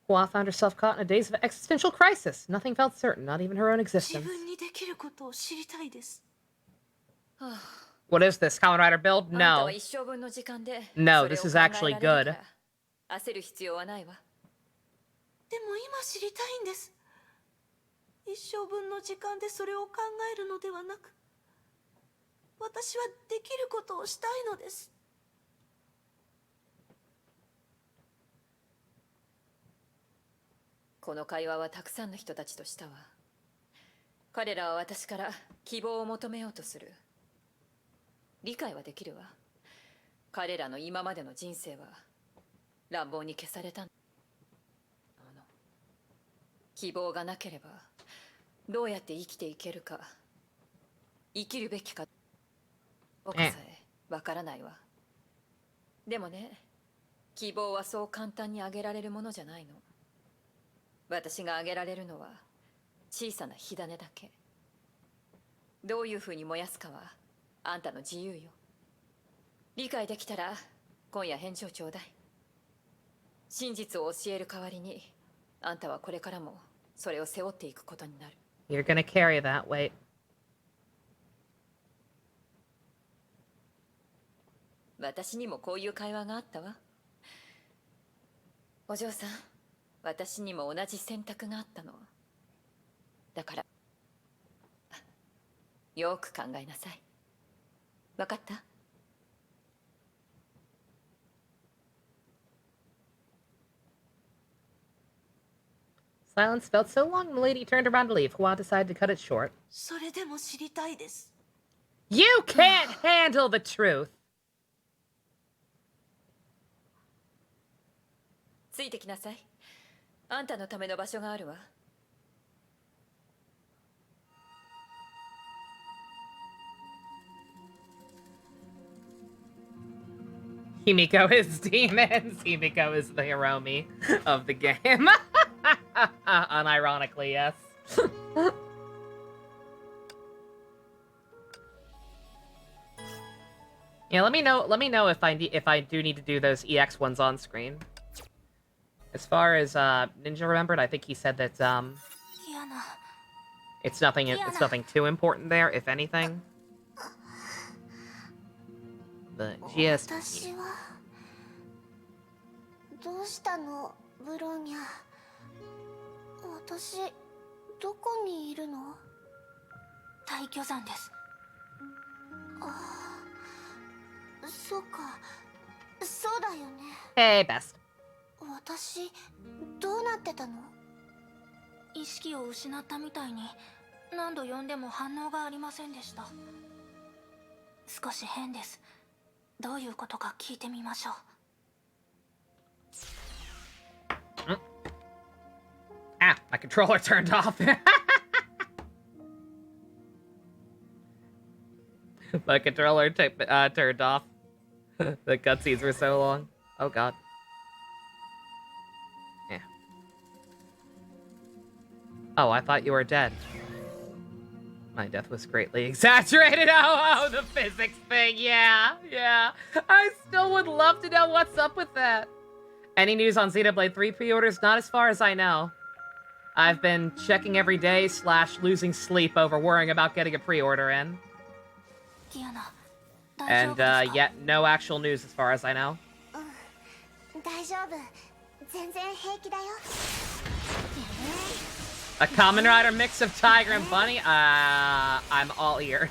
Hua found herself caught in a daze of existential crisis. Nothing felt certain, not even her own existence. What is this, Kamen Rider build? No. No, this is actually good. 焦る必要はないわ。でも今知りたいんです。一生分の時間でそれを考えるのではなく、私はできることをしたいのです。この会話はたくさんの人たちとしたわ。彼らは私から希望を求めようとする。理解はできるわ。彼らの今までの人生は乱暴に消された。希望がなければどうやって生きていけるか、生きるべきか僕さえわからないわ。でもね、希望はそう簡単にあげられるものじゃないの。私があげられるのは小さな火種だけ。どういう風に燃やすかはあんたの自由よ。理解できたら今夜返事をちょうだい。真実を教える代わりにあんたはこれからもそれを背負っていくことになる。You're gonna carry that weight. 私にもこういう会話があったわ。お嬢さん、私にも同じ選択があったの。だからよく考えなさい。わかった？ Silence felt so long, the lady turned around to leave. Hua decided to cut it short. それでも知りたいです。You can't handle the truth. ついてきなさい。あんたのための場所があるわ。Himiko is demons. Himiko is the Hiromi of the game. Unironically, yes. Yeah, let me know if I do need to do those EX ones on screen. As far as Ninja remembered, I think he said that it's nothing too important there, if anything. But just 私はどうしたの、ブローニャ。私どこにいるの？大巨山です。ああ、そうか、そうだよね。Hey, best. 私どうなってたの？意識を失ったみたいに何度呼んでも反応がありませんでした。少し変です。どういうことか聞いてみましょう。Ah, my controller turned off. My controller turned off. The cutscenes were so long. Oh god. Yeah. Oh, I thought you were dead. My death was greatly exaggerated. Oh, the physics thing. Yeah. I still would love to know what's up with that. Any news on Xenoblade 3 pre-orders? Not as far as I know. I've been checking every day / losing sleep over worrying about getting a pre-order in. And yet, no actual news as far as I know. 大丈夫全然平気だよ A Kamen Rider mix of Tiger and Bunny? I'm all ears.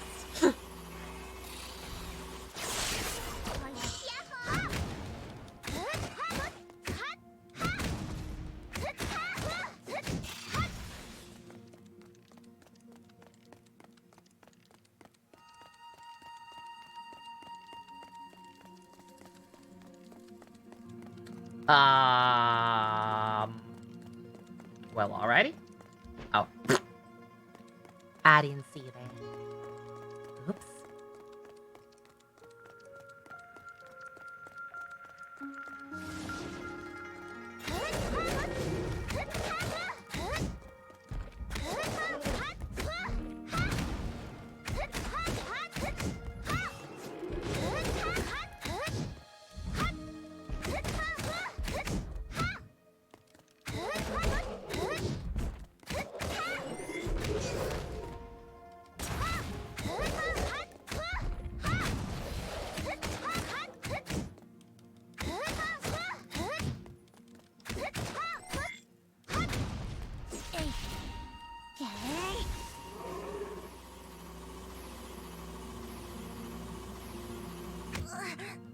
Well, alrighty. Oh. I didn't see that. Oops.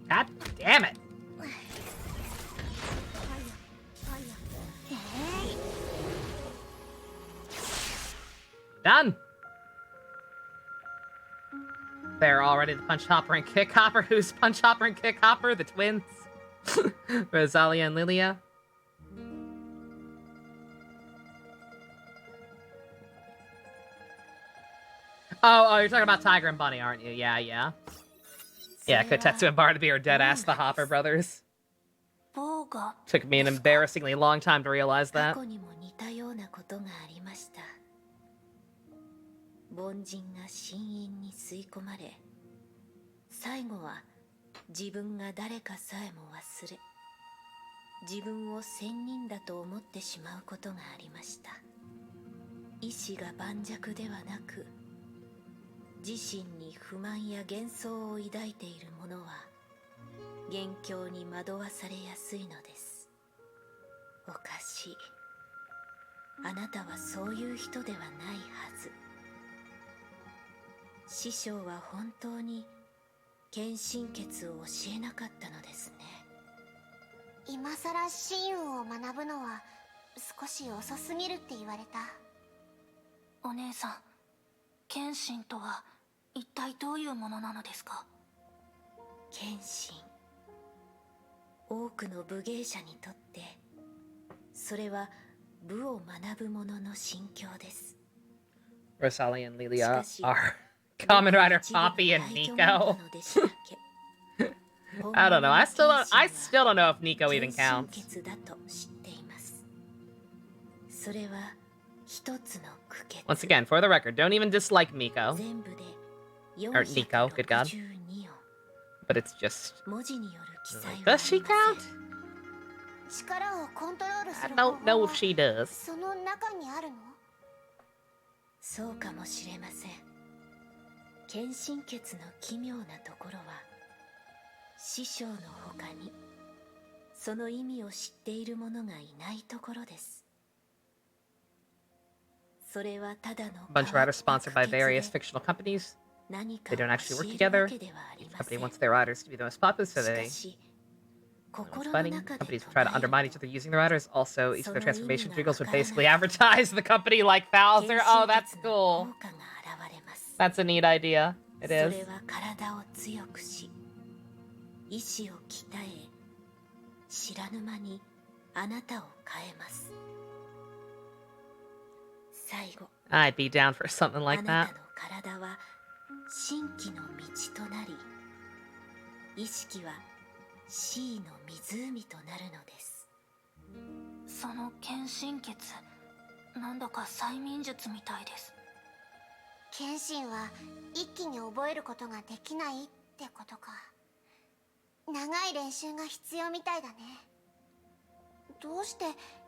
God damn it! Done! They're already the Punch Hopper and Kick Hopper. Who's Punch Hopper and Kick Hopper? The twins? Rosalia and Lilia? Oh, you're talking about Tiger and Bunny, aren't you? Yeah. Yeah, Kotetsu and Barnaby are dead-ass the Hopper brothers. Took me an embarrassingly long time to realize that. 凡人が深淵に吸い込まれ、最後は自分が誰かさえも忘れ、自分を仙人だと思ってしまうことがありました。意志が盤石ではなく、自身に不満や幻想を抱いている者は元凶に惑わされやすいのです。おかしい。あなたはそういう人ではないはず。師匠は本当に献身血を教えなかったのですね。今さら真運を学ぶのは少し遅すぎるって言われた。お姉さん、献身とは一体どういうものなのですか？献身、多くの武芸者にとってそれは武を学ぶ者の心境です。 Rosalia and Lilia are Kamen Rider Poppy and Nico. I don't know. I still don't know if Nico even counts. それは一つの苦血。 Once again, for the record, don't even dislike Miko. Or Nico, good god. But it's just... Does she count? I don't know if she does. その中にあるの？そうかもしれません。献身血の奇妙なところは、師匠の他にその意味を知っている者がいないところです。それはただの Bunch of riders sponsored by various fictional companies. They don't actually work together. Each company wants their riders to be the most popular, so they... Fighting. Companies will try to undermine each other using the riders. Also, each of their transformation jingles would basically advertise the company like Bowser. Oh, that's cool. That's a neat idea. It is. それは体を強くし、意志を鍛え、知らぬ間にあなたを変えます。最後 I'd be down for something あ like な that. たの体は神気の道となり、意識は C の湖となるのです。その献身血、なんだか催眠術みたいです。剣心は一気に覚えることができないってことか。長い練習が必要みたいだね。どうして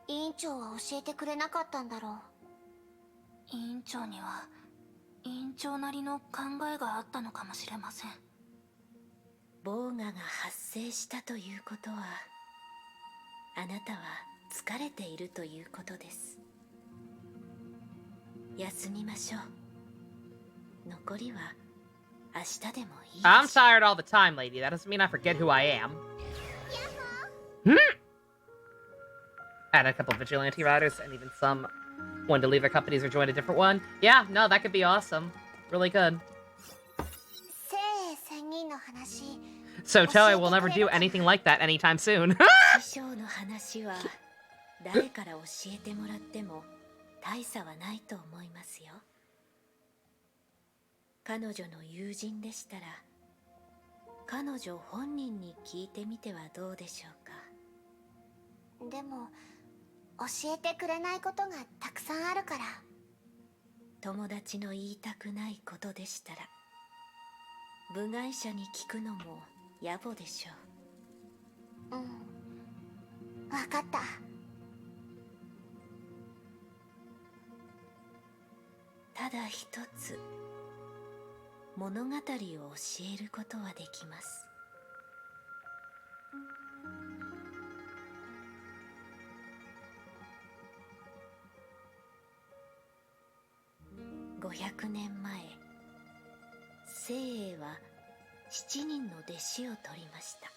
委員長は教えてくれなかったんだろう。委員長には委員長なりの考えがあったのかもしれません。防我が発生したということは、あなたは疲れているということです。休みましょう。残りは明日でもいいでしょう。 I'm tired all the time, lady. That doesn't mean I forget who I am. Add a couple vigilante riders and even some one to leave their companies or join a different one. Yeah, no, that could be awesome. Really good. 精鋭仙人の話 So Toei will never do anything like that anytime soon. 師匠の話は誰から教えてもらっても大差はないと思いますよ。彼女の友人でしたら、彼女本人に聞いてみてはどうでしょうか。でも教えてくれないことがたくさんあるから。友達の言いたくないことでしたら、部外者に聞くのも野暮でしょう。うん、分かった。ただ一つ物語を教えることはできます。500年前、聖英は7人の弟子を取りました。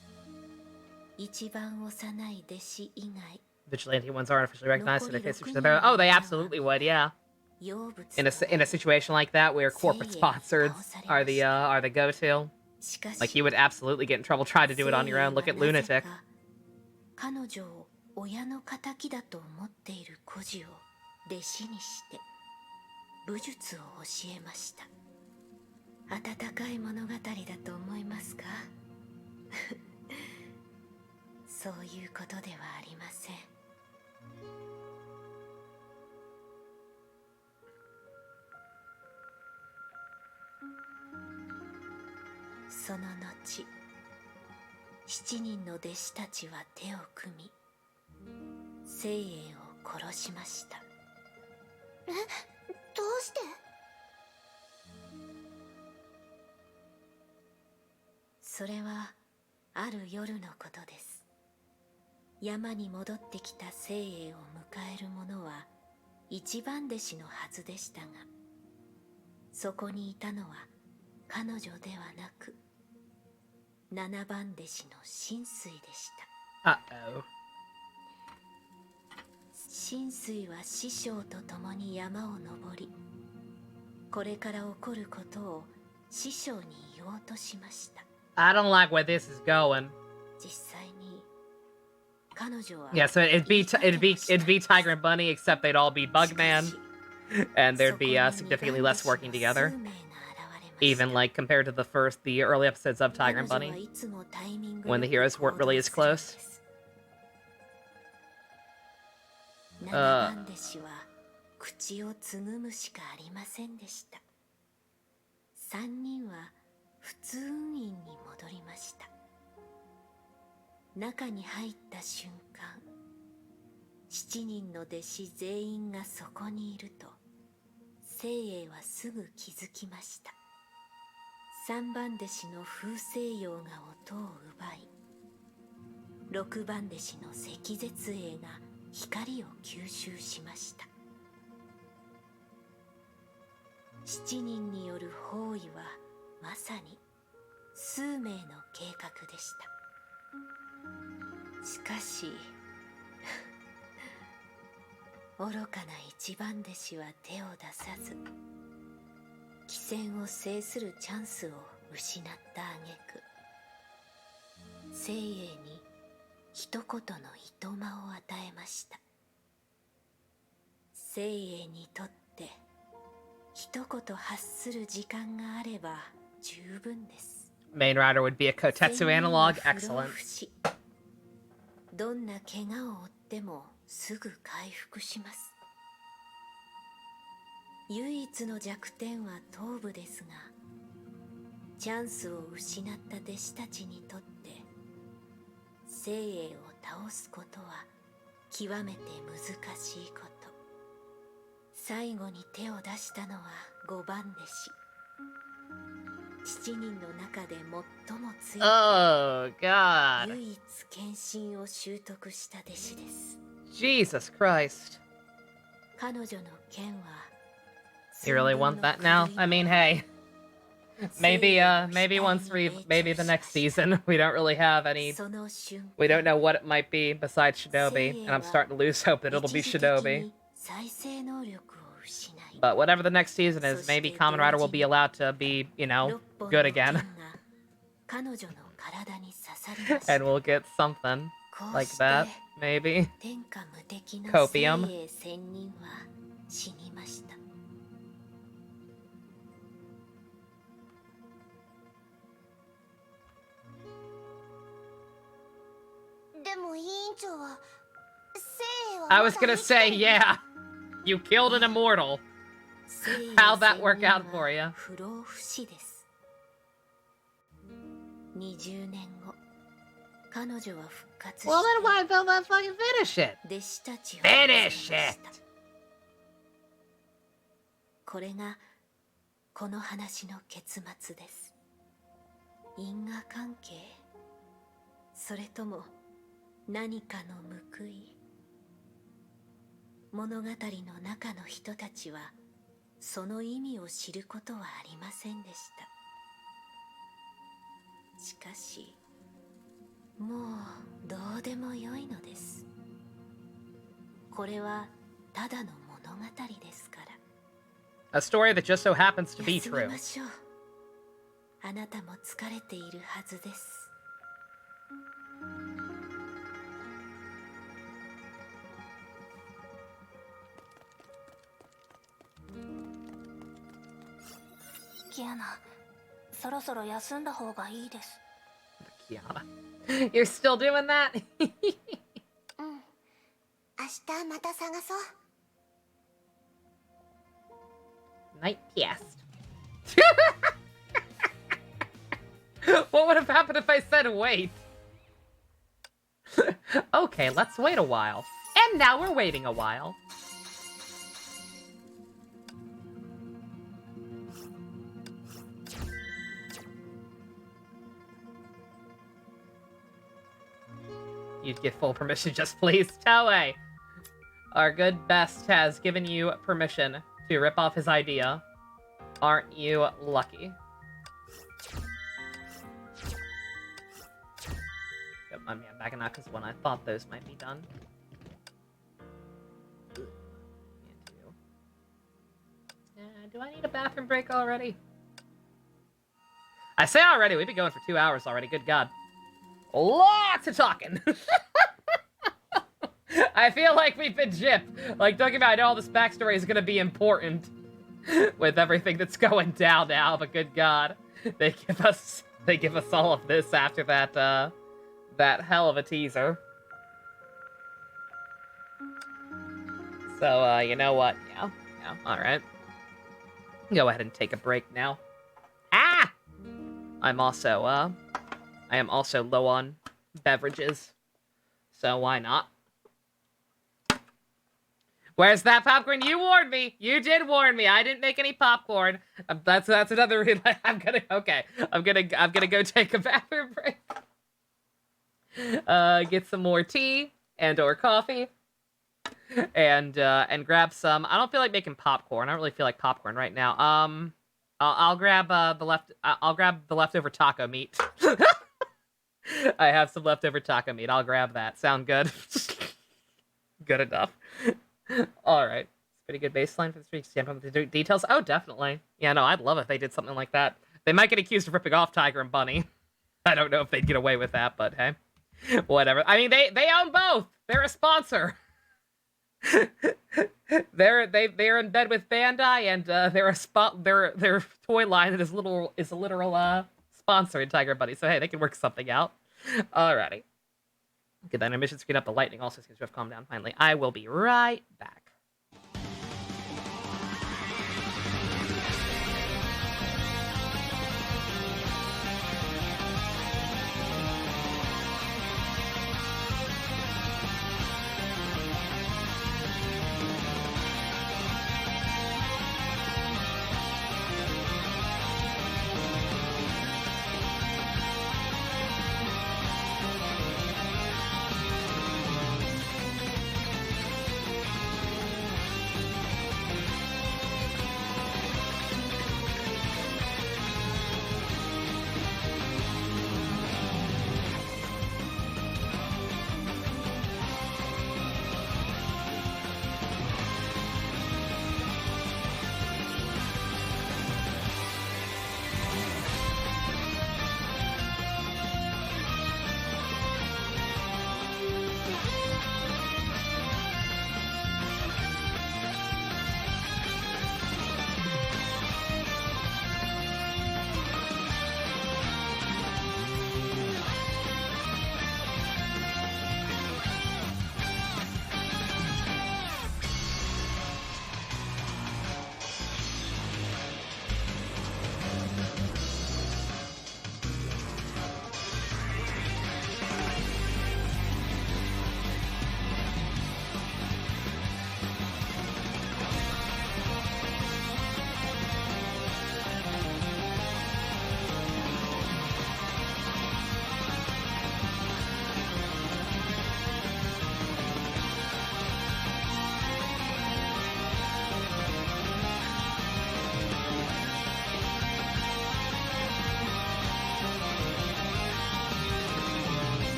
一番幼い弟子以外、 Vigilante ones aren't officially recognized in their case. Oh, they absolutely would, yeah. In a situation like that where corporate sponsors are the go-to, like you would absolutely get in trouble trying to do it on your own. Look at Lunatic. 彼女を親の敵だと思っている孤児を弟子にして武術を教えました。温かい物語だと思いますか？そういうことではありません。その後、7人の弟子たちは手を組み、聖英を殺しました。え、どうして？それはある夜のことです。山に戻ってきた聖英を迎える者は一番弟子のはずでしたが、そこにいたのは彼女ではなく7番弟子の神水でした。Uh-oh. 神水は師匠と共に山を登り、これから起こることを師匠に言おうとしました。I don't like where this is going. 実際に彼女は Yeah, so it'd be Tiger and Bunny, except they'd all be Bugman, and there'd be significantly less working together. Even like compared to the early episodes of Tiger and Bunny, when the heroes weren't really as close. 7番弟子は口をつぐむしかありませんでした。3人は普通運院に戻りました。中に入った瞬間、7人の弟子全員がそこにいると聖英はすぐ気づきました。3番弟子の風星葉が音を奪い、6番弟子の赤絶英が光を吸収しました。7人による包囲はまさに数名の計画でした。しかし愚かな一番弟子は手を出さず、機戦を制するチャンスを失った挙句、聖英に一言のいとまを与えました。聖英にとって一言発する時間があれば十分です。 Main Rider would be a Kotetsu analog. 不老 Excellent. 不死。どんな怪我を負ってもすぐ回復します。唯一の弱点は頭部ですが、チャンスを失った弟子たちにとって精鋭を倒すことは極めて難しいこと。最後に手を出したのは5番弟子。7人の中で最も強い、 Oh, God. 唯一献身を習得した弟子です。 Jesus Christ. 彼女の剣は You really want that now? I mean, hey. Maybe maybe the next season. We don't really have any... その瞬間 We don't know what it might be besides Shinobi. And I'm starting to lose hope that it'll be 一時的に Shinobi. 再生能力を失い、 But whatever the next season is, maybe Kamen Rider will be allowed to be, you know, good again. 彼女の体に刺さりました。 And we'll get something こう like して that, maybe. 天下無敵の Copium 精鋭千人は死にました。でも委員長は精鋭は I was gonna say, yeah. You killed an immortal. 精鋭 How'd that 千 work 人 out は for you? 不老不死です。20年後、彼女は復活して Well, then why don't that fucking finish it? 弟子たちを Finish 集めました。 it! これがこの話の結末です。因果関係、それとも何かの報い。物語の中の人たちはその意味を知ることはありませんでした。しかしもうどうでもよいのです。これはただの物語ですから。 A story that just so happens to be 休み true. ましょう。あなたも疲れているはずです。キアナ、そろそろ休んだ方がいいです。 Kiana. You're still doing that? うん。明日また探そう。 Night guest. What would have happened if I said wait? Okay, let's wait a while. And now we're waiting a while. You'd get full permission, just please. Toei! Our good best has given you permission to rip off his idea. Aren't you lucky? Don't mind me, I'm backing out because when I thought those might be done. Do I need a bathroom break already? I say already, we've been going for 2 hours already, good god. Lots of talking! I feel like we've been gypped. Like, don't get me wrong, I know all this backstory is gonna be important with everything that's going down now, but good god. They give us all of this after that, that hell of a teaser. So, you know what? Yeah, alright. Go ahead and take a break now. Ah! I am also low on beverages. So why not? Where's that popcorn? You warned me! You did warn me! I didn't make any popcorn. That's another reason I'm gonna go take a bathroom break. Get some more tea and or coffee. And grab some. I don't feel like making popcorn. I don't really feel like popcorn right now. I'll grab the leftover taco meat. I have some leftover taco meat. I'll grab that. Sound good? Good enough. All right. It's pretty good baseline for this week. Stand up with the details. Oh, definitely. Yeah, no, I'd love if they did something like that. They might get accused of ripping off Tiger and Bunny. I don't know if they'd get away with that, but hey, whatever. I mean, they own both. They're a sponsor. they're in bed with Bandai, and their toy line is a literal sponsor in Tiger Buddy. So hey, they can work something out. Alrighty. Get that intermission screen up. The lightning also seems to have calmed down finally. I will be right back.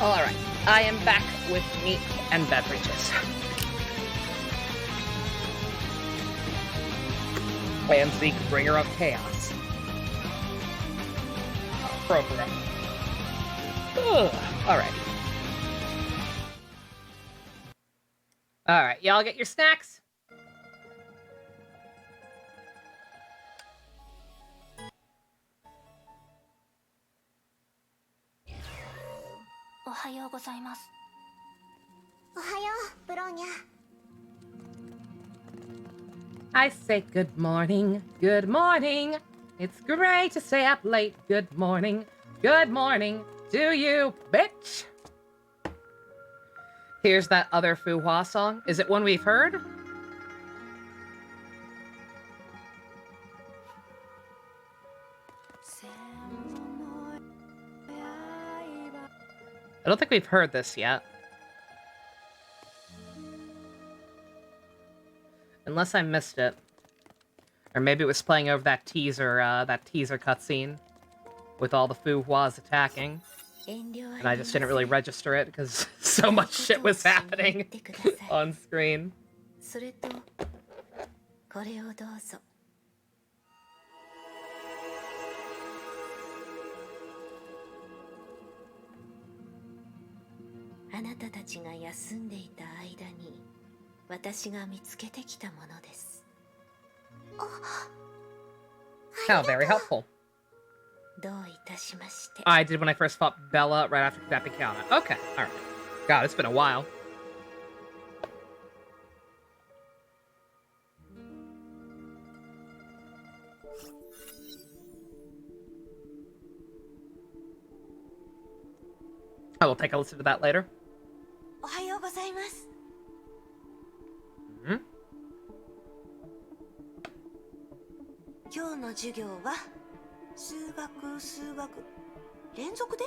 Alright, I am back with meat and beverages. Clanseek, bringer of chaos. Program. Alright. Alright, y'all get your snacks? I say good morning, good morning. It's great to stay up late. Good morning to you, bitch. Here's that other Fu-Hua song. Is it one we've heard? I don't think we've heard this yet. Unless I missed it. Or maybe it was playing over that teaser cutscene with all the Fu-Huas attacking. And I just didn't really register it because so much shit was happening on screen. それとこれをどうぞ。あなたたちが休んでいた間に私が見つけてきたものです。How very helpful. どういたしまして。 I did when I first fought Bella right after kidnapping Kiana. Okay, alright. God, it's been a while. I will take a listen to that later. おはようございます。 Hmm? 今日の授業は数学連続で、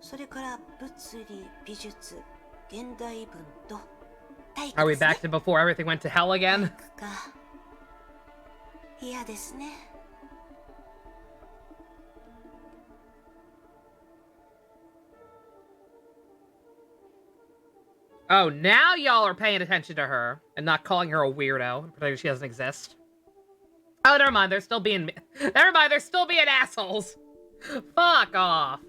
それから物理美術現代文と体育 Are で we すね。 back to before everything went to hell again? か嫌ですね。 Oh, now y'all are paying attention to her and not calling her a weirdo, pretending she doesn't exist. Oh, never mind. They're still being assholes. Fuck off.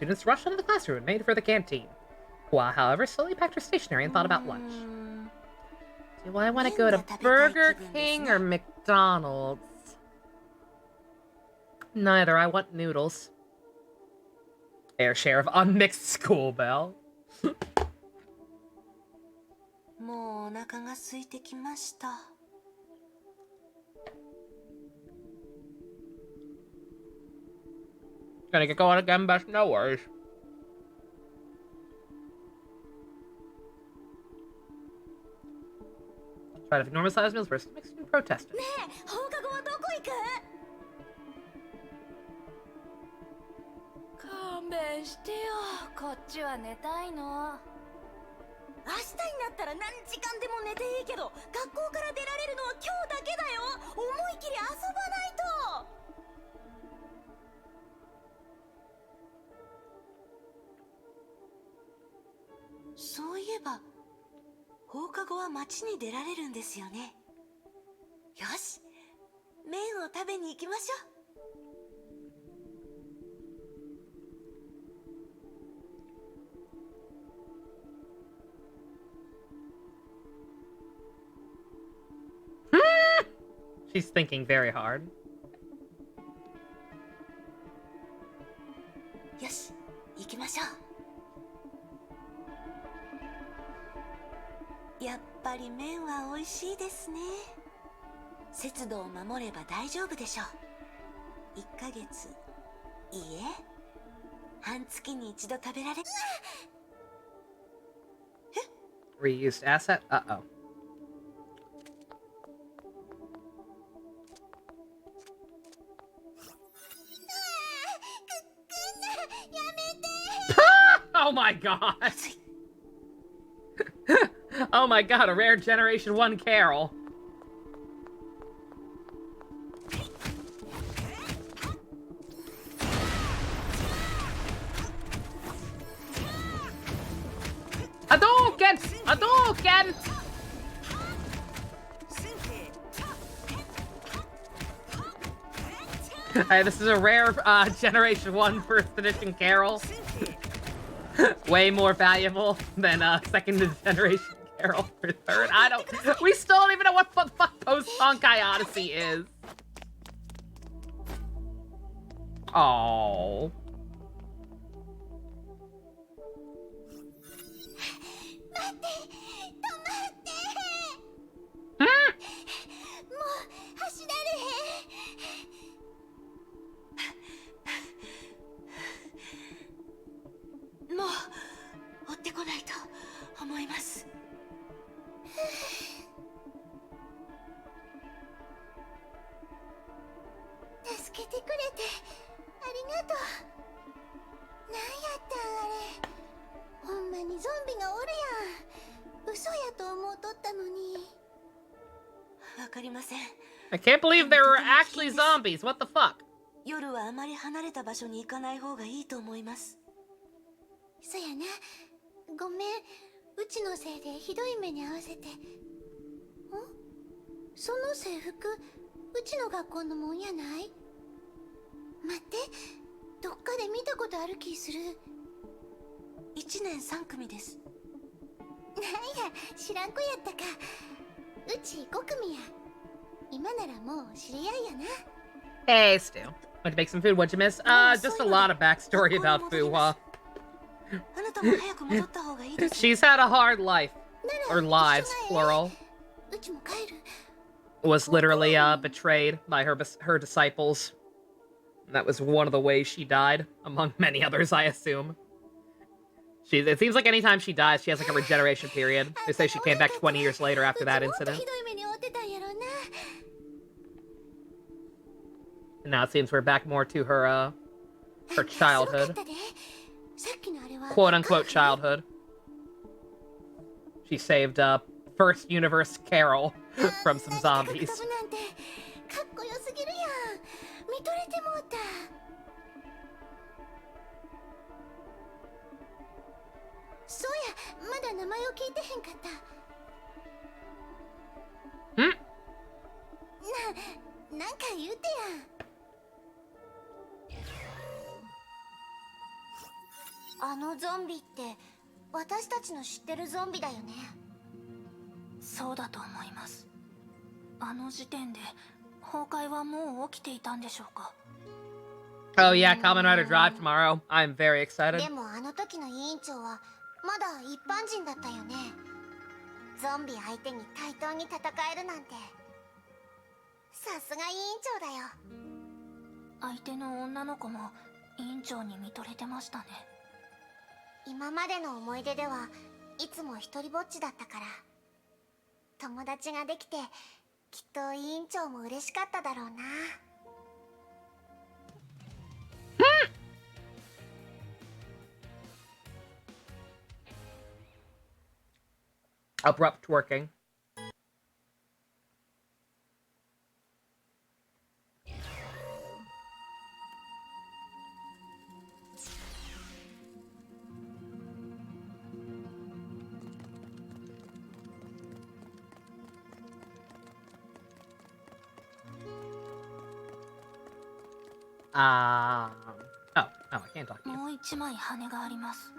students rushed into the classroom and made for the canteen. Hua, however, slowly packed her stationery and thought about lunch. Do I want to go to Burger King or McDonald's? Neither. I want noodles. Fair share of unmixed school bell. もうお腹が空いてきました。Gonna get going again, but no worries. Try to normal size meals versus mixed and protested. ねえ、放課後はどこ行く？勘弁してよ。こっちは寝たいの。明日になったら何時間でも寝ていいけど、学校から出られるのは今日だけだよ。思い切り遊ばないと。そういえば放課後は街に出られるんですよね。よし、麺を食べに行きましょう。She's thinking very hard. よし、行きましょう。やっぱり麺は美味しいですね。節度を守れば大丈夫でしょう。1ヶ月、いいえ、半月に一度食べられ。Reused asset? Uh-oh. Oh my god! Oh my god, a rare Generation 1 Carol. Hadouken! Hadouken! Hey, this is a rare Generation 1 First Edition Carol. Way more valuable than second generation Carol for third. We still don't even know what the fuck post Honkai Odyssey is. Oh. I can't believe there were actually zombies. What the fuck? 夜はあまり離れた場所に行かない方がいいと思います。そやな。ごめん。うちのせいでひどい目に遭わせて。その制服、うちの学校のもんやない？待って、どっかで見たことある気する。1年3組です。なんや、知らん子やったか。うち5組や。今ならもう知り合いやな。Hey, Stu. Want to make some food? What'd you miss? Just a lot of backstory about Fuhua. She's had a hard life. Or lives, plural. Was literally betrayed by her disciples. That was one of the ways she died, among many others, I assume. It seems like anytime she dies, she has like a regeneration period. They say she came back 20 years later after that incident. And now it seems we're back more to her childhood. Quote-unquote childhood. She saved, first universe Carol from some zombies. Hmm? あのゾンビって私たちの知ってるゾンビだよね。そうだと思います。あの時点で崩壊はもう起きていたんでしょうか。 Oh yeah, Kamen Rider Drive tomorrow. I'm very excited. でもあの時の委員長はまだ一般人だったよね。ゾンビ相手に対等に戦えるなんて、さすが委員長だよ。相手の女の子も委員長に見とれてましたね。今までの思い出ではいつも一人ぼっちだったから、友達ができてきっと委員長も嬉しかっただろうな。Abrupt twerking. Oh, I can't talk to you. もう一枚羽があります。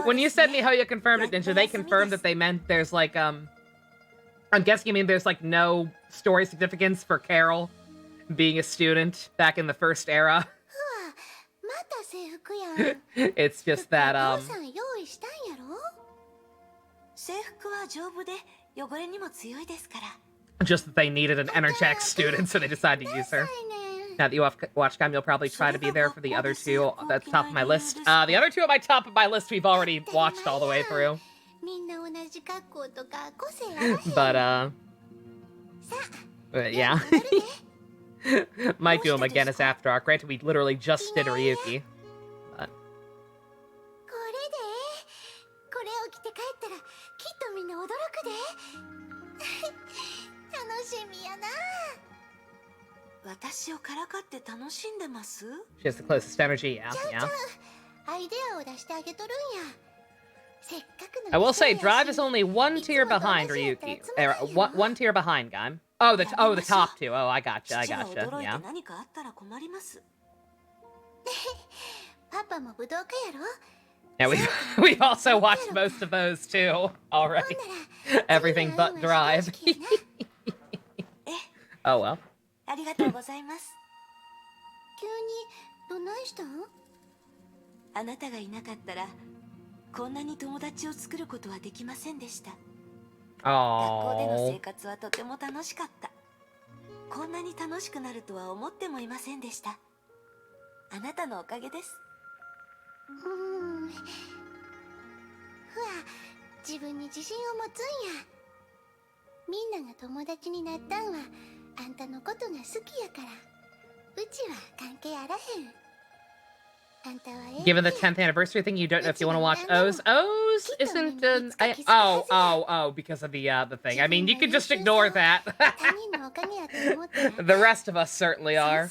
When you said Mihoyo confirmed it, Ninja, they confirmed that they meant there's like, I'm guessing you mean there's like no story significance for Carol being a student back in the first era. It's just that, 制服は丈夫で汚れにも強いですから。 just that they needed an energetic student, so they decided to use her. Now that you watch Game, you'll probably try to be there for the other two at the top of my list. The other two at my top of my list we've already watched all the way through. But yeah. Might do them again as After Dark. Granted, we literally just did Ryuki. But... これを着て帰ったらきっとみんな驚くで。楽しみやな。私をからかって楽しんでます？ She has the closest energy, yeah. アイデアを出してあげとるんや。せっかくの I will say, Drive is only one tier behind Ryuki. One tier behind, Gaim. Oh, the top two. Oh, I gotcha, yeah. 何かあったら困ります。パパも武道家やろ。 Yeah, we've also watched most of those too already. Everything but Drive. Oh well. ありがとうございます。急にどないしたん？あなたがいなかったらこんなに友達を作ることはできませんでした。学校での生活はとても楽しかった。こんなに楽しくなるとは思ってもいませんでした。あなたのおかげです。ふわ、自分に自信を持つんや。みんなが友達になったんはあんたのことが好きやから。うちは関係あらへん。あんたはGiven the 10th anniversary thing, you don't know if you want to watch O's. O's isn't an... Oh, because of the thing. I mean, you could just ignore that. The rest of us certainly are.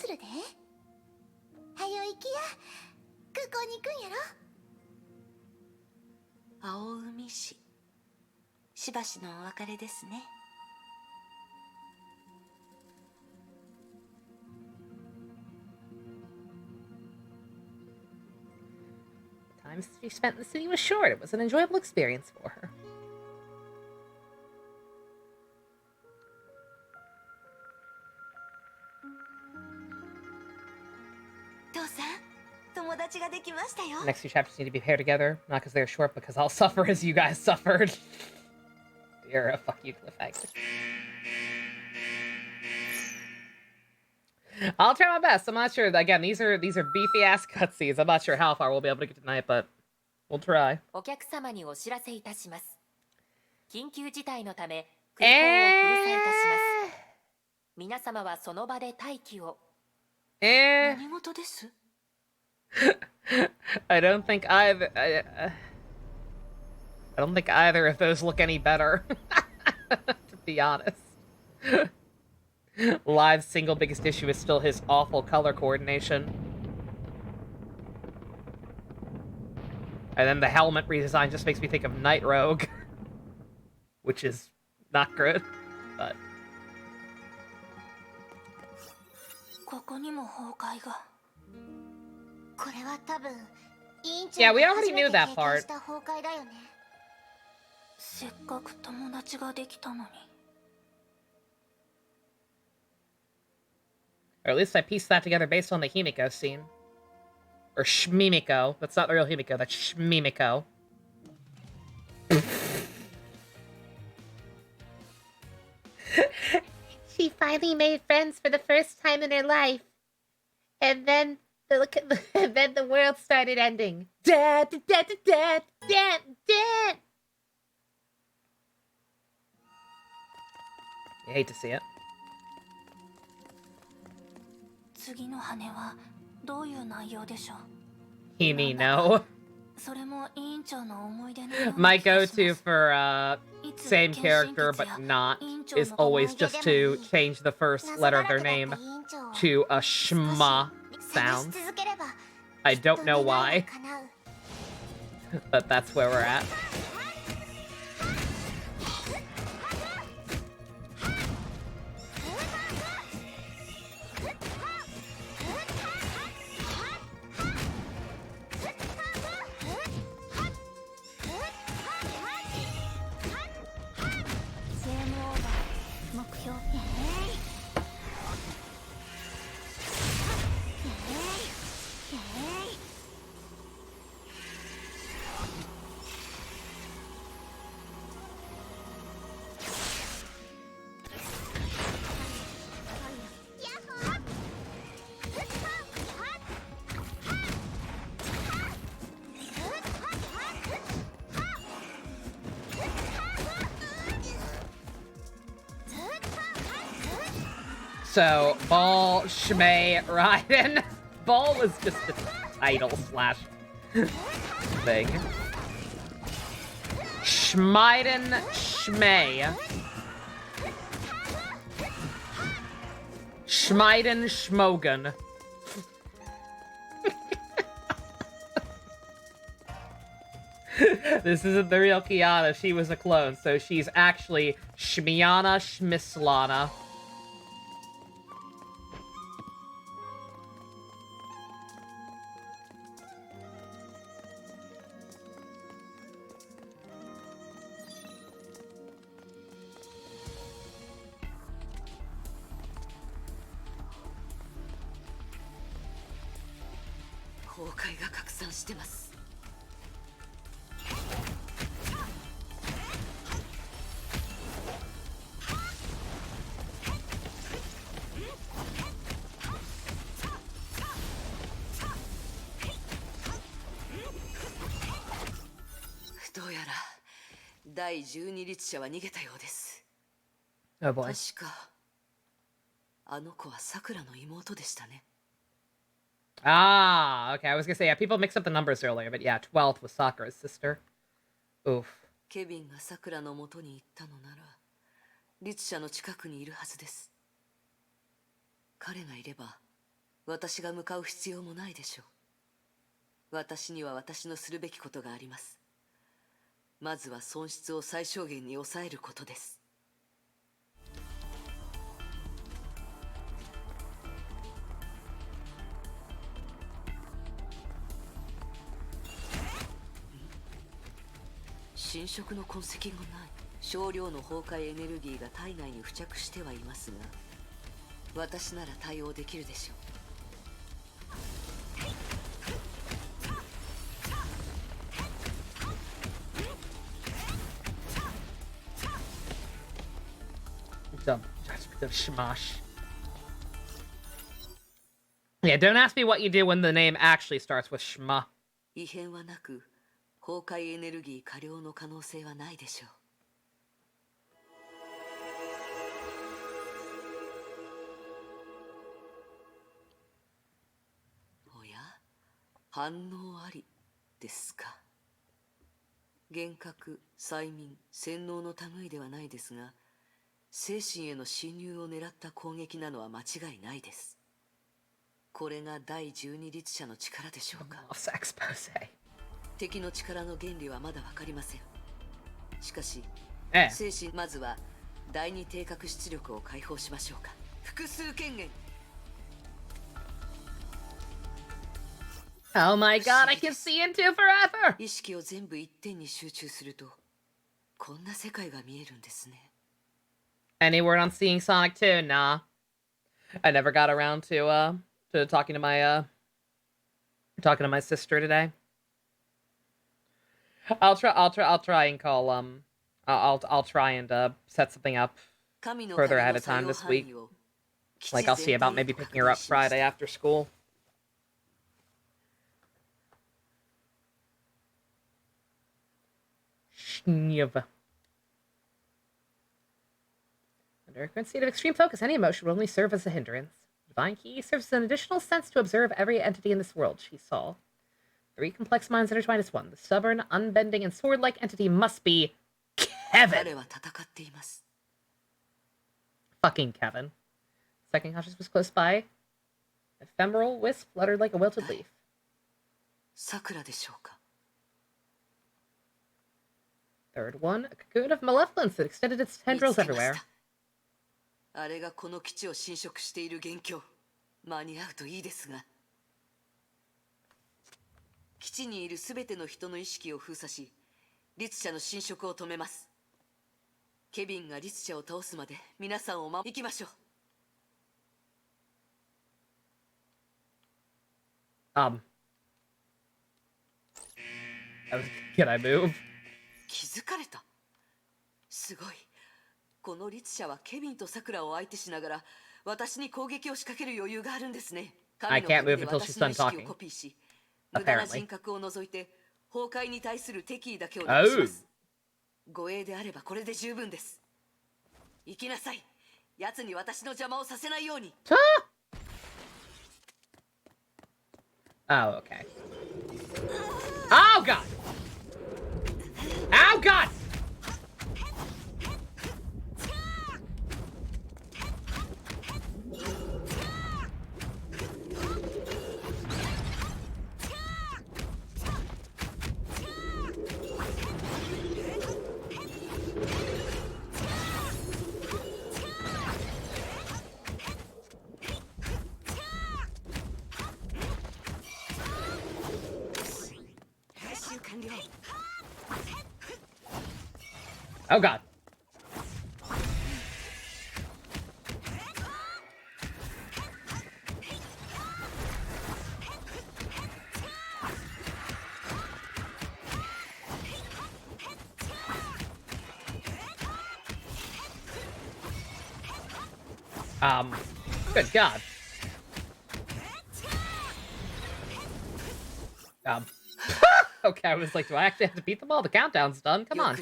はよ行きや。空港に行くんやろ。青海市。しばしのお別れですね。Time she spent in the city was short. It was an enjoyable experience for her. 父さん、友達ができましたよ。 The next two chapters need to be paired together, not because they're short, because I'll suffer as you guys suffered. You're a fuck you cliffhanger. I'll try my best. I'm not sure. Again, these are beefy ass cutscenes. I'm not sure how far we'll be able to get tonight, but we'll try. お客様にお知らせいたします。緊急事態のため空港を封鎖いたします。皆様はその場で待機を。何事です？ I don't think either. I don't think either of those look any better. To be honest. Live's single biggest issue is still his awful color coordination. And then the helmet redesign just makes me think of Night Rogue. Which is not good, but... ここにも崩壊が。これは多分委員長 Yeah, we が already 初め knew て that 経 part. 験した崩壊だよね。せっかく友達ができたのに。Or at least I pieced that together based on the Himiko scene. Or Shmimiko. That's not the real Himiko, that's Shmimiko. She finally made friends for the first time in her life. And then and then the world started ending. Da, da, da, da, da, da, da. You hate to see it. 次の羽はどういう内容でしょう。 Himino. それも委員長の思い出のような My 気がします。 go-to for same character but not is always just to change the first letter of their name to a shma sound. I don't know why, but that's where we're at. So, Ball, Shmei, Raiden. Ball was just a title slash thing. Schmeiden, Shmei. Schmeiden, Schmogen. This isn't the real Kiana, she was a clone, so she's actually Shmiana Shmislana. Honkai が拡散してます。どうやら第12律者は逃げたようです。 Oh boy. 確かあの子は桜の妹でしたね。 Ah, okay. I was gonna say, yeah, people mixed up the numbers earlier, but yeah, 12th was Sakura's sister. Oof. ケビンが桜の元に行ったのなら、律者の近くにいるはずです。彼がいれば、私が向かう必要もないでしょう。私には私のするべきことがあります。まずは損失を最小限に抑えることです。 侵食の痕跡がない。少量の崩壊エネルギーが体内に付着してはいますが、私なら対応できるでしょう。 Shmosh. Yeah, don't ask me what you do when the name actually starts with Shma. 異変はなく、崩壊エネルギー過量の可能性はないでしょう。 おや、反応ありですか。幻覚、催眠、洗脳の類ではないですが、精神への侵入を狙った攻撃なのは間違いないです。これが第12律者の力でしょうか。敵の力の原理はまだ分かりません。しかし、精神まずは第二定格出力を解放しましょうか。複数権限。Oh my god, I can see into forever! 意識を全部一点に集中するとこんな世界が見えるんですね。 Any word on seeing Sonic 2? Nah. I never got around to talking to my sister today. I'll try and call I'll try and set something up further ahead of time this week. Like I'll see about maybe picking her up Friday after school. Shniv. Under a current state of extreme focus, any emotion will only serve as a hindrance. Divine Key serves as an additional sense to observe every entity in this world, she saw. Three complex minds intertwined as one. The stubborn, unbending, and sword-like entity must be Kevin. Fucking Kevin. Second conscious was close by. Ephemeral wisp fluttered like a wilted leaf. Third one, a cocoon of malevolence that extended its tendrils everywhere. あれがこの基地を侵食している元凶。間に合うといいですが。基地にいるすべての人の意識を封鎖し、律者の侵食を止めます。ケビンが律者を倒すまで皆さんを行きましょう。Can I move? 気づかれた。すごい。この律者はケビンとサクラを相手しながら私に攻撃を仕掛ける余裕があるんですね。 I can't move until she's done talking. 無駄な人格を除いて崩壊に対する敵意だけを出します。護衛であればこれで十分です。行きなさい。奴に私の邪魔をさせないように。Oh, okay. Oh god! Oh god! Oh god. Good god. Okay, I was like, do I actually have to beat them all? The countdown's done. Come on.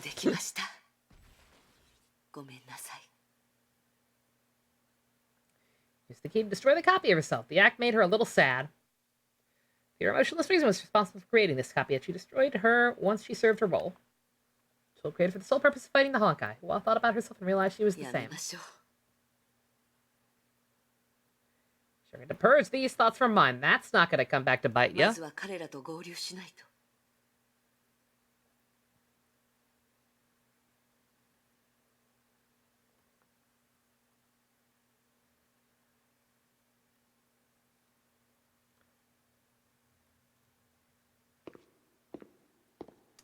Use the key to destroy the copy of herself. The act made her a little sad. Your emotionless reason was responsible for creating this copy, yet she destroyed her once she served her role. She was created for the sole purpose of fighting the Honkai, who all thought about herself and realized she was the same. Sure, to purge these thoughts from mine. That's not gonna come back to bite you.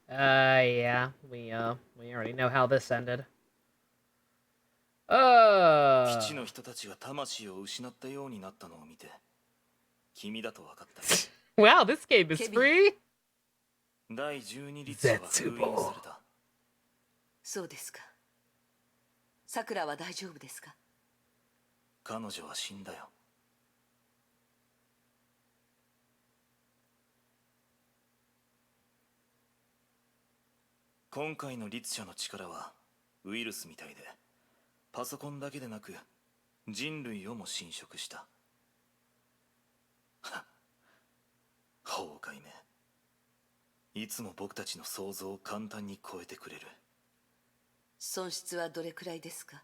Yeah, we already know how this ended. 基地の人たちが魂を失ったようになったのを見て、君だと分かった。Wow, this game is free. 第12律者は封印された。そうですか。さくらは大丈夫ですか？彼女は死んだよ。今回の律者の力はウイルスみたいで、パソコンだけでなく人類をも侵食した。崩壊め。いつも僕たちの想像を簡単に超えてくれる。損失はどれくらいですか？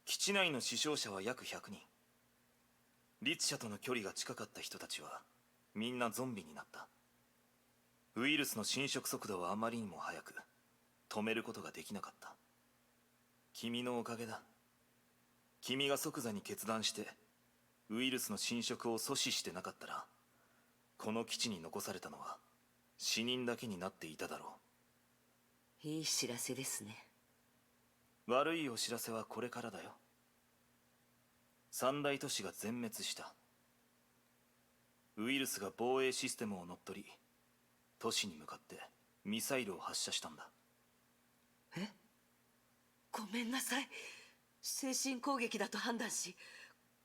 基地内の死傷者は約100人。律者との距離が近かった人たちはみんなゾンビになった。ウイルスの侵食速度はあまりにも速く、止めることができなかった。君のおかげだ。君が即座に決断してウイルスの侵食を阻止してなかったら、この基地に残されたのは死人だけになっていただろいい知らせですね。う。悪いお知らせはこれからだよ。三大都市が全滅した。ウイルスが防衛システムを乗っ取り、都市に向かってミサイルを発射したんだ。え、ごめんなさい。精神攻撃だと判断し、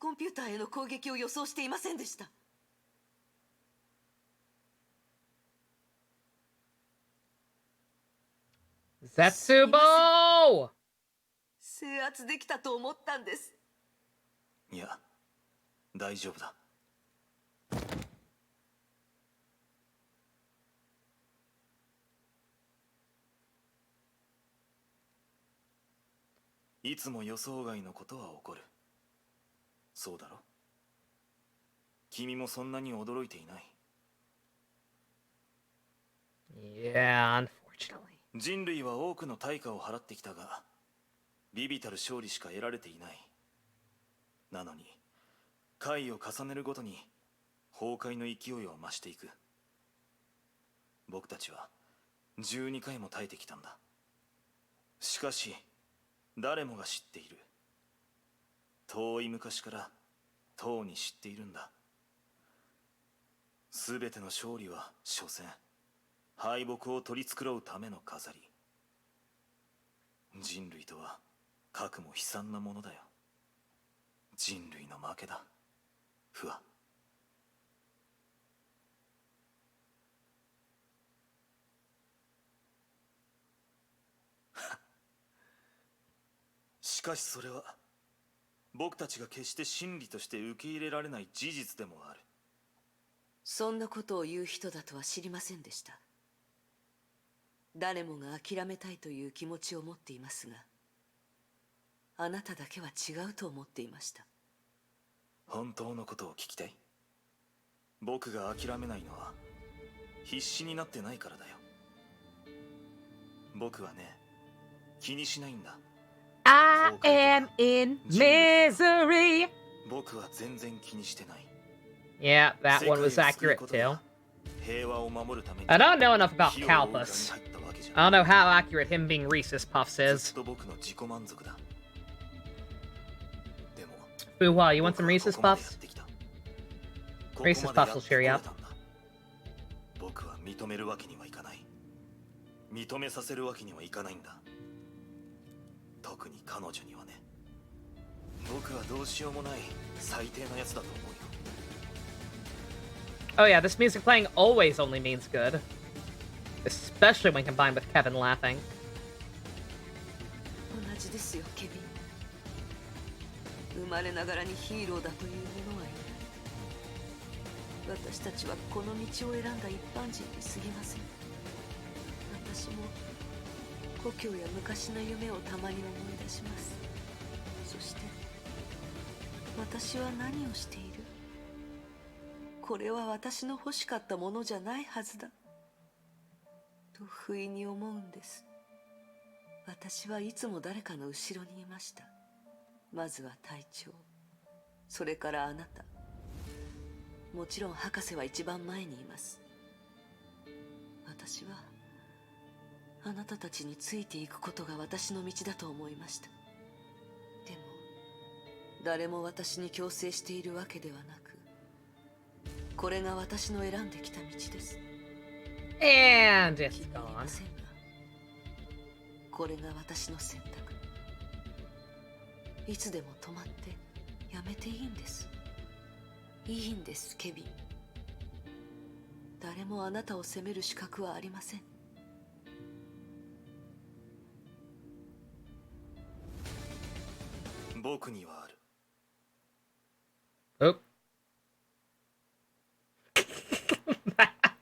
コンピューターへの攻撃を予想していませんでした。絶望。制圧できたと思ったんです。いや、大丈夫だ。いつも予想外のことは起こる。そうだろ？君もそんなに驚いていない。Yeah, unfortunately. 人類は多くの対価を払ってきたが、微々たる勝利しか得られていない。なのに回を重ねるごとに崩壊の勢いを増していく。僕たちは12回も耐えてきたんだ。しかし誰もが知っている。遠い昔からとうに知っているんだ。全ての勝利は所詮敗北を取り繕うための飾り。人類とはかくも悲惨なものだよ。人類の負けだ。不破。しかしそれは僕たちが決して真理として受け入れられない事実でもある。そんなことを言う人だとは知りませんでした。誰もが諦めたいという気持ちを持っていますが、あなただけは違うと思っていました。本当のことを聞きたい？僕が諦めないのは必死になってないからだよ。僕はね、気にしないんだ。I am in misery. 僕は全然気にしてない。 Yeah, that one was accurate too. 平和を守るために I don't know enough about 火を追う側に Kalpus. 入ったわけじゃ I ない。 don't know how accurate him being Reese's Puffs ずっ is. と僕の自己満足だ。でも Fuwa, you want some 僕は Reese's ここまでや Puffs? ってきた。 Reese's ここまで Puffs will cheer you やっ up. てこれたんだ。僕は認めるわけにはいかない。認めさせるわけにはいかないんだ。特に彼女にはね。僕はどうしようもない最低なやつだと思うよ。 Oh yeah, this music playing always only means good. Especially when combined with Kevin laughing. 同じですよ、ケビン。生まれながらにヒーローだというものはいない。私たちはこの道を選んだ一般人に過ぎません。私も故郷や昔の夢をたまに思い出します。そして私は何をしている？これは私の欲しかったものじゃないはずだと不意に思うんです。私はいつも誰かの後ろにいました。まずは隊長、それからあなた、もちろん博士は一番前にいます。私はあなたたちについていくことが私の道だと思いました。でも誰も私に強制しているわけではなく、これが私の選んできた道です。 And it's 気に入りま gone. せんが、これが私の選択。いつでも止まってやめていいんです。いいんです、ケビン。誰もあなたを責める資格はありません。僕にはある。 Oh.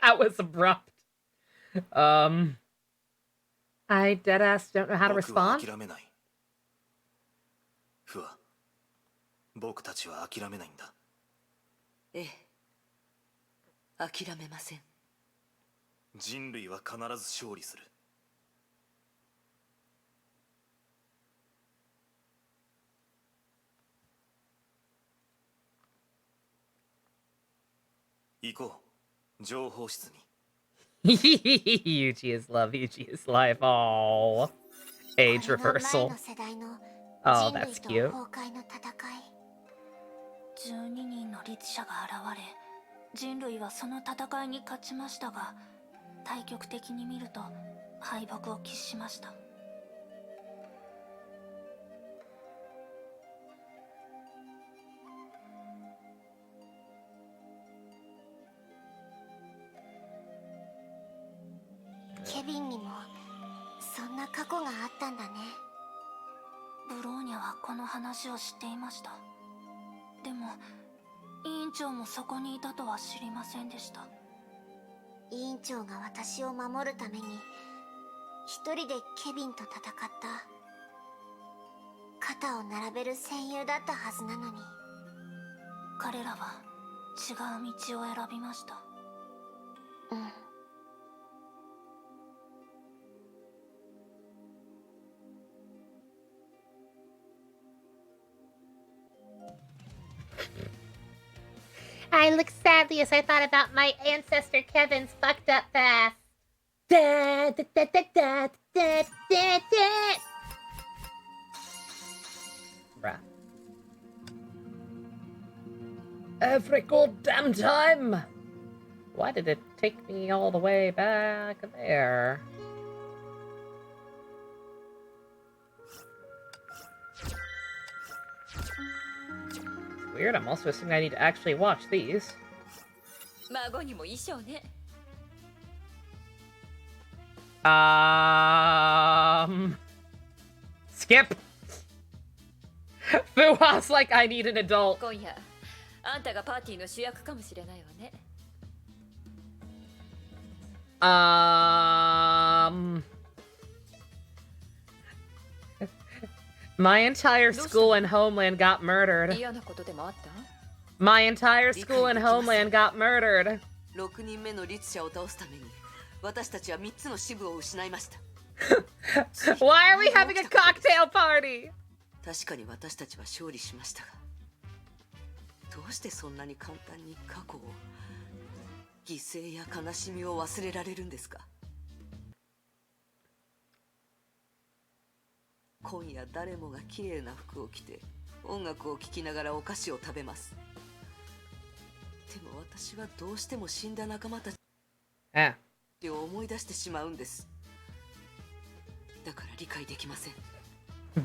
That was abrupt. I deadass don't know how to 僕は respond. 諦めない。不破、僕たちは諦めないんだ。ええ、諦めません。人類は必ず勝利する。行こう。情報室に。Yuji is love, Yuji is life. Oh, age これが前 reversal. の世代の Oh, 人類 that's と cute. 崩壊の戦い。 12人の律者が現れ、人類はその戦いに勝ちましたが、対極的に見ると敗北を喫しました。ケビンにもそんな過去があったんだね。ブローニャはこの話を知っていました。でも委員長もそこにいたとは知りませんでした。委員長が私を守るために一人でケビンと戦った。肩を並べる戦友だったはずなのに。彼らは違う道を選びました。うん。I look sadly as I thought about my ancestor Kevin's fucked up past. Da, da, da, da, da, da, da, da. Bruh. Every goddamn time! Why did it take me all the way back there? Weird, I'm also assuming I need to actually watch these. 孫にも衣装ね。Skip! Fuwa's like, I need an adult. 今夜、あんたがパーティーの主役かもしれないわね。My entire school and homeland got murdered. 嫌なことでもあった？ My entire school and homeland got murdered. 6人目の律者を倒すために私たちは3つの支部を失いました。 Why are we having a cocktail party? 確かに私たちは勝利しましたが、どうしてそんなに簡単に過去を、犠牲や悲しみを忘れられるんですか？今夜誰もが綺麗な服を着て音楽を聴きながらお菓子を食べます。でも私はどうしても死んだ仲間たちを思い出してしまうんです。だから理解できません。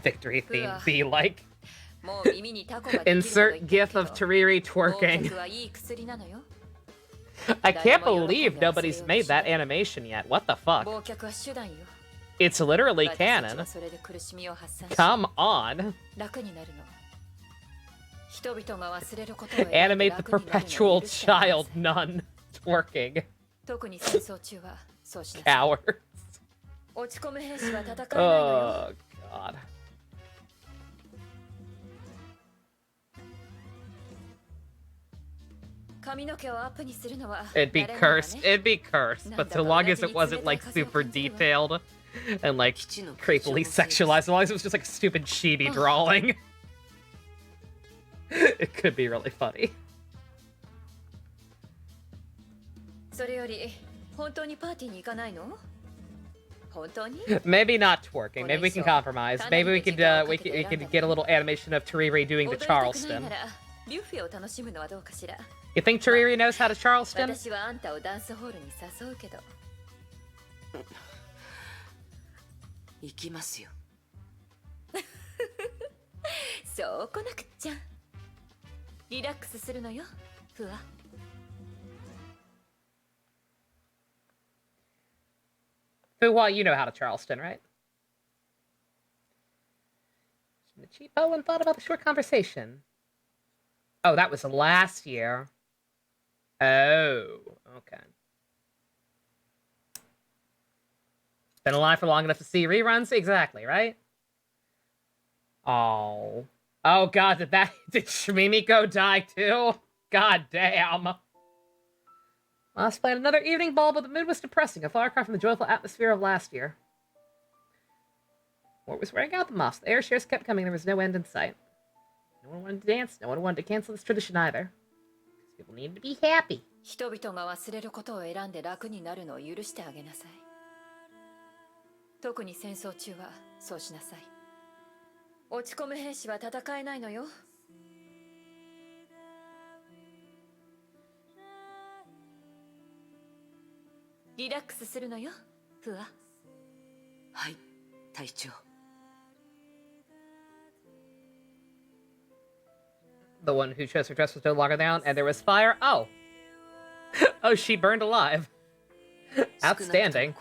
Victory theme be like もう耳にタコができるのが insert 言って gif る of けど、 Tariri 忘 twerking. 却はいい薬なのよ。 I can't believe nobody's made that animation yet. What the fuck? 忘却は手段よ。 It's literally 私たちは canon. それで苦しみを発散し、 Come on. 楽になるの。人々が忘れることを選んで Animate the 楽になるのを perpetual 許してあげな child さい。 nun twerking. 特に戦争中はそうしなさい。 Cowards. 落ち込む兵士は戦えないのよ。 Oh, God. 髪の毛をアップにするのは It'd be 慣れないわ cursed. ね。 It'd be cursed. But so long as it wasn't like super detailed and like creepily sexualized, as long as it was just like a stupid chibi drawing, it could be really funny. それより本当にパーティーに行かないの？本当に？ Maybe not twerking. Maybe we can compromise. Maybe we could we could get a little animation of Tariri doing the 踊りたくない Charleston. ならビュッフェを楽しむのはどうかしら。 You think Tariri knows how to Charleston? 私はあんたをダンスホールに誘うけど。行きますよ。そう来なくっちゃ。リラックスするのよ、フワ。 Fuwa, you know how to Charleston, right? The cheap Owen thought about the short conversation. Oh, that was last year. Oh, okay. Been alive for long enough to see reruns? Exactly, right? Oh. Oh god, did Shmimiko die too? God damn. Last played another evening ball, but the mood was depressing, a far cry from the joyful atmosphere of last year. Mort was wearing out the moss. The air shares kept coming, there was no end in sight. No one wanted to dance, no one wanted to cancel this tradition either. Because people needed to be happy. 人々が忘れることを選んで楽になるのを許してあげなさい。特に戦争中はそうしなさい。落ち込む兵士は戦えないのよ。リラックスするのよ、フア。はい、隊長。The one who chose her dress was no longer down, and there was fire. Oh. Oh, she burned alive. Outstanding.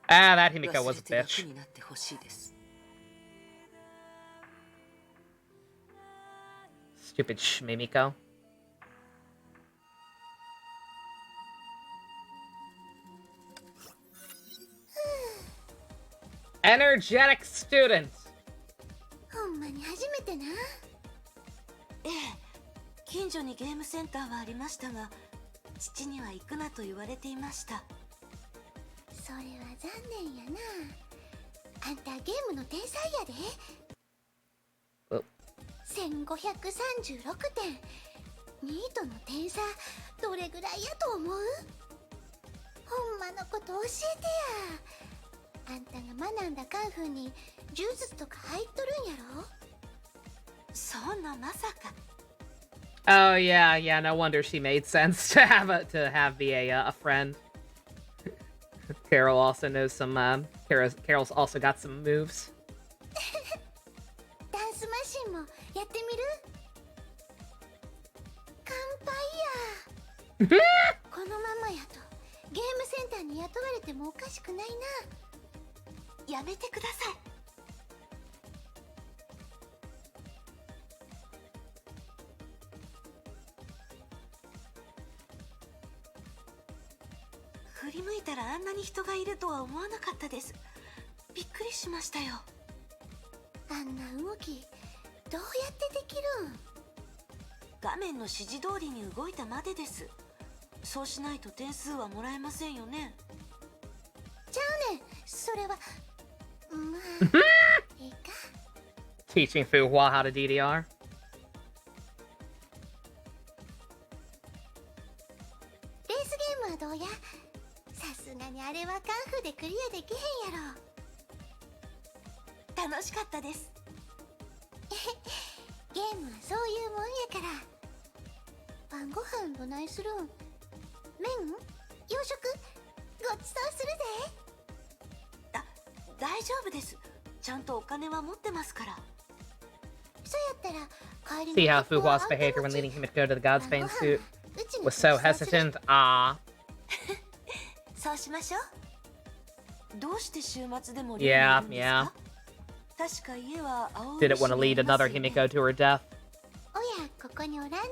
Ah, that Himiko was a bitch. Stupid Shmimiko. Energetic student. ほんまに初めてな。ええ、近所にゲームセンターはありましたが、父には行くなと言われていました。それは残念やな。あんたゲームの天才やで。1536点。ニートの点差どれぐらいやと思う？ほんまのこと教えてや。あんたが学んだカンフーに呪術とか入っとるんやろ？そんなまさか。Oh yeah, no wonder she made sense to be a friend. Carol also knows some Carol's also got some moves. ダンスマシンもやってみる？乾杯や。このままやとゲームセンターに雇われてもおかしくないな。やめてください。振り向いたらあんなに人がいるとは思わなかったです。びっくりしましたよ。あんな動きどうやってできるん？画面の指示通りに動いたまでです。そうしないと点数はもらえませんよね。ちゃうねん、それはまあいいか。Teaching Fuhua how to DDR. レースゲームはどうや？さすがにあれはカンフーでクリアできへんやろ。楽しかったです。ゲームはそういうもんやから。晩ご飯どないするん？麺？洋食？ごちそうするで。大丈夫です。ちゃんとお金は持ってますから。そうやったら帰り See の how 格好は Fuhua's あんた behavior when 持ち。 leading Himiko to the Godsbane 晩ご suit 飯うちの was so ごちそうする。 hesitant. Ah. そうしましょう。どうして週末でも Yeah, 料理をやるんですか？確か家は青 Didn't want to lead another Himiko to her death. おや、ここにおらんねん。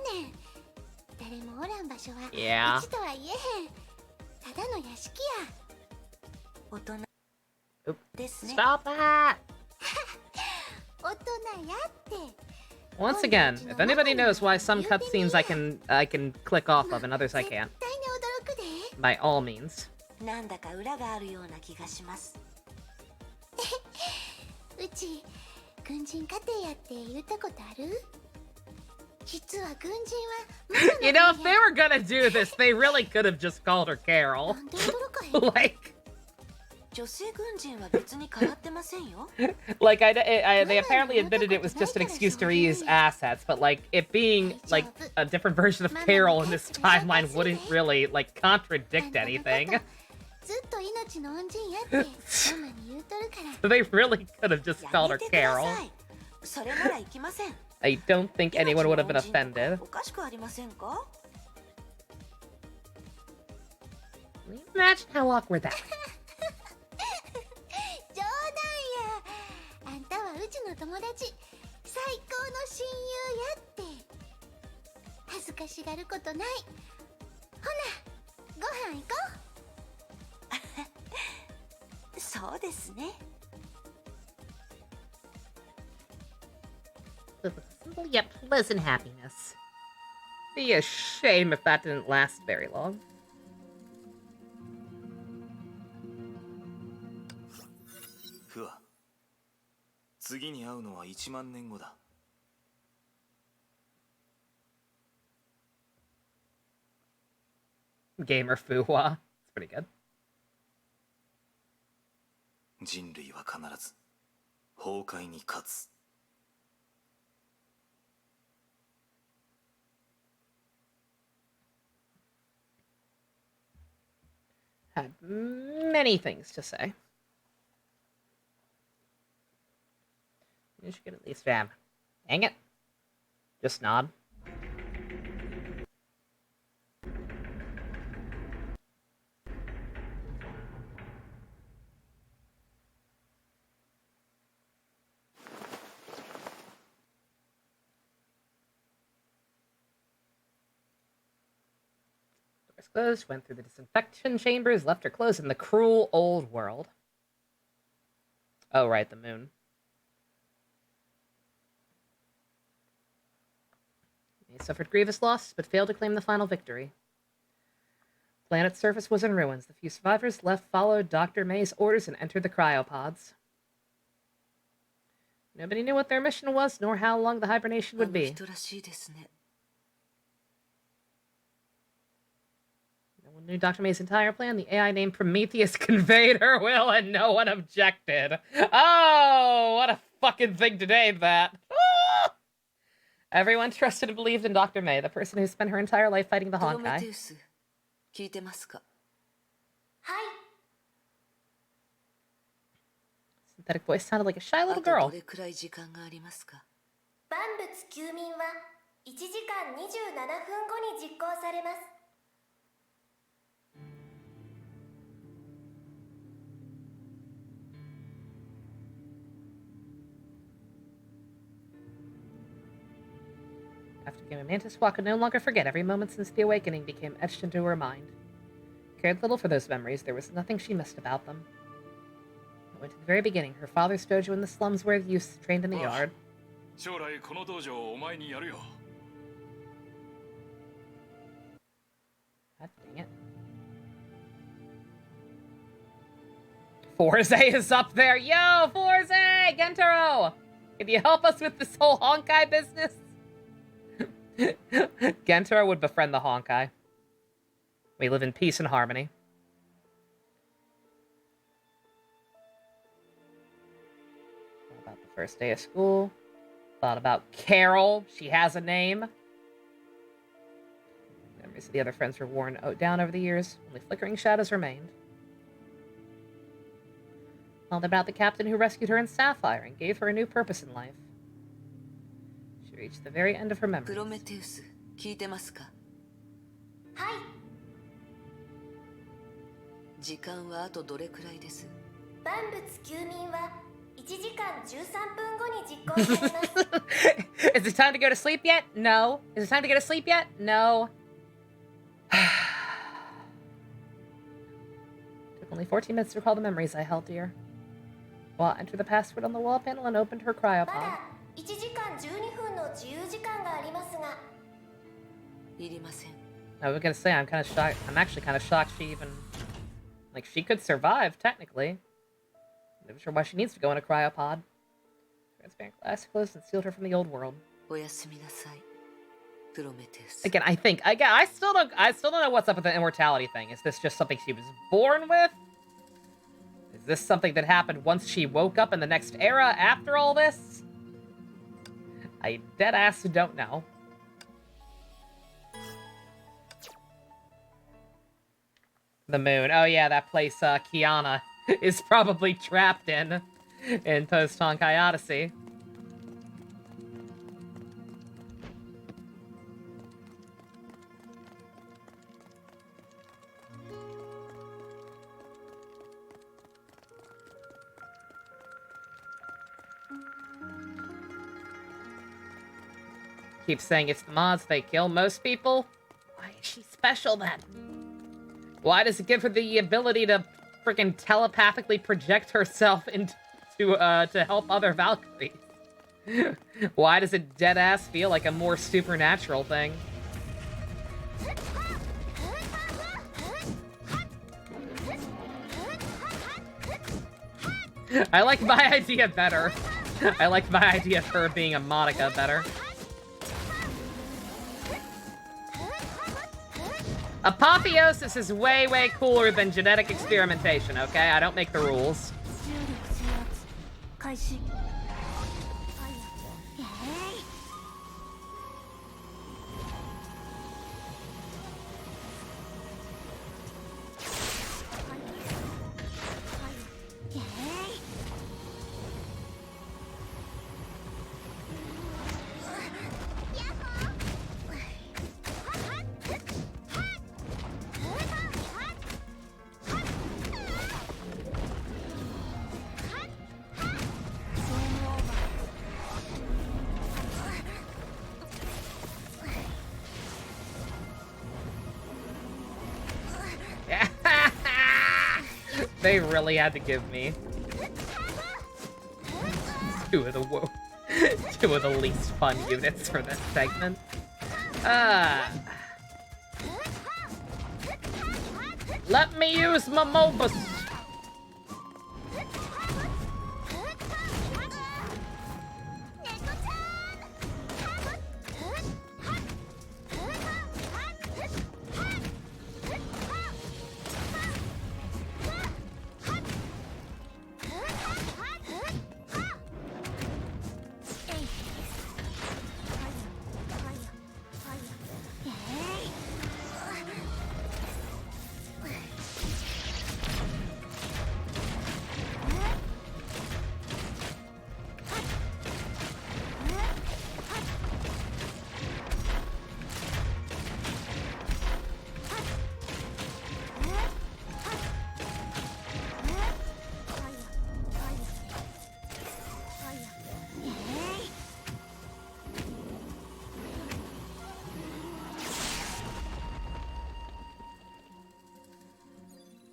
誰もおらん場所は Yeah. うちとは言えへん。ただの屋敷や。大人 Oop. ですね。 Stop that! 大人やって。 Once again, if anybody knows why some cutscenes I can click off of and others I 絶 can't, 対に驚くで。 by all means. なんだか裏があるような気がします。うち軍人家庭やって言ったことある？実は軍人は You know, if they were gonna do this, they really could have just called her な Carol. んで驚かへん？ like, 女性軍人は別に変わってませんよ。like they apparently admitted it was just an excuse to reuse assets, but like it being like a different version of Carol in this timeline wouldn't really like contradict anything. ずっと命の恩人やってママに言うとるから。 They really could have just や called め her てくだ Carol. さい。それなら行きません。 I don't think anyone would have been offended. おかしくありませんか？ Can you imagine how awkward that? 冗談や。あんたはうちの友達、最高の親友やって。恥ずかしがることない。ほな、ご飯行こう。そうですね。 With a simple yet pleasant happiness. Be a shame if that didn't last very long. フワ、次に会うのは1万年後だ。Gamer Fuhua. It's pretty good. 人類は必ず崩壊に勝つ。 Had many things to say. You should get at least fam. Dang it. Just nod. Doors closed, went through the disinfection chambers, left her clothes in the cruel old world. Oh, right, the moon. They suffered grievous loss, but failed to claim the final victory. The planet's surface was in ruins. The few survivors left followed Dr. May's orders and entered the cryopods. Nobody knew what their mission was, nor how long the hibernation would be. No one knew Dr. May's entire plan. The AI named Prometheus conveyed her will, and no one objected. Oh, what a fucking thing to name that. Ah! Everyone trusted and believed in Dr. May, the person who spent her entire life fighting the Honkai. 聞いてますか? Synthetic voice sounded like a shy little girl. あとどれくらい時間がありますか? 万物休眠は1時間27分後に実行されます。 After the game of Mantis, Wa could no longer forget. Every moment since the awakening became etched into her mind. Cared little for those memories. There was nothing she missed about them. It went to the very beginning. Her father's dojo in the slums where the youths trained in the yard. 将来この道場をお前にやるよ。 God dang it. Forze is up there. Yo, Forze! Gentaro! Can you help us with this whole Honkai business? Gentaro would befriend the Honkai. We live in peace and harmony. Thought about the first day of school. Thought about Carol. She has a name. Memories of the other friends were worn down over the years. Only flickering shadows remained. Thought about the captain who rescued her in Sapphire and gave her a new purpose in life. She reached the very end of her memories. プロメテウス、聞いてますか? はい。時間はあとどれくらいです? 万物休眠は1時間13分後に実行されます。 Is it time to go to sleep yet? No. Is it time to go to sleep yet? No. Took only 14 minutes to recall the memories I held dear. Well, entered the password on the wall panel and opened her ま cryopod. だ1時間12分の自由時間がありますが。いりません。 I was gonna say, I'm kind of shocked. I'm actually kind of shocked she even... Like, she could survive, technically. I'm not sure why she needs to go in a cryopod. Transparent glass closed and sealed her from the old world. おやすみなさい、プロメテウス。 Again, I still don't know what's up with the immortality thing. Is this just something she was born with? Is this something that happened once she woke up in the next era after all this? I deadass don't know. The moon. Oh yeah, that place Kiana is probably trapped in post Honkai Odyssey. Keep saying it's the mods, they kill most people. Why is she special then? Why does it give her the ability to freaking telepathically project herself into to help other Valkyries? Why does it deadass feel like a more supernatural thing? I like my idea better. I like my idea of her being a Monica better. Apotheosis is way, way cooler than genetic experimentation, okay? I don't make the rules. 重力制圧開始。 They really had to give me two of the least fun units for this segment. Let me use my Mobus.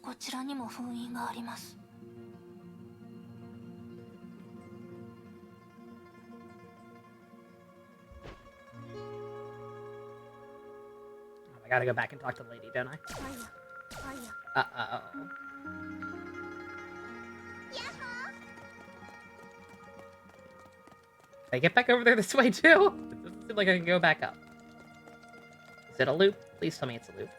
こちらにも封印があります。 I gotta go back and talk to the lady, don't I? Uh-oh. Can I get back over there this way, too? It doesn't seem like I can go back up. Is it a loop? Please tell me it's a loop.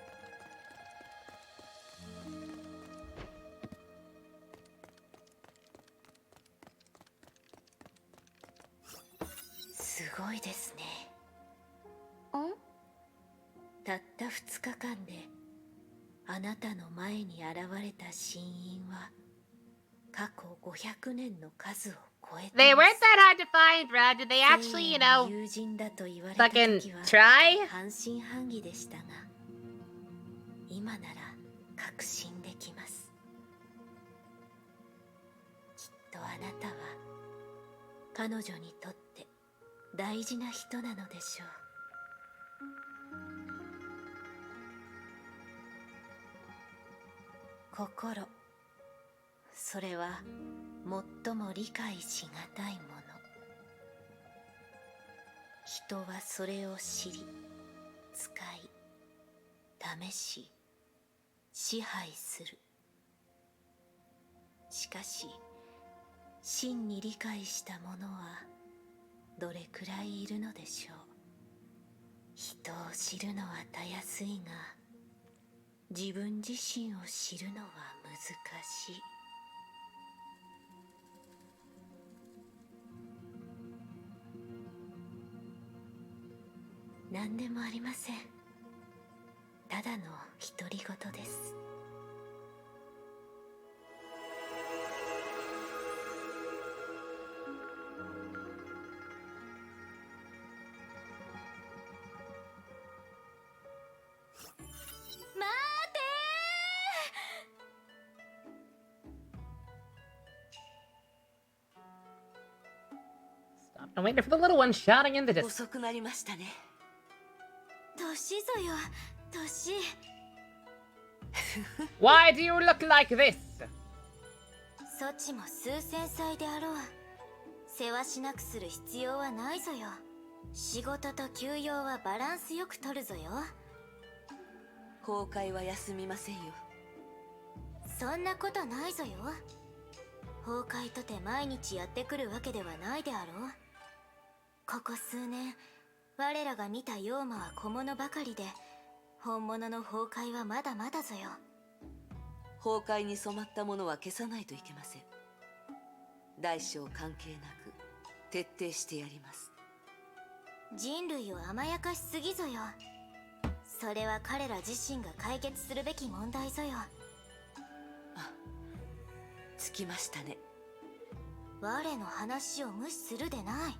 たった2日間であなたの前に現れた神員は過去500年の数を超えて They weren't that hard to find, Brad. Did they actually, you know, 友人だと言われた fucking 時は try? 半信半疑でしたが今なら確信できます。きっとあなたは彼女にとって大事な人なのでしょう。心、それは最も理解しがたいもの。人はそれを知り、使い、試し、支配する。しかし、真に理解した者はどれくらいいるのでしょう。人を知るのはたやすいが、自分自身を知るのは難しい。何でもありません。ただの独り言です。I'm waiting for the little one shouting in the distance. 遅くなりましたね。年ぞよ、年。Why do you look like this? そちも数千歳であろう。世話しなくする必要はないぞよ。仕事と休養はバランスよく取るぞよ。崩壊は休みませんよ。そんなことないぞよ。崩壊とて毎日やってくるわけではないであろう。ここ数年我らが見た妖魔は小物ばかりで本物の崩壊はまだまだぞよ。崩壊に染まったものは消さないといけません。大小関係なく徹底してやります。人類を甘やかしすぎぞよ。それは彼ら自身が解決するべき問題ぞよ。あ、つきましたね。我の話を無視するでない。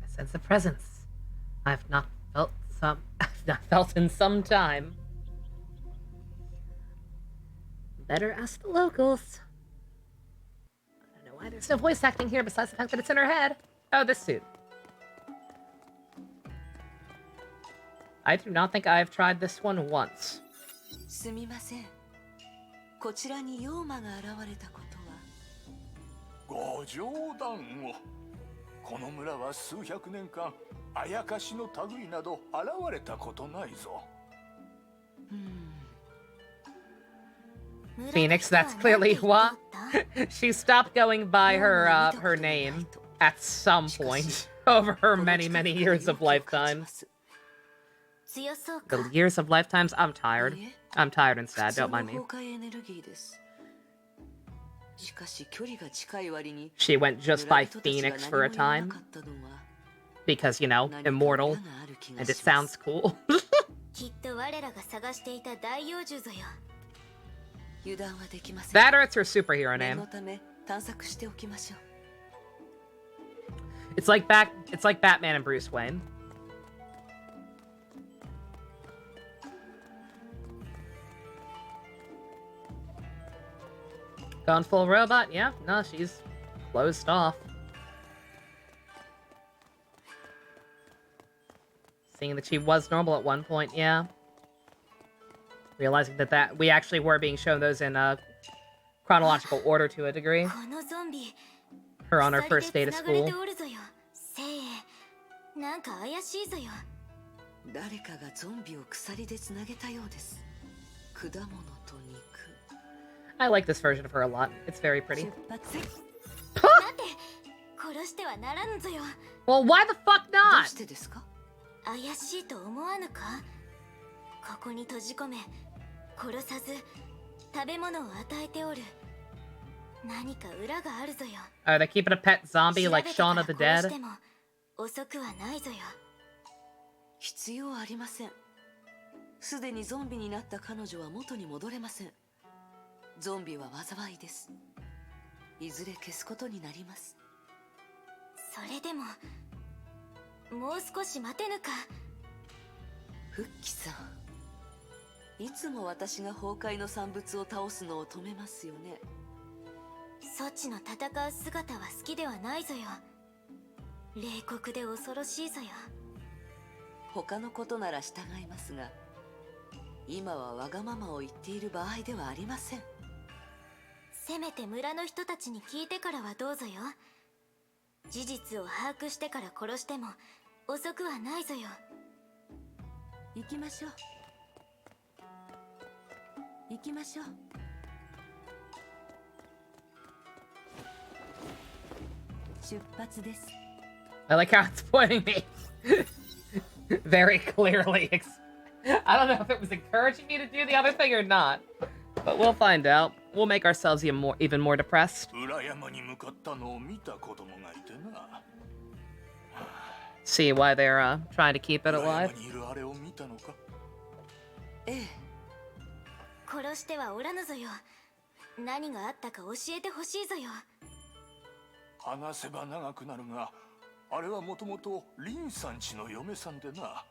A sense of presence I've not felt in some time. Better ask the locals. I don't know why there's no voice acting here besides the fact that it's in her head. Oh, this suit. I do not think I've tried this one once. すみません。こちらに妖魔が現れたことは。ご冗談を。この村は数百年間あやかしの類など現れたことないぞ。Phoenix, that's clearly what? She stopped going by her name at some point over her many years of lifetimes. The years of lifetimes? I'm tired. I'm tired and sad, don't mind me. She went just by Phoenix for a time. Because, you know, immortal. And it sounds cool. That or it's her superhero name. It's like Batman and Bruce Wayne. Gone full robot? Yeah, no, she's closed off. Seeing that she was normal at one point, yeah. Realizing that we actually were being shown those in chronological order to a degree. Her on her first day to school. 誰かがゾンビを鎖でつなげたようです。果物と肉。 I like this version of her a lot. It's very pretty. Well, why the fuck not? 怪しいと思わぬか？ここに閉じ込め、殺さず、食べ物を与えておる。何か裏があるぞよ。Are they keeping a pet zombie like Shaun of the Dead? 遅くはないぞよ。必要ありません。すでにゾンビになった彼女は元に戻れません。ゾンビは災いです。いずれ消すことになります。それでも、もう少し待てぬか。フッキさん、いつも私が崩壊の産物を倒すのを止めますよね。そちの戦う姿は好きではないぞよ。冷酷で恐ろしいぞよ。他のことなら従いますが、今はわがままを言っている場合ではありません。せめて村の人たちに聞いてからはどうぞよ。事実を把握してから殺しても遅くはないぞよ。行きましょう。行きましょう。出発です。I like how it's pointing me very clearly. I don't know if it was encouraging me to do the other thing or not, but we'll find out. We'll make ourselves even more depressed. See why they're trying to keep it alive. 殺してはおらぬぞよ。何があったか教えてほしいぞよ。話せば長くなるが、あれはもともとリンさんちの嫁さんでな。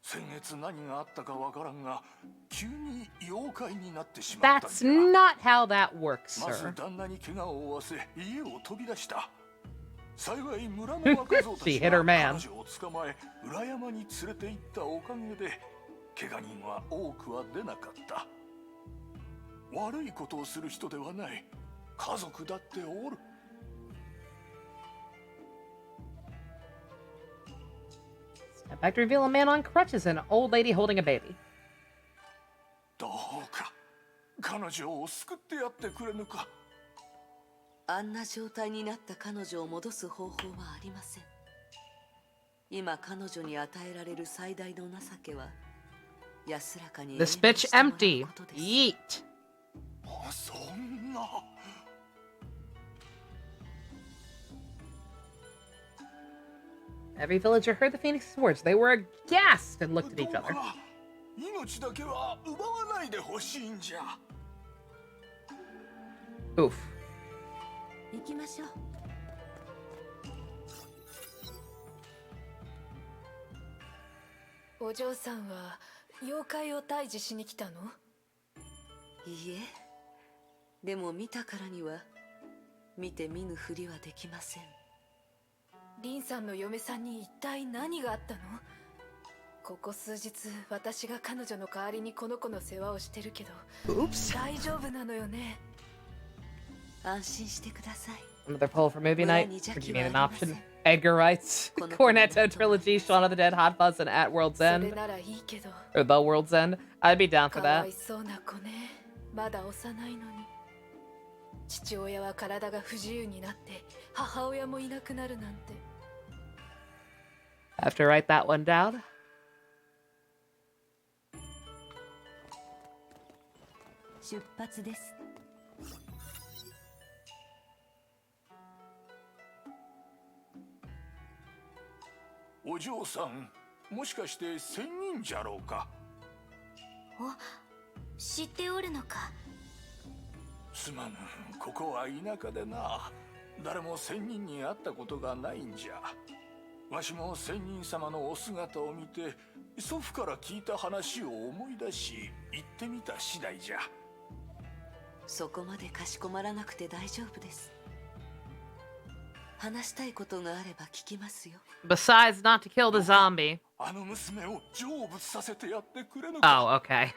先月何があったかわからんが、急に妖怪になってしまったんだ。That's not how that works, まず sir. 旦那に怪我を負わせ、家を飛び出した。幸い村の若造たち She hit her が man. 彼女を捕まえ、裏山に連れて行ったおかげで、怪我人は多くは出なかった。悪いことをする人ではない。家族だっておる。Step back to reveal a man on crutches and an old lady holding a baby. どうか彼女を救ってやってくれぬか。あんな状態になった彼女を戻す方法はありません。今彼女に与えられる最大の情けは安らかに This bitch empty. Yeet. そんな。Every villager heard the Phoenix's words. They were aghast and looked at each other. 命だけは奪わないでほしいんじゃ。Oof. 行きましょう。お嬢さんは妖怪を退治しに来たの？いいえ、でも見たからには見て見ぬふりはできません。リンさんの嫁さんに一体何があったの？ここ数日私が彼女の代わりにこの子の世話をしてるけど、大丈夫なのよね？安心してください。 Another poll for movie night. Would you need an option? Edgar writes Cornetto trilogy, Shaun of the Dead, Hot Fuzz, and At World's それ End. ならいいけど。 Or The World's End. I'd be down for かわ that. いそうな子ね。まだ幼いのに。父親は体が不自由になって母親もいなくなるなんて。 I have to write that one down. 出発です。お嬢さん、もしかして仙人じゃろうか？お、知っておるのか。すまぬ、ここは田舎でな。誰も仙人に会ったことがないんじゃ。わしも仙人様のお姿を見て、祖父から聞いた話を思い出し、行ってみた次第じゃ。そこまでかしこまらなくて大丈夫です。話したいことがあれば聞きますよ。 Besides, not to kill the zombie. あの娘を成仏させてやってくれぬか。 Oh, okay.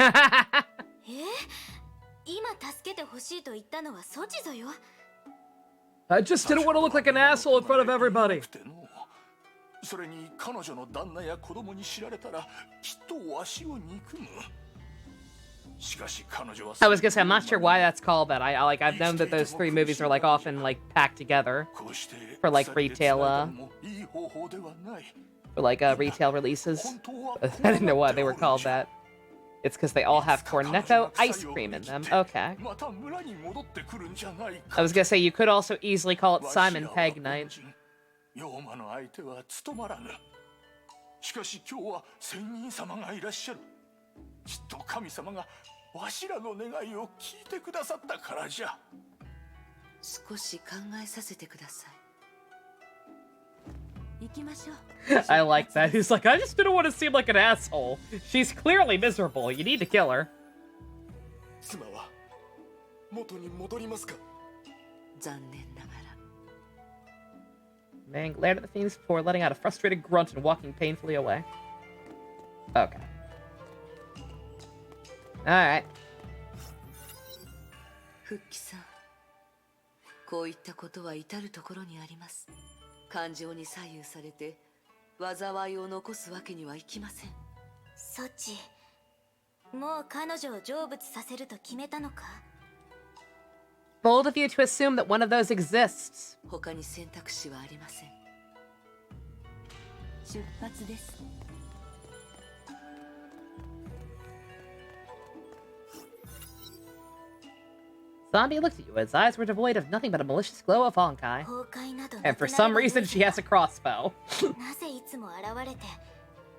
今助けてほしいと言ったのはソチぞよ。 I just didn't want to look like an asshole in front of everybody. それに彼女の旦那や子供に知られたらきっとわしを憎む。しかし彼女は I was gonna say, I'm not sure why that's called that. I've known that those three movies are like often like packed together for like retail retail releases. I didn't know why they were called that. It's because they all have cornetto ice cream in them. Okay. I was gonna say, you could also easily call it Simon Pegg Night. 妖魔の相手は務まらぬ。しかし今日は仙人様がいらっしゃる。きっと神様がわしらの願いを聞いてくださったからじゃ。少し考えさせてください。行きましょう。 I like that. He's like, I just didn't want to seem like an asshole. She's clearly miserable. You need to kill her. 妻は元に戻りますか？残念ながら。 Man glared at the Phoenix before letting out a frustrated grunt and walking painfully away. Okay. Alright. 復帰さん、こういったことは至るところにあります。感情に左右されて災いを残すわけにはいきません。ソチ、もう彼女を成仏させると決めたのか？ Bold of you to assume that one of those exists. 他に選択肢はありません。出発です。 Zombie looked at you. His eyes were devoid of nothing but a malicious glow of Honkai. 崩壊など And for some reason, she has a crossbow. なぜいつも現れて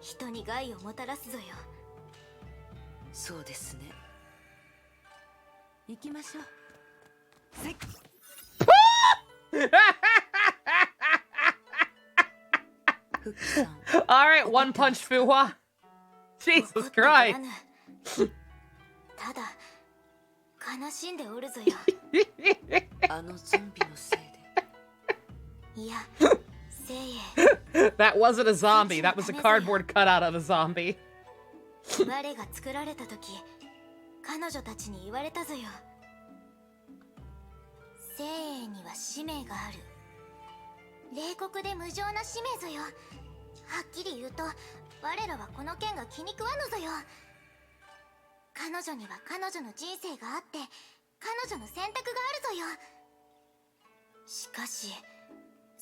人に害をもたらすぞよ。そうですね。行きましょう。 復帰さん、 Alright, one punch Fuhua. Jesus Christ. ただ悲しんでおるぞよ。あのゾンビのせいで。いや、聖衛。 That wasn't a zombie. That was a cardboard cutout of a zombie. 我が作られた時、彼女たちに言われたぞよ。聖衛には使命がある。冷酷で無情な使命ぞよ。はっきり言うと、我らはこの件が気に食わぬぞよ。彼女には彼女の人生があって、彼女の選択があるぞよ。しかし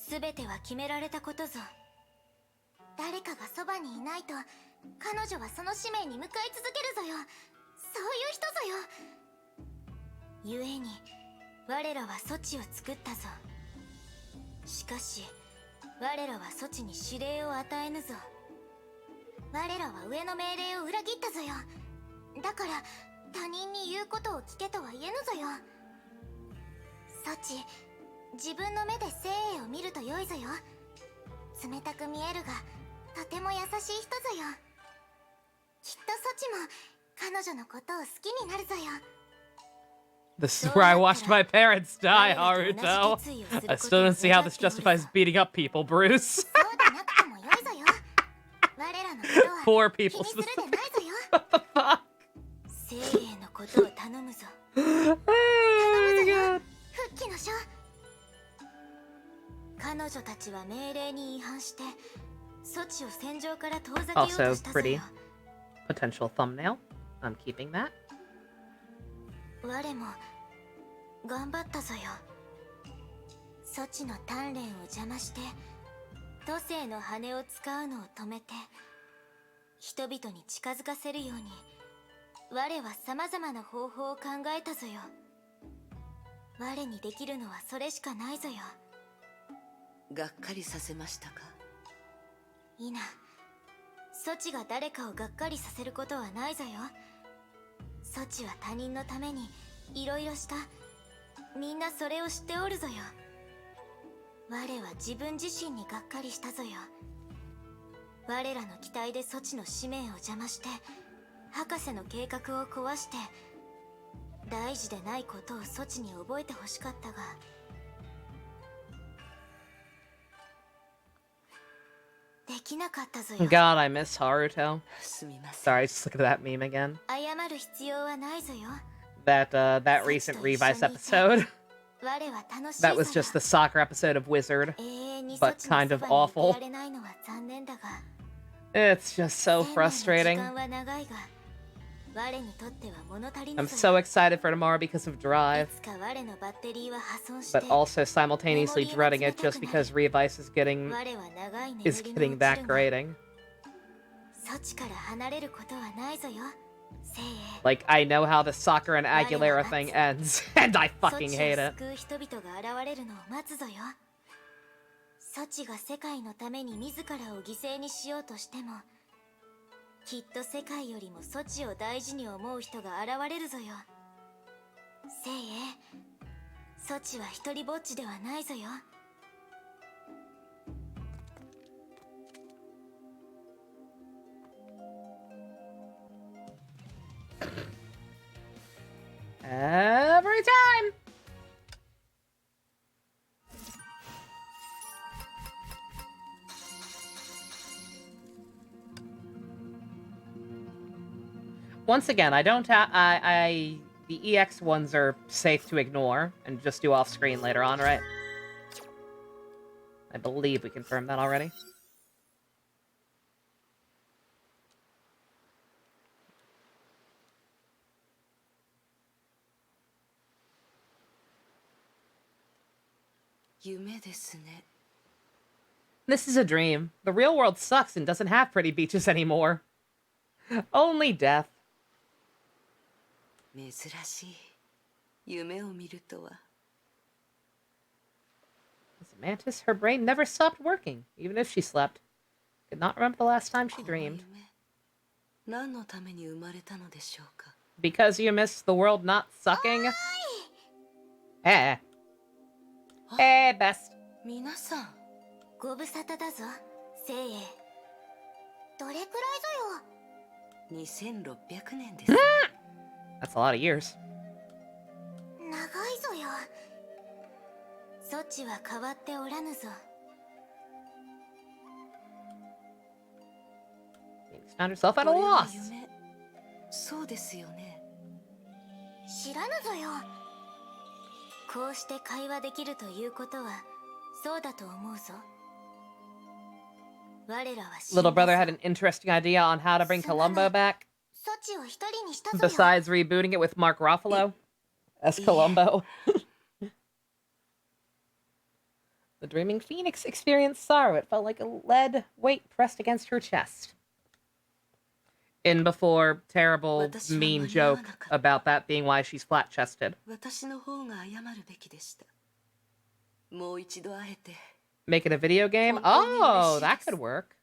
全ては決められたことぞ。誰かがそばにいないと彼女はその使命に向かい続けるぞよ。そういう人ぞよ。故に我らは措置を作ったぞ。しかし我らは措置に指令を与えぬぞ。我らは上の命令を裏切ったぞよ。だから他人に言うことを聞けとは言えぬぞよ。措置、自分の目で精鋭を見ると良いぞよ。冷たく見えるがとても優しい人ぞよ。きっと措置も彼女のことを好きになるぞよ。This is where I watched my parents die, Haruto. I still don't see how this justifies beating up people, Bruce. Poor people. What the fuck? Oh my god. 彼女たちは命令に違反して措置を戦場から遠ざけようとしたぞよ。 Also pretty potential thumbnail. I'm keeping that. 我も頑張ったぞよ。措置の鍛錬を邪魔して土星の羽を使うのを止めて人々に近づかせるように我は様々な方法を考えたぞよ。我にできるのはそれしかないぞよ。がっかりさせましたか？いな、措置が誰かをがっかりさせることはないぞよ。措置は他人のためにいろいろした。みんなそれを知っておるぞよ。我は自分自身にがっかりしたぞよ。我らの期待で措置の使命を邪魔して博士の計画を壊して大事でないことを措置に覚えてほしかったができなかったぞよ。 God, I miss Haruto. すみません。 Sorry, just look at that meme again. 謝る必要はないぞよ。 That recent Revice episode. That was just the soccer episode of Wizard, but kind of awful. It's just so frustrating. I'm so excited for tomorrow because of Drive, but also simultaneously dreading it just because Revice is getting that grading. Like, I know how the Soccer and Aguilera thing ends, and I fucking hate it. 措置が世界のために自らを犠牲にしようとしてもきっと世界よりも措置を大事に思う人が現れるぞよ。聖英、措置は一人ぼっちではないぞよ。Every time! Once again, I don't have... the EX ones are safe to ignore and just do off-screen later on, right? I believe we confirmed that already. This is a dream. The real world sucks and doesn't have pretty beaches anymore. Only death. 珍しい。夢を見るとは。As a mantis, her brain never stopped working, even if she slept. Could not remember the last time she dreamed. 何のために生まれたのでしょうか。Because you missed the world not sucking? Eh. Hey, best. 皆さん。ご無沙汰だぞ、聖英。どれくらいぞよ。2600年です。That's a lot of years. 長いぞよ。措置は変わっておらぬぞ。Found herself at a loss. そうですよね。知らぬぞよ。こうして会話できるということはそうだと思うぞ。我らは Little brother had an interesting idea on how to bring Columbo back. 措置を一人にしたぞよ。 Besides rebooting it with Mark Ruffalo as Columbo. The dreaming phoenix experienced sorrow. It felt like a lead weight pressed against her chest. In before terrible, mean joke about that being why she's flat-chested. Make it a video game? Oh, that could work.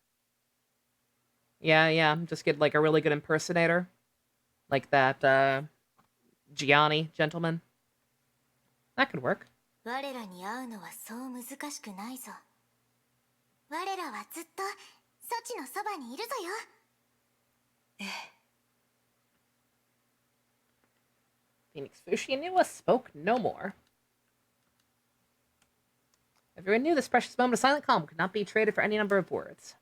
Yeah. Just get like a really good impersonator. Like that, Gianni gentleman. That could work. 我らに会うのはそう難しくないぞ。我らはずっとソチのそばにいるぞよ。Phoenix Fushionua spoke no more. Everyone knew this precious moment of silent calm could not be traded for any number of words.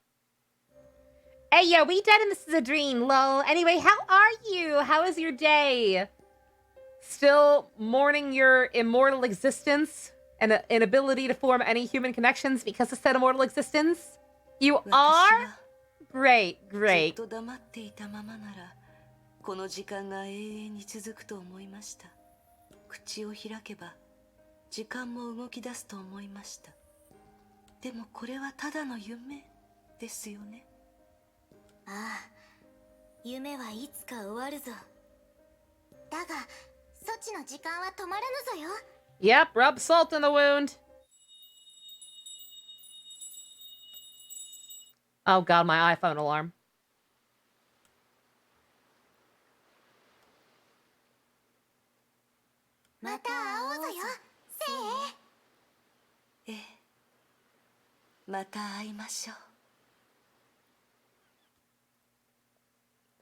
Hey, yo, we dead and this is a dream, lol. Anyway, how are you? How is your day? Still mourning your immortal existence and inability to form any human connections because of said immortal existence? You are? Great. この時間が永遠に続くと思いました。口を開けば時間も動き出すと思いました。でもこれはただの夢ですよね。ああ、夢はいつか終わるぞ。だが、ソチの時間は止まらぬぞよ。Yep, rub salt in the wound. Oh god, my iPhone alarm. また会おうぞよ、せい。ええ、また会いましょう。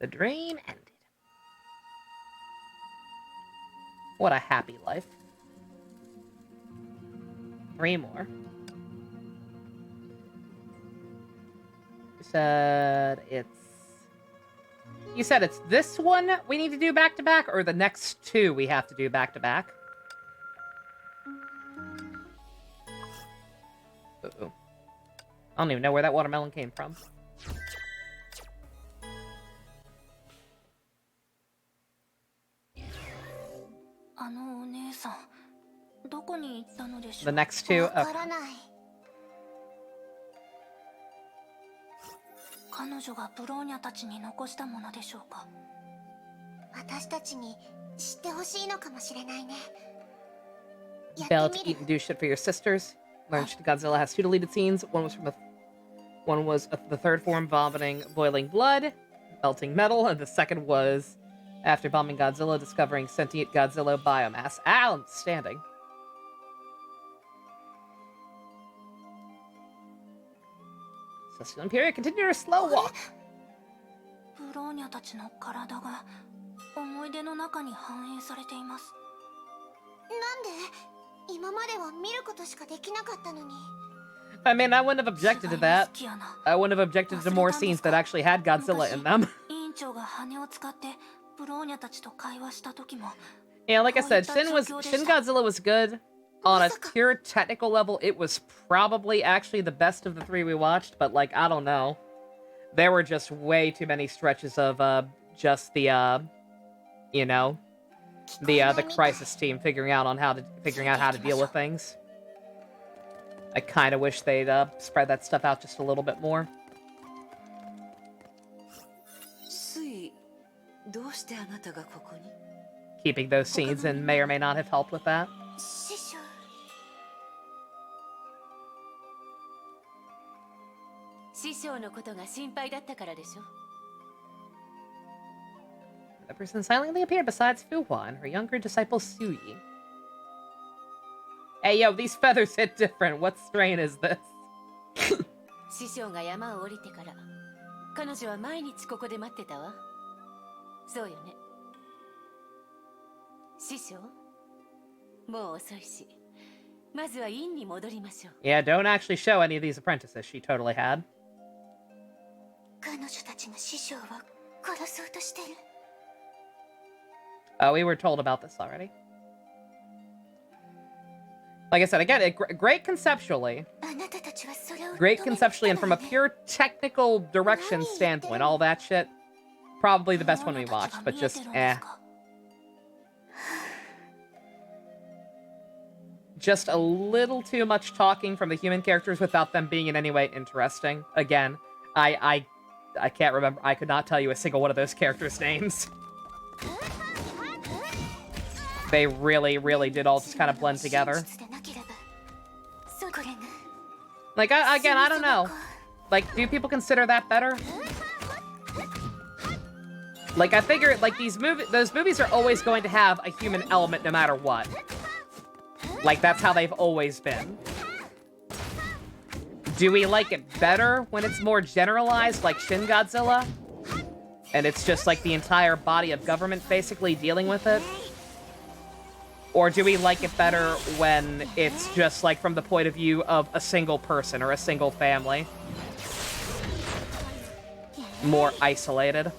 The dream ended. What a happy life. 3 more. You said it's this one we need to do back to back, or the next 2 we have to do back to back? Uh-oh. I don't even know where that watermelon came from. The next 2? Okay. 彼女がブローニャたちに残したものでしょうか。私たちに知ってほしいのかもしれないね。 Bell to eat and do shit for your sisters. Learned Shin Godzilla has 2 deleted scenes. One was the third form vomiting boiling blood, melting metal, and the second was after bombing Godzilla, discovering sentient Godzilla biomass. Outstanding. Celestial Imperial, continue your slow walk. ブローニャたちの体が思い出の中に反映されています。なんで今までは見ることしかできなかったのに。 I mean, I wouldn't have objected to that. I wouldn't have objected to more scenes that actually had Godzilla in them. 委員長が羽を使ってブローニャたちと会話した時も。Yeah, like I said, Shin Godzilla was good. On a pure technical level, it was probably actually the best of the 3 we watched, but like, I don't know. There were just way too many stretches of just the you know, the crisis team figuring out how to deal with things. I kind of wish they'd spread that stuff out just a little bit more. Keeping those scenes in may or may not have helped with that. 師匠のことが心配だったからでしょ。 The person silently appeared besides Fuhua and her younger disciple Suyi. Hey yo, these feathers hit different. What strain is this? 師匠が山を降りてから、彼女は毎日ここで待ってたわ。そうよね。師匠、もう遅いし、まずは院に戻りましょう。 Yeah, don't actually show any of these apprentices she totally had. 彼女たちの師匠を殺そうとしてる。 Oh, we were told about this already. Like I said, again, great conceptually. Great conceptually, and from a pure technical direction standpoint, all that shit, probably the best one we watched, but just, just a little too much talking from the human characters without them being in any way interesting. Again, I can't remember. I could not tell you a single one of those characters' names. They really, really did all just kind of blend together. Like, again, I don't know. Like, do people consider that better? Like, I figure, like, those movies are always going to have a human element no matter what. Like, that's how they've always been. Do we like it better when it's more generalized, like Shin Godzilla? And it's just, like, the entire body of government basically dealing with it? Or do we like it better when it's just, like, from the point of view of a single person or a single family? More isolated.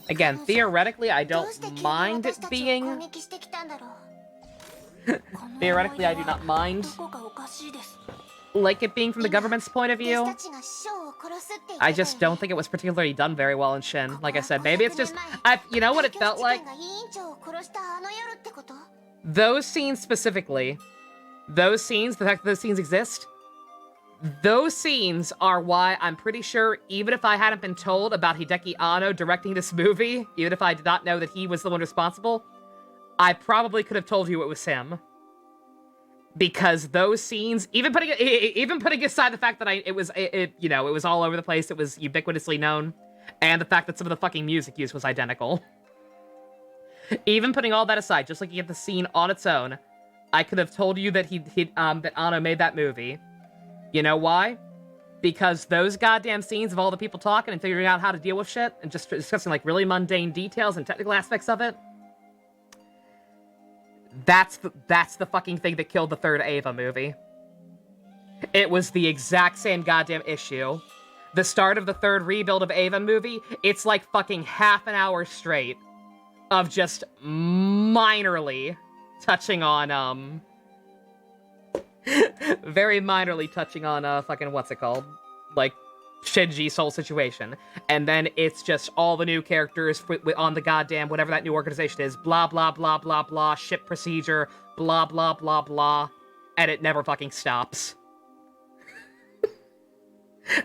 Again, theoretically, I don't mind it being... Theoretically, I do not mind, like, it being from the government's point of view. I just don't think it was particularly done very well in Shin. Like I said, maybe it's just... you know what it felt like? Those scenes specifically, those scenes, the fact that those scenes exist, those scenes are why I'm pretty sure, even if I hadn't been told about Hideki Anno directing this movie, even if I did not know that he was the one responsible, I probably could have told you it was him. Because those scenes, even putting aside the fact that it was all over the place, it was ubiquitously known, and the fact that some of the fucking music used was identical. Even putting all that aside, just looking at the scene on its own, I could have told you that that Anno made that movie. You know why? Because those goddamn scenes of all the people talking and figuring out how to deal with shit and just discussing, like, really mundane details and technical aspects of it, that's the fucking thing that killed the third Eva movie. It was the exact same goddamn issue. The start of the third rebuild of Eva movie, it's like fucking half an hour straight of just minorly touching on, very minorly touching on, fucking, what's it called? Like, Shinji's whole situation. And then it's just all the new characters on the goddamn, whatever that new organization is, blah, blah, blah, blah, blah, ship procedure, blah, blah, blah, blah, and it never fucking stops.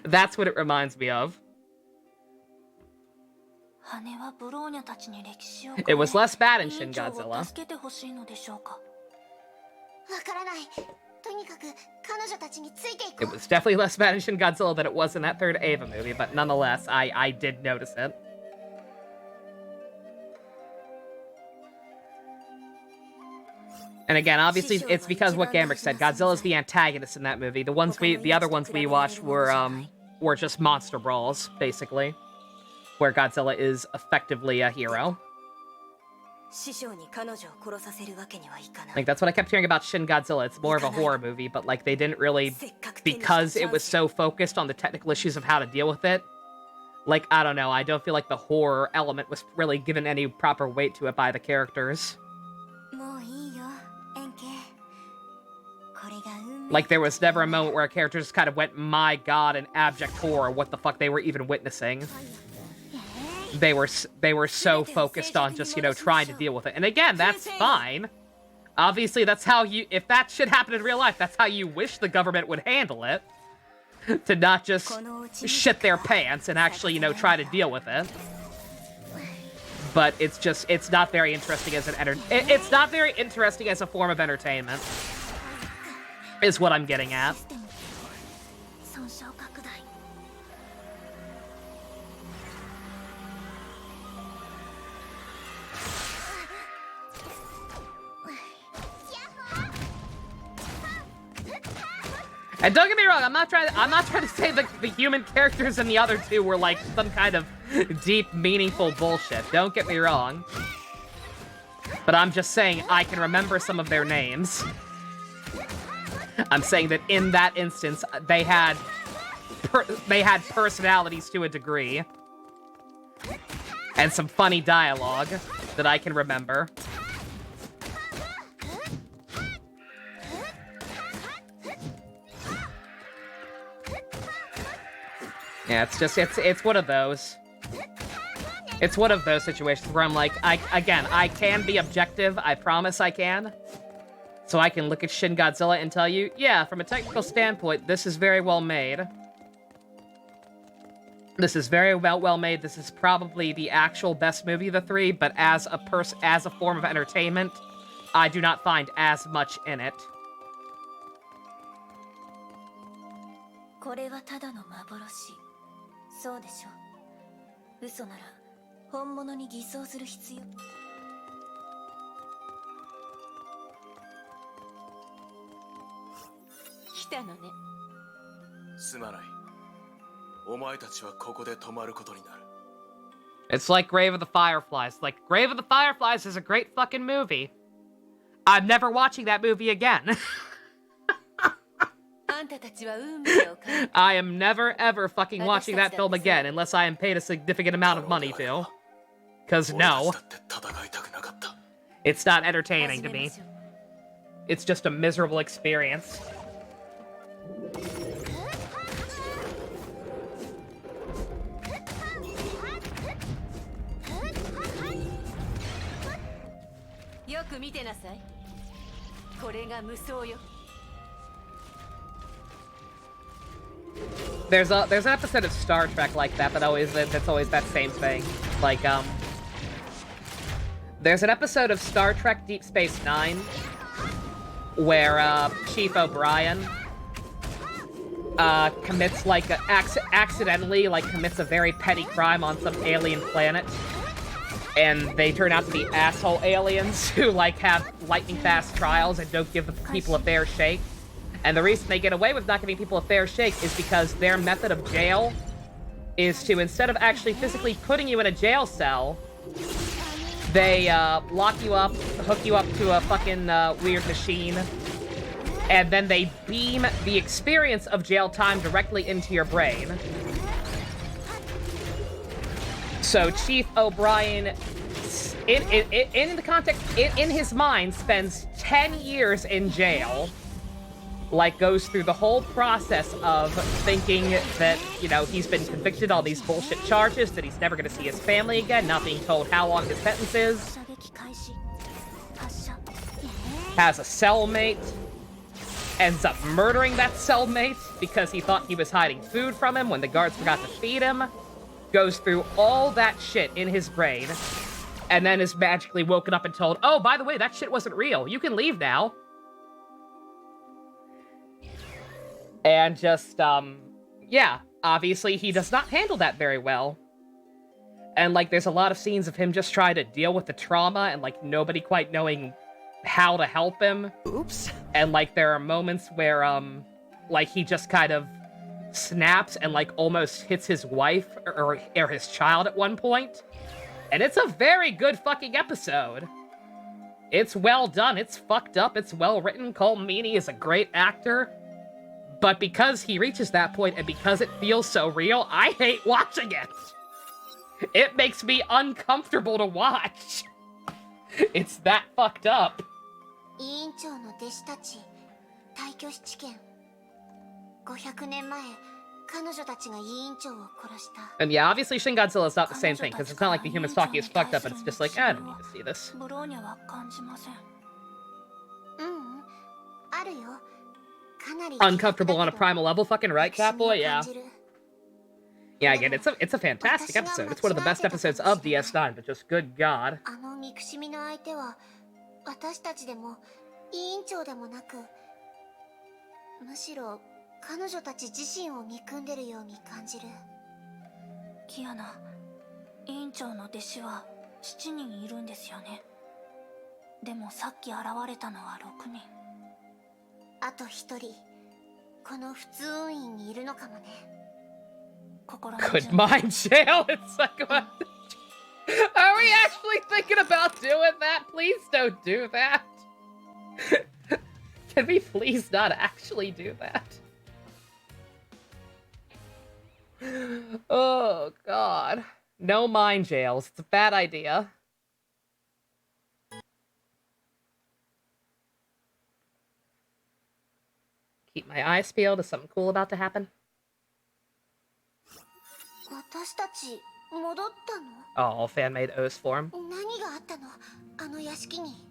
That's what it reminds me of. It was less bad in Shin Godzilla. It was definitely less bad in Shin Godzilla than it was in that third Eva movie, but nonetheless, I did notice it. And again, obviously, it's because what Gamrick said. Godzilla's the antagonist in that movie. The other ones we watched were just monster brawls, basically, where Godzilla is effectively a hero. Like, that's what I kept hearing about Shin Godzilla. It's more of a horror movie, but, like, they didn't really... Because it was so focused on the technical issues of how to deal with it, like, I don't know, I don't feel like the horror element was really given any proper weight to it by the characters. Like, there was never a moment where a character just kind of went, my god, in abject horror, what the fuck they were even witnessing. They were so focused on just, trying to deal with it. And again, that's fine. Obviously, that's how if that shit happened in real life, that's how you wish the government would handle it. To not just shit their pants and actually, try to deal with it. But it's not very interesting as it's not very interesting as a form of entertainment. Is what I'm getting at. And don't get me wrong, I'm not trying to say that the human characters in the other two were like some kind of deep, meaningful bullshit. Don't get me wrong. But I'm just saying I can remember some of their names. I'm saying that in that instance, they had personalities to a degree. And some funny dialogue that I can remember. Yeah, it's one of those. It's one of those situations where I'm like, I can be objective. I promise I can. So I can look at Shin Godzilla and tell you, yeah, from a technical standpoint, this is very well made. This is very well made. This is probably the actual best movie of the three, but as a form of entertainment, I do not find as much in it. これはただの幻。そうでしょ。嘘なら本物に偽装する必要。来たのね。すまない。お前たちはここで泊まることになる。 It's like Grave of the Fireflies. Like, Grave of the Fireflies is a great fucking movie. I'm never watching that movie again. I am never ever fucking watching that film again unless I am paid a significant amount of money to. Cause no. It's not entertaining to me. It's just a miserable experience. There's an episode of Star Trek like that, that's always that same thing. Like, there's an episode of Star Trek Deep Space Nine where, Chief O'Brien, commits, like, accidentally, like, commits a very petty crime on some alien planet. And they turn out to be asshole aliens who, like, have lightning-fast trials and don't give the people a fair shake. And the reason they get away with not giving people a fair shake is because their method of jail is to, instead of actually physically putting you in a jail cell, they, lock you up, hook you up to a fucking, weird machine, and then they beam the experience of jail time directly into your brain. So Chief O'Brien, in the context, in his mind, spends 10 years in jail, like, goes through the whole process of thinking that, you know, he's been convicted on these bullshit charges, that he's never gonna see his family again, not being told how long his sentence is. Has a cellmate. Ends up murdering that cellmate because he thought he was hiding food from him when the guards forgot to feed him. Goes through all that shit in his brain, and then is magically woken up and told, oh, by the way, that shit wasn't real. You can leave now. And just, yeah, obviously he does not handle that very well. And, like, there's a lot of scenes of him just trying to deal with the trauma and, like, nobody quite knowing how to help him. Oops. And, like, there are moments where, like, he just kind of snaps and, like, almost hits his wife or his child at one point. And it's a very good fucking episode. It's well done, it's fucked up, it's well written. Cole Meany is a great actor. But because he reaches that point and because it feels so real, I hate watching it. It makes me uncomfortable to watch. It's that fucked up. And yeah, obviously Shin Godzilla is not the same thing, because it's not like the humans talking is fucked up, but it's just like, I don't need to see this. Uncomfortable on a primal level, fucking right, Catboy? Yeah. Yeah, again, it's a fantastic episode. It's one of the best episodes of DS9, but just good god. Good mind jail. It's like, what? Are we actually thinking about doing that? Please don't do that. Can we please not actually do that? Oh, God. No mind jails. It's a bad idea. Keep my eyes peeled. Is something cool about to happen? 戻ったの？ Oh, fan-made O's form. 何があったの？あの屋敷に。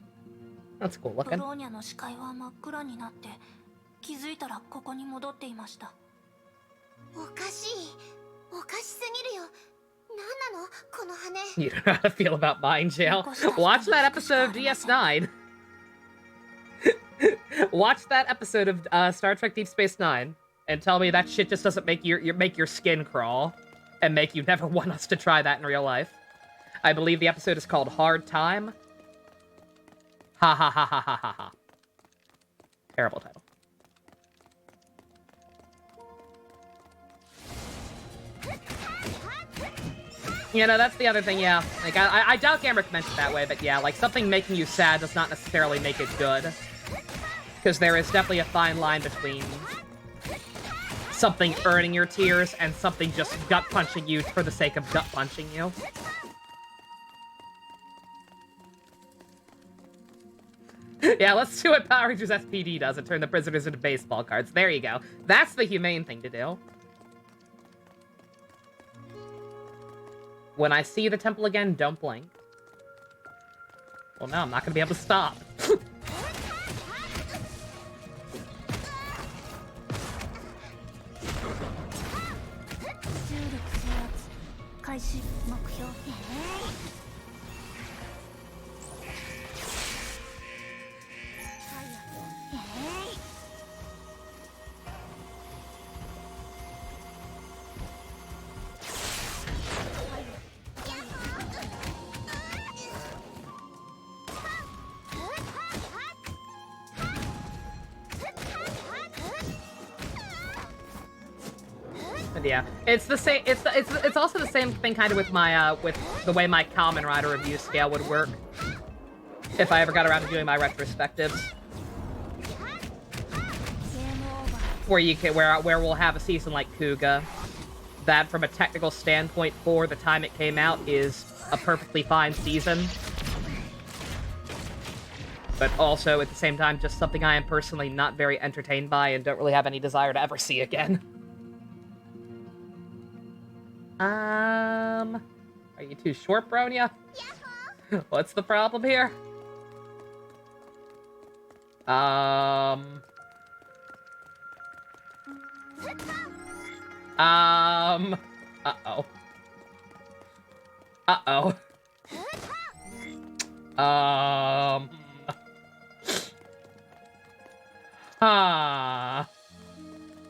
That's cool ブ looking. ローニャの視界は真っ暗になって気づいたらここに戻っていました。おかしい。おかしすぎるよ。何なのこの羽。 You don't know how to feel about Mind Jail. Watch that episode of DS9. Watch that episode of Star Trek Deep Space Nine and tell me that shit just doesn't make your skin crawl and make you never want us to try that in real life. I believe the episode is called Hard Time. Ha ha ha ha ha ha ha. Terrible title. You know, that's the other thing, yeah. Like, I doubt Gamrick meant it that way, but yeah, like, something making you sad does not necessarily make it good. Because there is definitely a fine line between something earning your tears and something just gut-punching you for the sake of gut-punching you. Yeah, let's do what Power Rangers SPD does and turn the prisoners into baseball cards. There you go. That's the humane thing to do. When I see the temple again, don't blink. Well, no, I'm not gonna be able to stop. Yeah, it's the same. It's also the same thing kind of with my with the way my Kamen Rider review scale would work. If I ever got around to doing my retrospectives, where you can where we'll have a season like Kuga, that from a technical standpoint for the time it came out is a perfectly fine season, but also at the same time just something I am personally not very entertained by and don't really have any desire to ever see again. Are you too short, Bronya? What's the problem here? Uh-oh.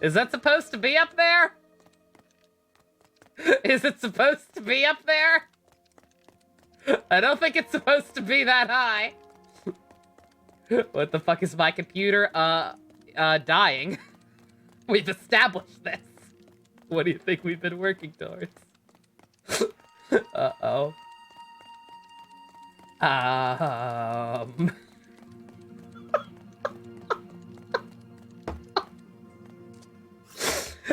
Is that supposed to be up there? Is it supposed to be up there? I don't think it's supposed to be that high. What the fuck is my computer? Dying. We've established this. What do you think we've been working towards? Uh-oh.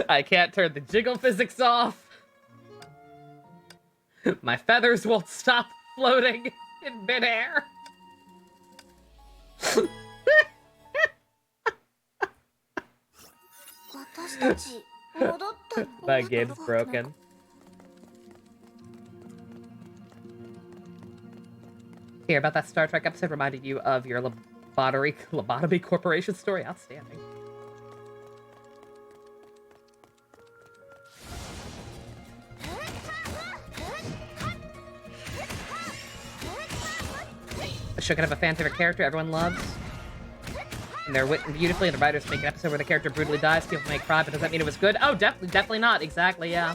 I can't turn the jiggle physics off. My feathers won't stop floating in midair. My game's broken. Hear about that Star Trek episode reminded you of your lobotomy corporation story? Outstanding. Should have a fan favorite character everyone loves. And they're written beautifully, and the writers make an episode where the character brutally dies. People may cry, but does that mean it was good? Oh, definitely not. Exactly, yeah.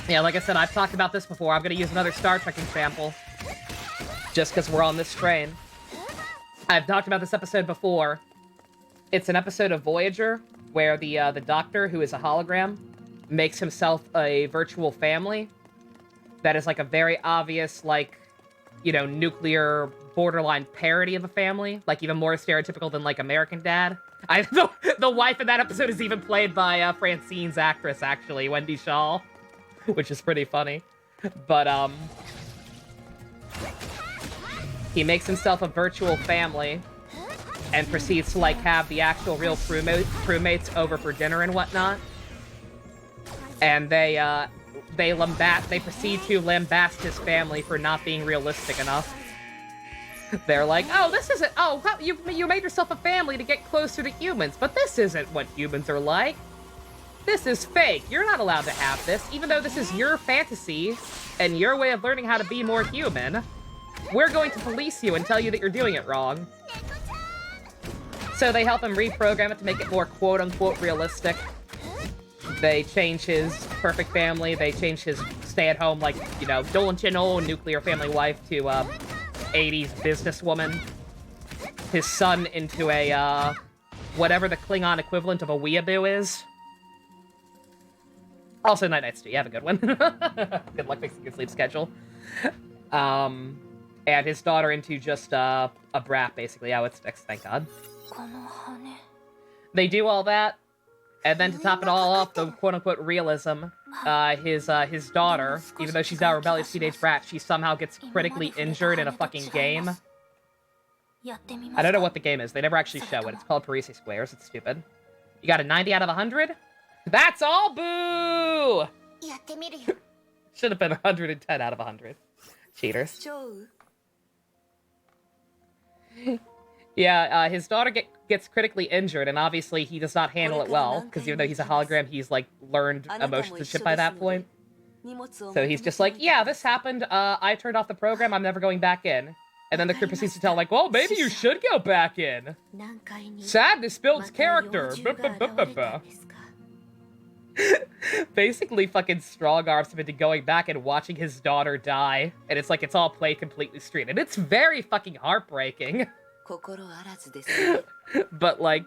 Yeah, like I said, I've talked about this before. I'm gonna use another Star Trek example. Just because we're on this train. I've talked about this episode before. It's an episode of Voyager, where the Doctor, who is a hologram, makes himself a virtual family. That is like a very obvious, like, you know, nuclear borderline parody of a family. Like, even more stereotypical than, like, American Dad. The wife in that episode is even played by Francine's actress, actually, Wendy Shaw. Which is pretty funny. But, he makes himself a virtual family and proceeds to, like, have the actual real crewmates over for dinner and whatnot. and they proceed to lambast his family for not being realistic enough. They're like, oh, this isn't, oh, you made yourself a family to get closer to humans, but this isn't what humans are like. This is fake. You're not allowed to have this, even though this is your fantasy and your way of learning how to be more human. We're going to police you and tell you that you're doing it wrong. So they help him reprogram it to make it more quote-unquote realistic. They change his perfect family. They change his stay-at-home, like, you know, don't you know, nuclear family wife to, 80s businesswoman. His son into a, whatever the Klingon equivalent of a weeaboo is. Also, night-night, Stu. You have a good one. Good luck fixing your sleep schedule. And his daughter into just, a brat, basically. Yeah, it's fixed, thank God. They do all that, and then to top it all off, the quote-unquote realism, his daughter, even though she's now a rebellious teenage brat, she somehow gets critically injured in a fucking game. I don't know what the game is. They never actually show it. It's called Parisi Squares. It's stupid. You got a 90 out of 100? That's all, boo! Should have been 110 out of 100. Cheaters. Yeah, his daughter gets critically injured, and obviously he does not handle it well, because even though he's a hologram, he's, like, learned emotions and shit by that point. So he's just like, yeah, this happened, I turned off the program, I'm never going back in. And then the crew proceeds to tell, like, well, maybe you should go back in. Sadness builds character. Basically, fucking strong arms him into going back and watching his daughter die. And it's like, it's all played completely straight. And it's very fucking heartbreaking. But, like,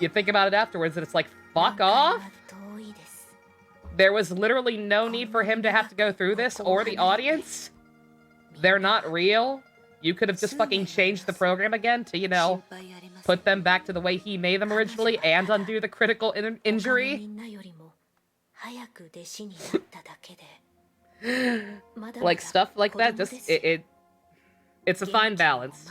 you think about it afterwards and it's like, fuck off? There was literally no need for him to have to go through this, or the audience. They're not real. You could have just fucking changed the program again to, you know, put them back to the way he made them originally and undo the critical injury. Like, stuff like that, just, it's a fine balance.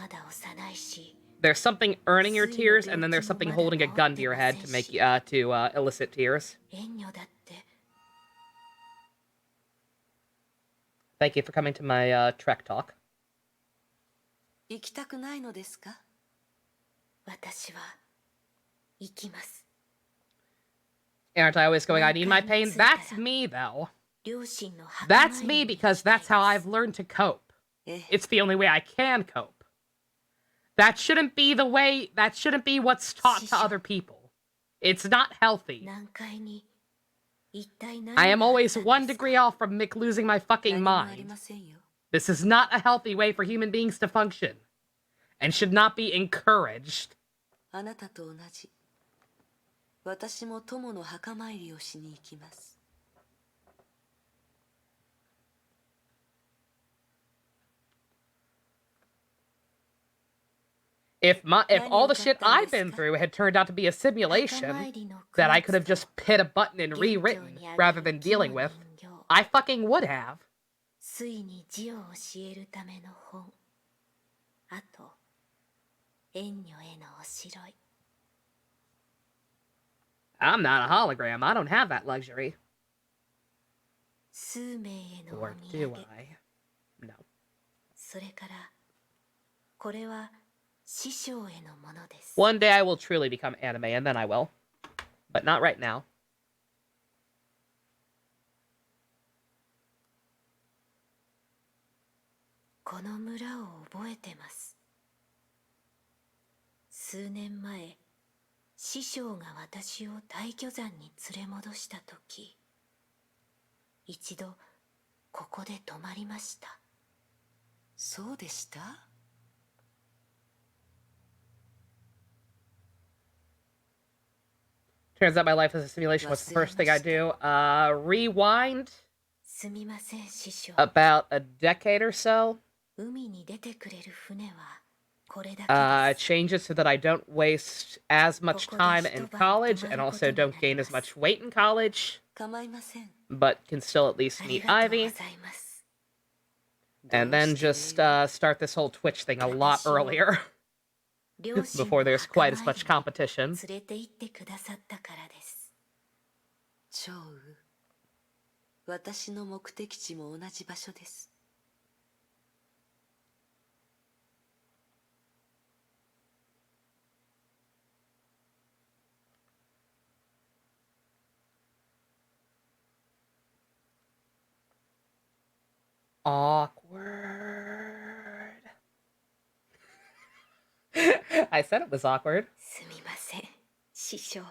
There's something earning your tears, and then there's something holding a gun to your head to make you, to elicit tears. Thank you for coming to my, Trek talk. Aren't I always going, I need my pain? That's me, though. That's me because that's how I've learned to cope. It's the only way I can cope. That shouldn't be the way, that shouldn't be what's taught to other people. It's not healthy. I am always 1 degree off from Mick losing my fucking mind. This is not a healthy way for human beings to function, and should not be encouraged. If all the shit I've been through had turned out to be a simulation that I could have just hit a button and rewritten rather than dealing with, I fucking would have. I'm not a hologram. I don't have that luxury. Or do I? No. One day I will truly become anime, and then I will. But not right now. Turns out my life is a simulation. What's the first thing I do? Rewind about a decade or so. Change it so that I don't waste as much time in college and also don't gain as much weight in college, but can still at least meet Ivy. And then just start this whole Twitch thing a lot earlier. Before there's quite as much competition. 私の目的地も同じ場所です。Awkward. I said it was awkward. すみません、師匠。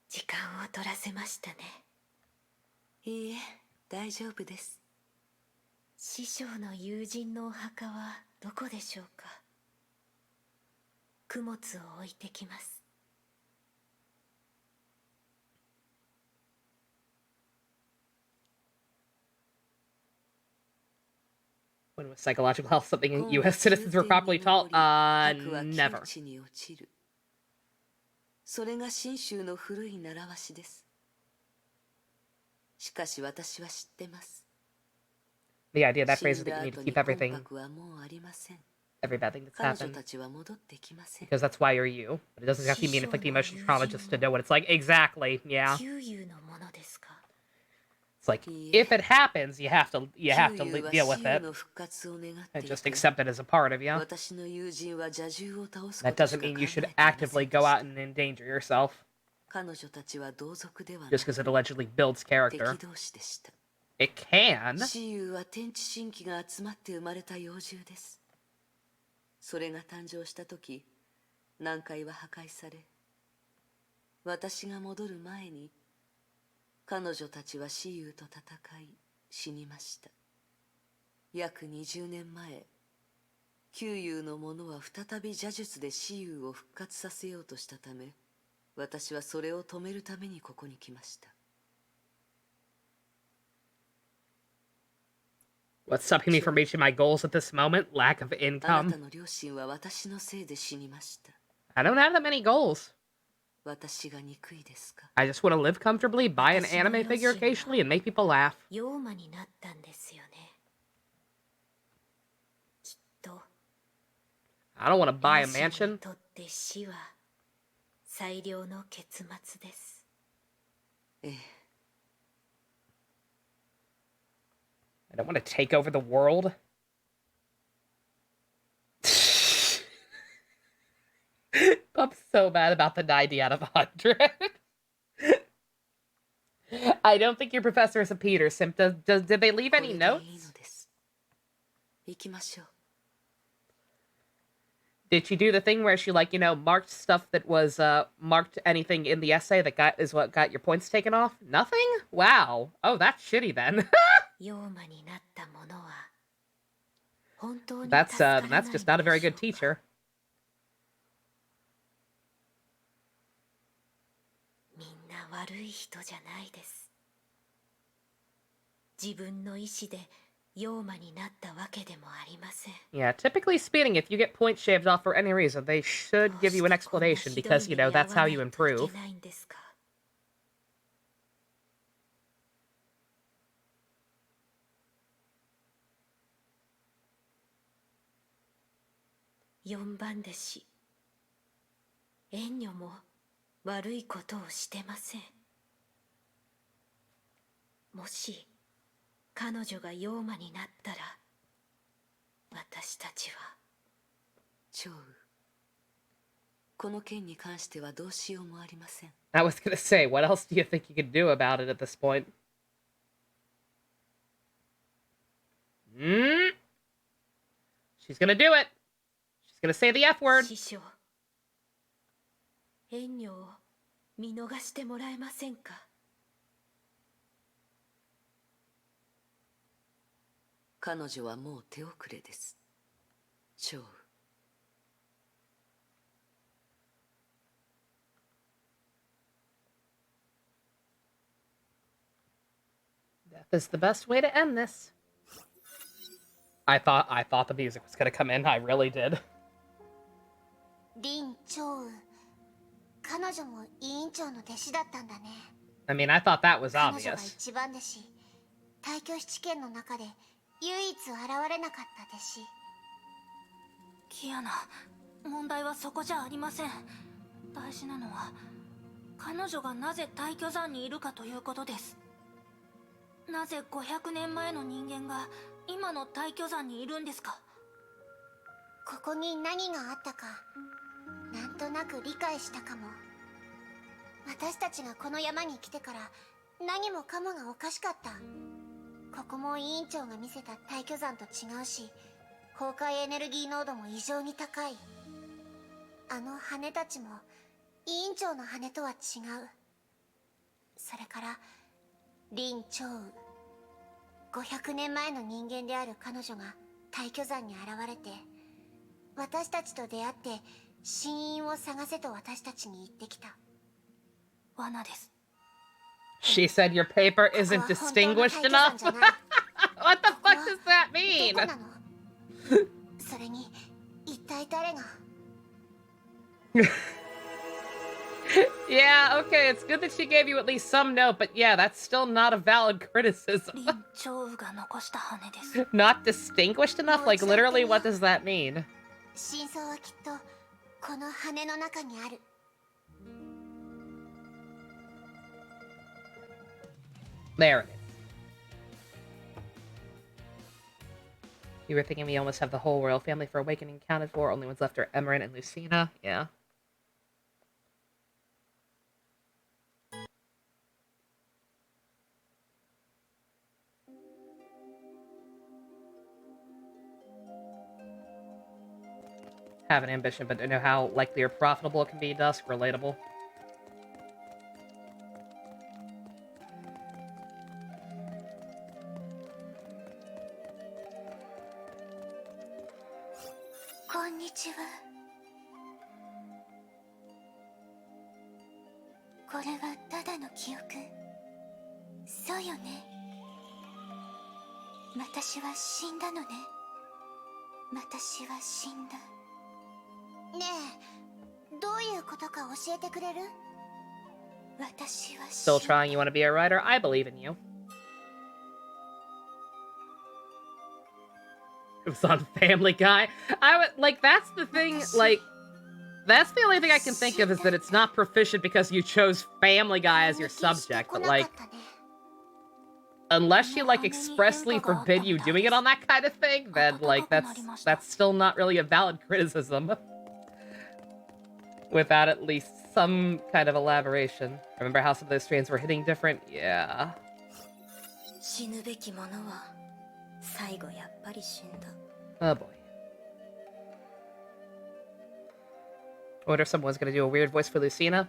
時間を取らせましたね。いいえ、大丈夫です。師匠の友人のお墓はどこでしょうか。供物を置いてきます。When was psychological health something U.S. citizens were properly taught? Never. それが信州の古い習わしです。しかし私は知ってます。The idea that phrase is that you need to keep every bad thing that's happened. Because that's why you're you. But it doesn't have to mean inflicting emotional trauma just to know what it's like. Exactly, yeah. It's like, if it happens, you have to deal with it. And just accept it as a part of you. That doesn't mean you should actively go out and endanger yourself. Just because it allegedly builds character. It can. 雌雄は天地神気が集まって生まれた幼獣です。それが誕生した時、南海は破壊され、私が戻る前に彼女たちは雌雄と戦い死にました。約20年前、旧雄の者は再び邪術で雌雄を復活させようとしたため、私はそれを止めるためにここに来ました。What's stopping me from reaching my goals at this moment? Lack of income. I don't have that many goals. I just want to live comfortably, buy an anime figure occasionally, and make people laugh. I don't want to buy a mansion. I don't want to take over the world. I'm so mad about the 90 out of 100. I don't think your professor is a Peter. Did they leave any notes? Did she do the thing where she, like, you know, marked stuff that was, marked anything in the essay that is what got your points taken off? Nothing? Wow. Oh, that's shitty then. That's just not a very good teacher. Yeah, typically speaking, if you get points shaved off for any reason, they should give you an explanation because, you know, that's how you improve. I was gonna say, what else do you think you could do about it at this point? She's gonna do it. She's gonna say the F word. Death is the best way to end this. I thought the music was gonna come in. I really did. 林長彼女も委員長の弟子だったんだね。I mean, I thought that was 彼女が obvious. 一番弟子。大挙七剣の中で唯一現れなかった弟子。キアナ、問題はそこじゃありません。大事なのは彼女がなぜ大巨山にいるかということです。なぜ500年前の人間が今の大巨山にいるんですか？ここに何があったかなんとなく理解したかも。私たちがこの山に来てから何もかもがおかしかった。ここも委員長が見せた大巨山と違うし、崩壊エネルギー濃度も異常に高い。あの羽たちも委員長の羽とは違う。それから林長雨、500年前の人間である彼女が大巨山に現れて、私たちと出会って死因を探せと私たちに言ってきた。罠です。She said your paper isn't distinguished enough? What the fuck does that mean? どこなの？それに一体誰が？ Yeah, okay, it's good that she gave you at least some note, but yeah, that's still not a valid criticism. 林長雨が残した羽です。Not distinguished enough? Like, literally, what does that mean? 真相はきっとこの羽の中にある。There it is. You were thinking we almost have the whole royal family for Awakening counted for. Only ones left are Emerin and Lucina. Yeah. Have an ambition, but don't know how likely or profitable it can be. Dusk, relatable. Konnichiwa. これはただの記憶。そうよね。私は死んだのね。私は死んだ。ねえ、どういうことか教えてくれる？私は Still trying, you want to be a writer? I believe in you. It was on Family Guy. I would, like, that's the thing, like, that's the only thing I can think of is that it's not proficient because you chose Family Guy as your subject, but, like, unless you, like, expressly forbid you doing it on that kind of thing, then, like, that's still not really a valid criticism. Without at least some kind of elaboration. Remember how some of those strains were hitting different? Yeah. 死ぬべきものは最後やっぱり死んだ。 Oh boy. I wonder if someone's gonna do a weird voice for Lucina.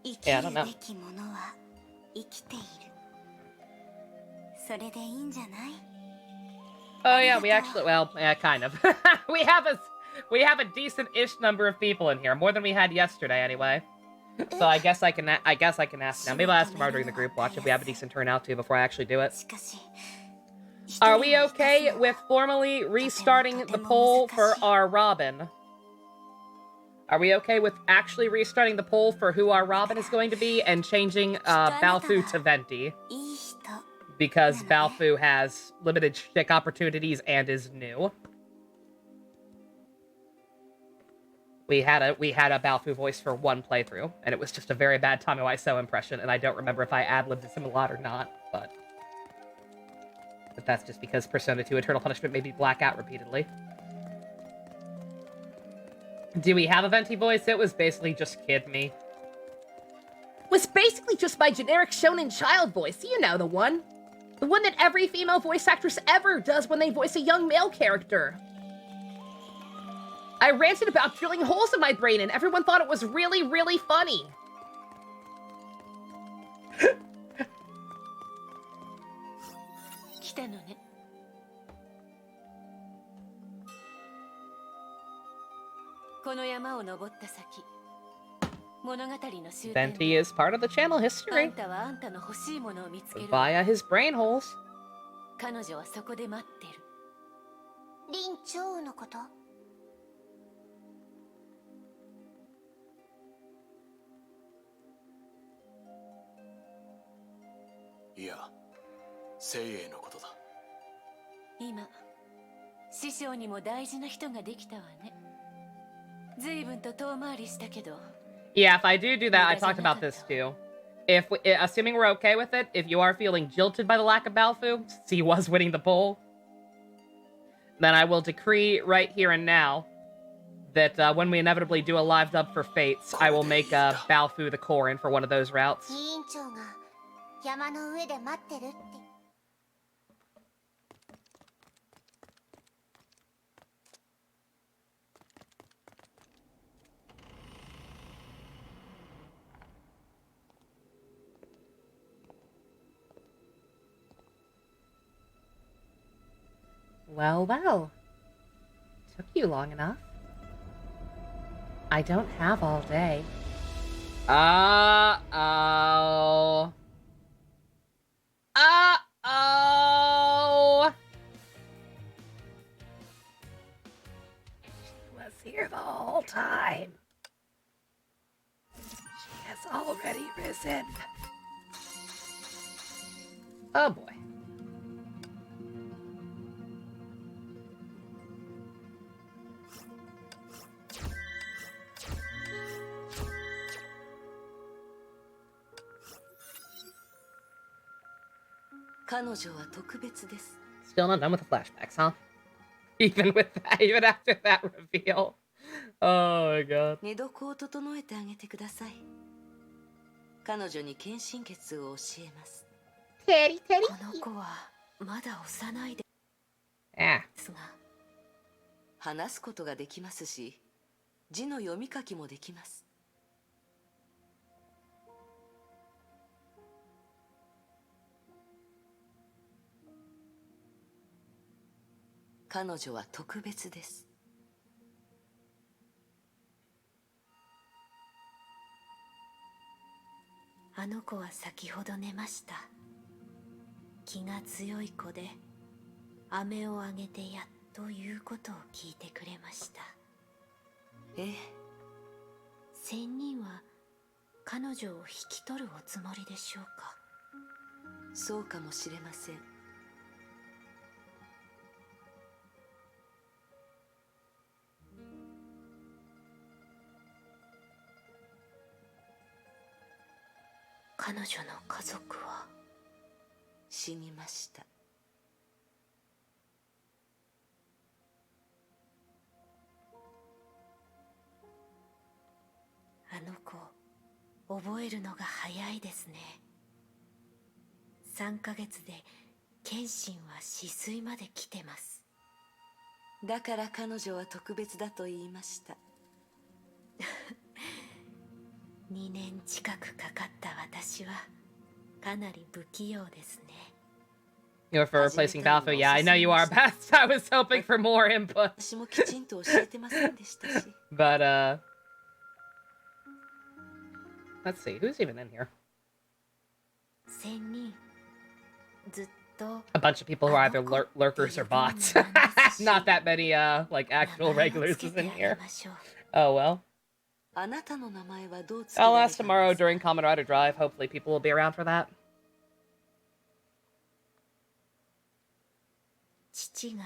生き Yeah, I る don't know. べきものは生きている。それでいいんじゃない？ Oh yeah, we actually, well, yeah, kind of. we have a decent-ish number of people in here, more than we had yesterday, anyway. So I guess I can ask now. Maybe I'll ask tomorrow during the group watch if we have a decent turnout too before I actually do it. しかし Are we okay with formally restarting the poll for our Robin? Are we okay with actually restarting the poll for who our Robin is going to be and changing Balfu to Venti? いい人。 Because Balfu has limited shtick opportunities and is new. We had a Balfu voice for one playthrough, and it was just a very bad Tommy Wiseau impression, and I don't remember if I ad-libbed him a lot or not, but that's just because Persona 2 Eternal Punishment made me black out repeatedly. Do we have a Venti voice? It was basically just Kid Me. It was basically just my generic shonen child voice, you know the one. The one that every female voice actress ever does when they voice a young male character. I ranted about drilling holes in my brain and everyone thought it was really, really funny. 来たのね。この山を登った先、物語の終点。 Venti is part of the channel あ history んたはあんたの欲しいものを見つける。 via his brain holes. 彼女はそこで待ってる。林長雨のこと？いや、聖英のことだ。今、師匠にも大事な人ができたわね。随分と遠回りしたけど。 Yeah, if I do that, I talked about this too. assuming we're okay with it, if you are feeling jilted by the lack of Balfu, since he was winning the poll, then I will decree right here and now that when we inevitably do a live dub for Fates, I will make Balfu the Korin for one of those routes. 委員長が山の上で待ってるって。Well, well. Took you long enough. I don't have all day. Uh-oh. Uh-oh! She was here the whole time. She has already risen. Oh boy. Still not done with the flashbacks, huh? Even with that, even after that reveal. Oh my god. 寝床を整えてあげてください。彼女に献身血を教えます。テリテリ。この子はまだ幼いであすが、話すことができますし、字の読み書きもできます。彼女は特別です。あの子は先ほど寝ました。気が強い子で、飴をあげてやっと言うことを聞いてくれました。ええ。仙人は彼女を引き取るおつもりでしょうか。そうかもしれません。彼女の家族は死にました。あの子、覚えるのが早いですね。3ヶ月で謙信は死水まで来てます。だから彼女は特別だと言いました。2年近くかかった私はかなり不器用ですね。You're for replacing Balfu. Yeah, I know you are, Beth. I was hoping for more input. 私もきちんと教えてませんでしたし。But, let's see, who's even in here? 仙人、ずっと A bunch of people who are either lurkers or bots. Not that many, like, actual regulars is in here. Oh, well. あなたの名前はどうつけ I'll られ ask たんです tomorrow か during Kamen Rider Drive. Hopefully people will be around for that. 父が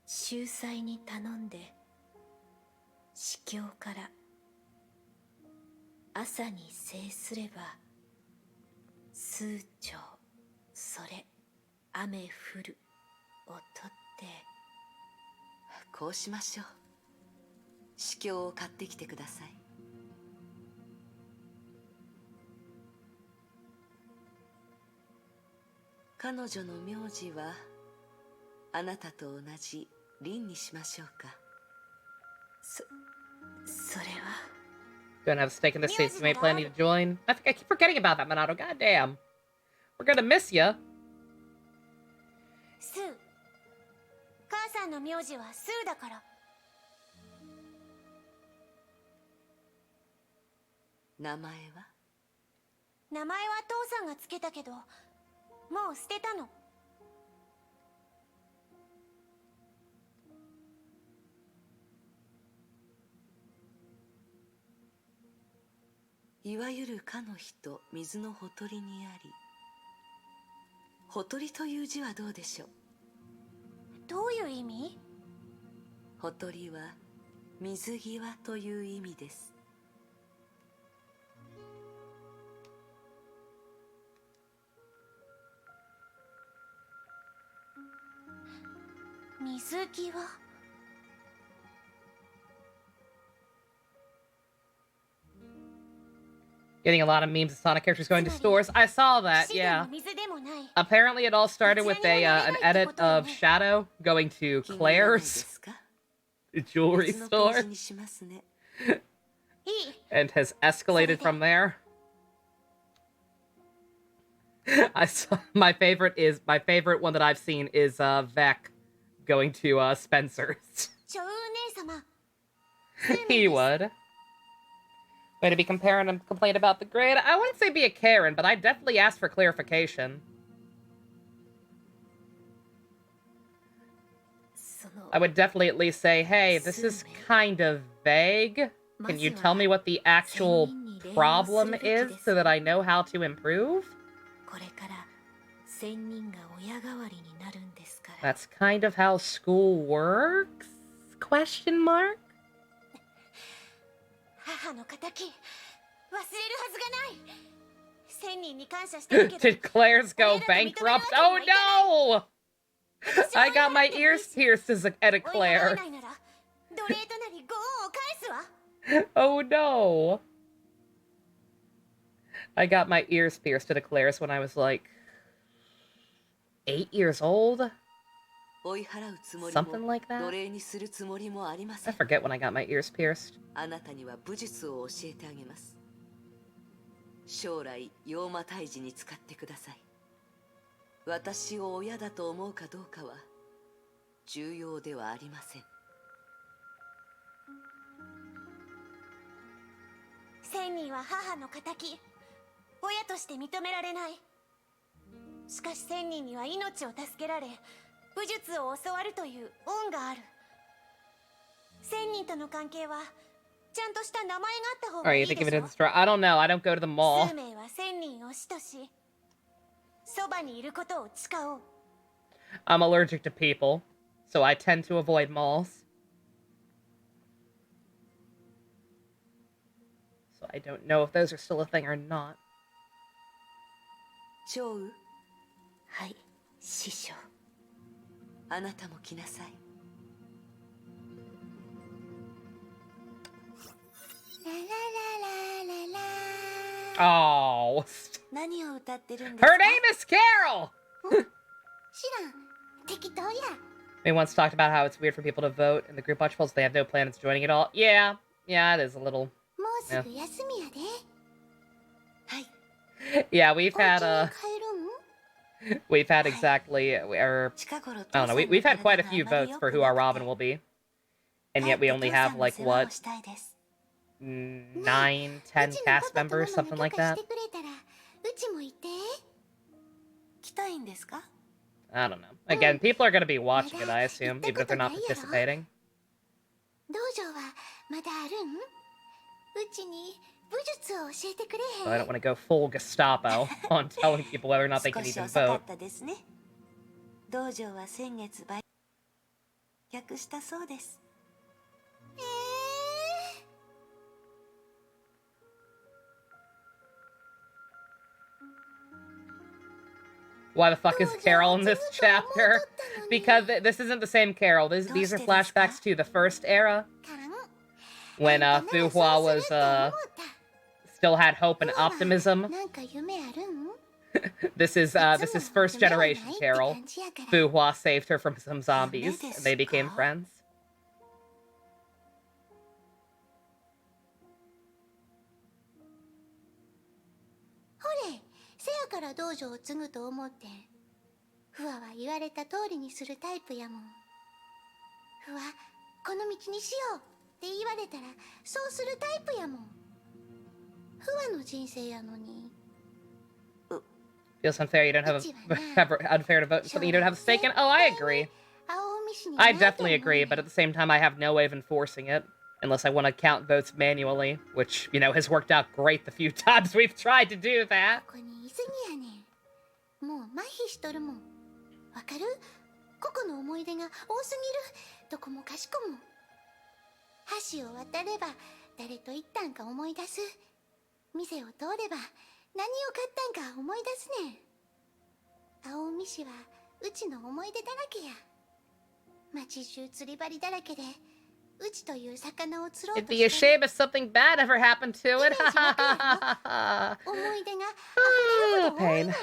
秀才に頼んで司教から朝に制すれば数兆それ雨降るをとってこうしましょう。司教を買ってきてください。彼女の名字はあなたと同じ凛にしましょうか。それは Don't have a stake in this case. You may planning to join. I think I keep forgetting about that, Minato. Goddamn. We're gonna miss ya. スー。母さんの名字はスーだから。名前は？名前は父さんがつけたけど、もう捨てたの。いわゆるかの人、水のほとりにあり。ほとりという字はどうでしょう？どういう意味？ほとりは水際という意味です。水際 Getting a lot of memes of Sonic characters going to stores. I saw that, yeah. Apparently it all started with an edit of Shadow going to Claire's jewelry store. And has escalated from there. I saw my favorite one that I've seen is Vec going to Spencer's. He would. Way to be comparing and complain about the grade. I wouldn't say be a Karen, but I definitely asked for clarification. I would definitely at least say, hey, this is kind of vague. Can you tell me what the actual problem is so that I know how to improve? That's kind of how school works? Question mark? Did Claire's go bankrupt? Oh no! I got my ears pierced at a Claire. Oh no! I got my ears pierced at a Claire's when I was like 8 years old? Something like that? I forget when I got my ears pierced. 将来妖魔退治に使ってください。私を親だと思うかどうかは重要ではありません。仙人は母の仇、親として認められない。しかし仙人には命を助けられ、武術を教わるという恩がある。仙人との関係は Are you thinking of it as a store? I don't know. I don't go to the mall. I'm allergic to people, so I tend to avoid malls. So I don't know if those are still a thing or not. はい、師匠。あなたも来なさい。 Oh. Her name is Carol! We once talked about how it's weird for people to vote in the group watch polls. They have no plans of joining at all. Yeah, it is a little. Yeah, yeah we've had exactly, or I don't know. We've had quite a few votes for who our Robin will be, and yet we only have like what? 9, 10 cast members, something like that. I don't know. Again, people are going to be watching it, I assume, even if they're not participating. So I don't want to go full Gestapo on telling people whether or not they can even vote. Why the fuck is Carol in this chapter? Because this isn't the same Carol. These are flashbacks to the first era. When Fu Hua was, still had hope and optimism. This is first generation Carol. Fu Hua saved her from some zombies, and they became friends. せやから道場を継ぐと思ってん。フワは言われた通りにするタイプやもん。フワ、この道にしようって言われたらそうするタイプやもん。フワの人生やのに。Feels unfair you don't have unfair to vote in something you don't have a stake in. Oh, I agree. I definitely agree, but at the same time I have no way of enforcing it. Unless I want to count votes manually, which, you know, has worked out great the few times we've tried to do that. もう麻痺しとるもん。わかる？ここの思い出が多すぎる。どこもかしこも。橋を渡れば誰と行ったんか思い出す。店を通れば何を買ったんか思い出すねん。青海市はうちの思い出だらけや。街中釣り針だらけでうちという魚を釣ろう It'd と be a して shame if something bad ever happened to it. 思い出が溢れるほど多い Pain. ねん。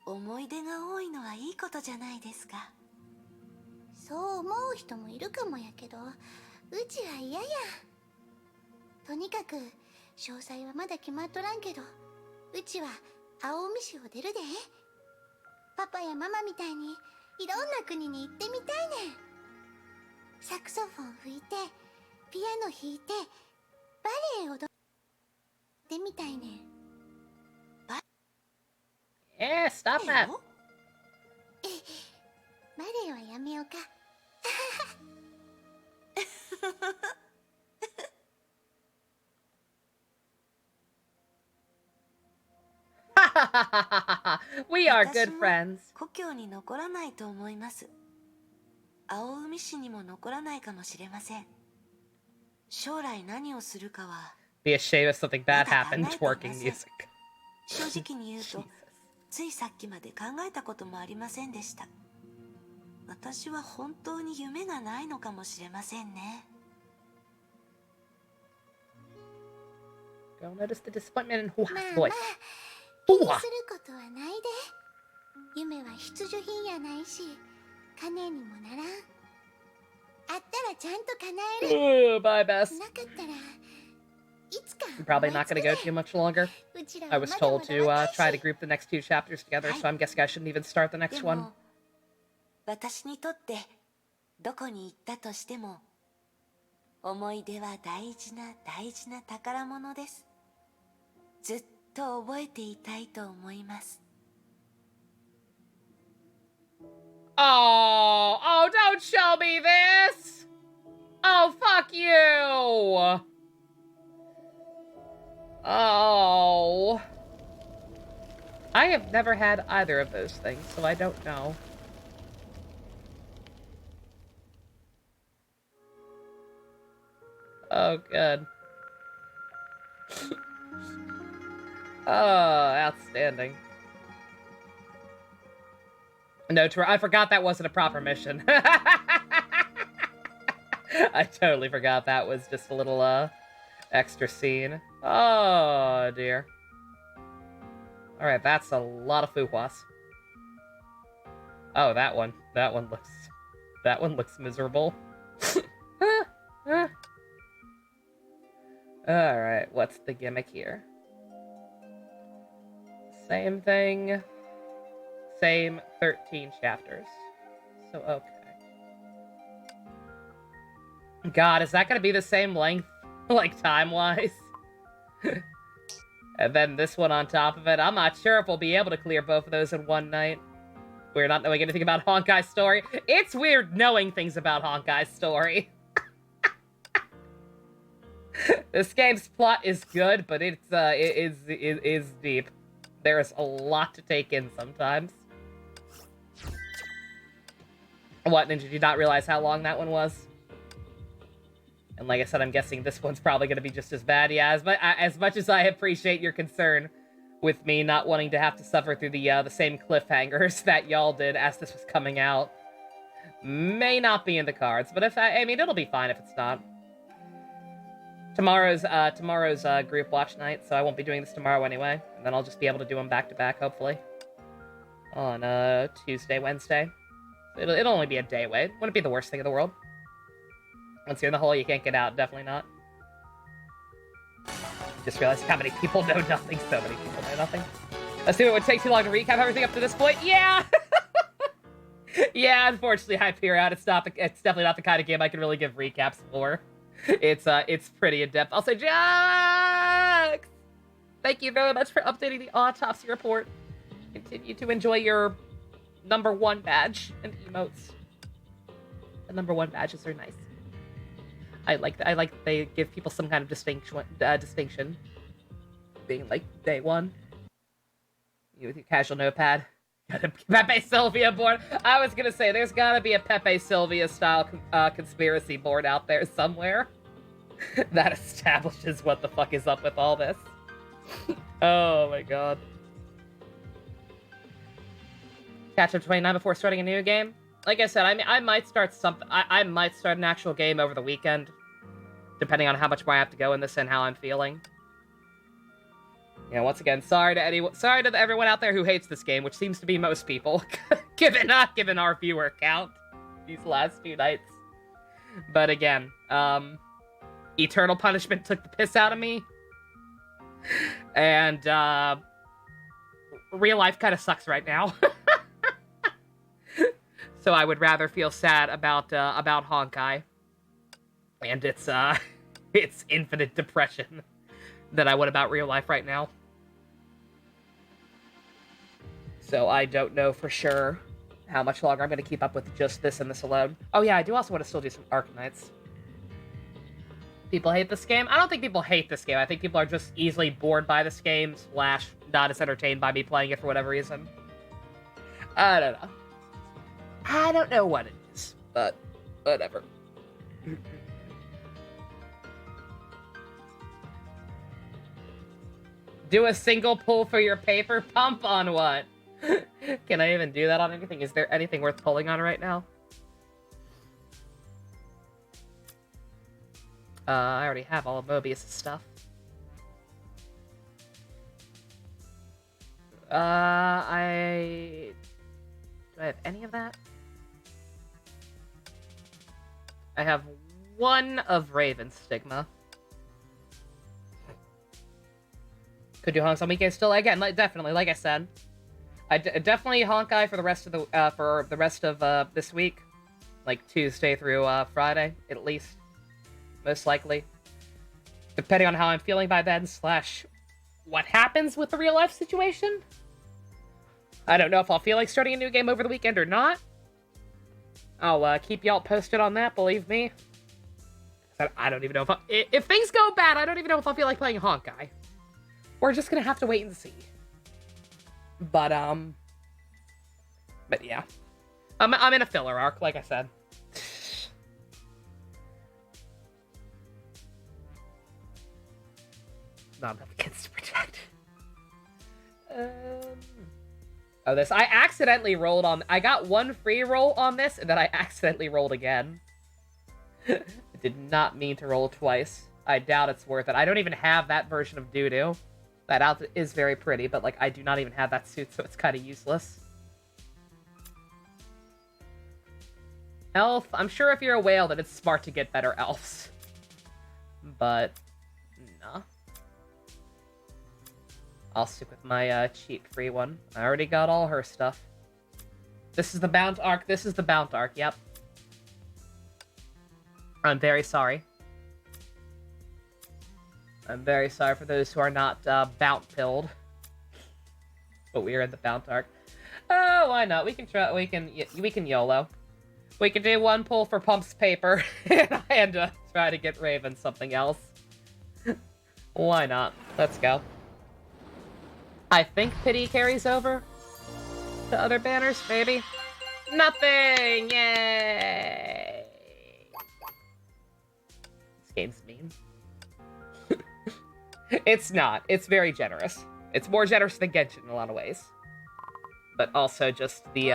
思い出が多いのはいいことじゃないですか。そう思う人もいるかもやけど、うちは嫌や。とにかく詳細はまだ決まっとらんけど、うちは青海市を出るで。パパやママみたいにいろんな国に行ってみたいねん。サクソフォン吹いて、ピアノ弾いて、バレエ踊ってみたいねん。 Yeah, stop that. バレエはやめようか。We are 私 good も friends. 故郷に残らないと思います。青海市にも残らないかもしれません。将来何をするかは Be a shame if something bad まだ happened 考えてい working ません。 music. 正直に言うと Jesus. ついさっきまで考えたこともありませんでした。私は本当に夢がないのかもしれませんね。 Don't notice the disappointment in Hua's まあまあ voice. 気にすることはないで。夢は必需品やないし、金にもならん。あったらちゃんと叶える。 Ooh, bye, Bess. なかったらいつか I'm probably not going to go too much longer. うちら I は was まだま told だ to 若いし try to group the next two chapters together, so I'm guessing I shouldn't even start the で next one. も私にとってどこに行ったとしても思い出は大事な大事な宝物です。ずっと覚えていたいと思います。 Oh, don't show me this! Oh, fuck you! Oh. I have never had either of those things, so I don't know. Oh, good. Oh, outstanding. No, I forgot that wasn't a proper mission. I totally forgot that was just a little, extra scene. Oh, dear. Alright, that's a lot of fuhuas. Oh, that one looks miserable. Alright, what's the gimmick here? Same thing. Same 13 chapters. So, okay. God, is that gonna be the same length? Like, time-wise? And then this one on top of it. I'm not sure if we'll be able to clear both of those in one night. We're not knowing anything about Honkai's story. It's weird knowing things about Honkai's story. This game's plot is good, but it is deep. There is a lot to take in sometimes. What, Ninja, did you not realize how long that one was? And like I said, I'm guessing this one's probably going to be just as bad. Yeah, as much as I appreciate your concern with me not wanting to have to suffer through the same cliffhangers that y'all did as this was coming out, may not be in the cards. But if I mean, it'll be fine if it's not. Tomorrow's group watch night, so I won't be doing this tomorrow anyway. And then I'll just be able to do them back to back, hopefully, on Tuesday, Wednesday. It'll only be a day away. Wouldn't be the worst thing in the world. Once you're in the hole, you can't get out. Definitely not. Just realized how many people know nothing. So many people know nothing. Assume it would take too long to recap everything up to this point. Yeah! Yeah, unfortunately, Hyperion, it's definitely not the kind of game I can really give recaps for. It's pretty in-depth. Also, Jax! Thank you very much for updating the autopsy report. Continue to enjoy your #1 badge and emotes. The #1 badges are nice. I like they give people some kind of distinction. Being like day one. You with your casual notepad. Got a Pepe Sylvia board. I was gonna say there's gotta be a Pepe Sylvia style conspiracy board out there somewhere that establishes what the fuck is up with all this. Oh my god. Catch up 29 before starting a new game. like I said, I might start something. I might start an actual game over the weekend, depending on how much more I have to go in this and how I'm feeling. Yeah, once again, sorry to everyone out there who hates this game, which seems to be most people, given our viewer count these last 2 nights. But again, Eternal Punishment took the piss out of me, and real life kind of sucks right now. So I would rather feel sad about Honkai and its infinite depression than I would about real life right now. So I don't know for sure how much longer I'm going to keep up with just this and this alone. Oh yeah, I do also want to still do some Arkanites. People hate this game? I don't think people hate this game. I think people are just easily bored by this game / not as entertained by me playing it for whatever reason. I don't know. I don't know what it is, but whatever. Do a single pull for your paper pump on what? Can I even do that on anything? Is there anything worth pulling on right now? I already have all of Mobius' stuff. Do I have any of that? I have 1 of Raven Stigma. Could do Honks on weekends still. Again, definitely, like I said. Definitely Honkai for the rest of this week. Like Tuesday through Friday, at least. Most likely. Depending on how I'm feeling by then, / what happens with the real life situation. I don't know if I'll feel like starting a new game over the weekend or not. I'll keep y'all posted on that, believe me. I don't even know if things go bad, I don't even know if I'll feel like playing Honkai. We're just gonna have to wait and see. But yeah. I'm in a filler arc, like I said. Not enough kids to protect. Oh, this. I accidentally rolled on... I got 1 free roll on this, and then I accidentally rolled again. I did not mean to roll twice. I doubt it's worth it. I don't even have that version of Doo-Doo. That outfit is very pretty, but, like, I do not even have that suit, so it's kind of useless. Elf. I'm sure if you're a whale that it's smart to get better elves. But, nah. I'll stick with my cheap free one. I already got all her stuff. This is the Bount arc. This is the Bount arc. Yep. I'm very sorry. I'm very sorry for those who are not Bount pilled. But we are in the Bount arc. Oh, why not? We can try. We can YOLO. We can do 1 pull for Pump's paper and try to get Raven something else. Why not? Let's go. I think Pity carries over to other banners, maybe? Nothing! Yay! This game's mean. It's not. It's very generous. It's more generous than Genshin in a lot of ways. But also just the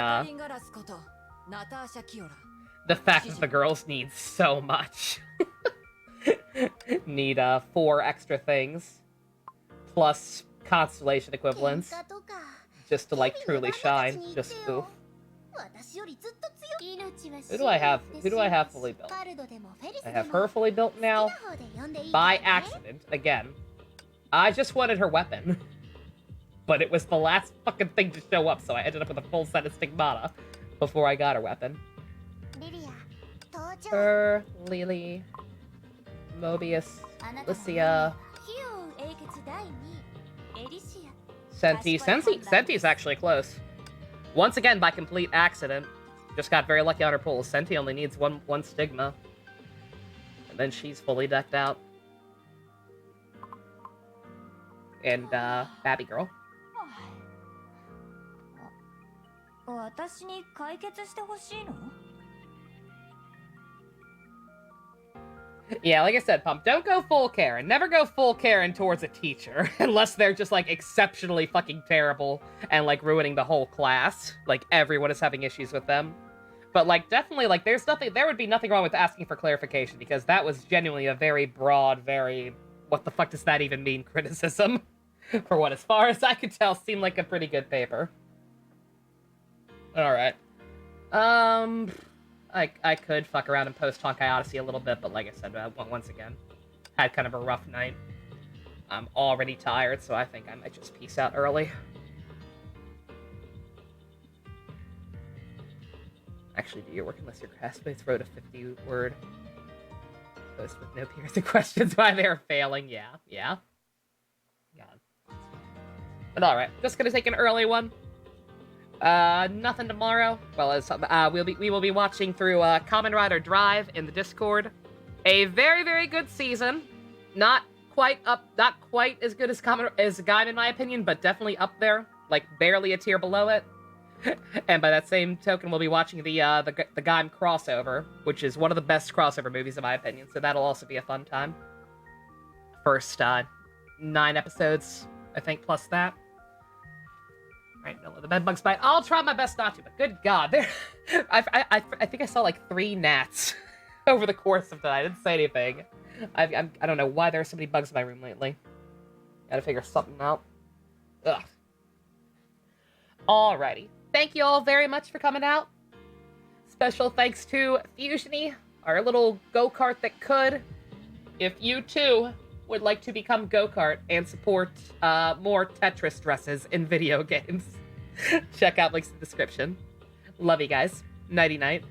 fact that the girls need so much. Need 4 extra things. Plus constellation equivalents. Just to, like, truly shine. Just oof. Who do I have? Who do I have fully built? I have her fully built now. By accident, again. I just wanted her weapon. But it was the last fucking thing to show up, so I ended up with a full set of Stigmata before I got her weapon. Her, Lily, Mobius, Lucia, Senti. Senti's actually close. Once again, by complete accident. Just got very lucky on her pulls. Senti only needs one Stigma. And then she's fully decked out. And, Babby Girl. Yeah, like I said, Pump, don't go full Karen. Never go full Karen towards a teacher. Unless they're just, like, exceptionally fucking terrible and, like, ruining the whole class. Like, everyone is having issues with them. But, like, definitely, like, there would be nothing wrong with asking for clarification, because that was genuinely a very broad, very, what the fuck does that even mean, criticism. For what, as far as I could tell, seemed like a pretty good paper. Alright. I could fuck around and post Honkai Odyssey a little bit, but like I said, once again, had kind of a rough night. I'm already tired, so I think I might just peace out early. Actually, do your work unless your classmates wrote a 50-word post with no piercing questions why they're failing. Yeah. God. But alright, just gonna take an early one. Nothing tomorrow. Well, as we will be watching through Kamen Rider Drive in the Discord. A very, very good season. Not quite as good as Gaim in my opinion, but definitely up there, like barely a tier below it. And by that same token, we'll be watching the Gaim crossover, which is one of the best crossover movies in my opinion. So that'll also be a fun time. First 9 episodes, I think, plus that. Right, don't let the bedbugs bite. I'll try my best not to, but good God, there. I think I saw like 3 gnats over the course of tonight. I didn't say anything. I don't know why there are so many bugs in my room lately. Gotta figure something out. Ugh. Alrighty. Thank you all very much for coming out. Special thanks to Fusiony, our little go-kart that could. If you too would like to become go-kart and support more Tetris dresses in video games, check out links in the description. Love you guys. Nighty-night.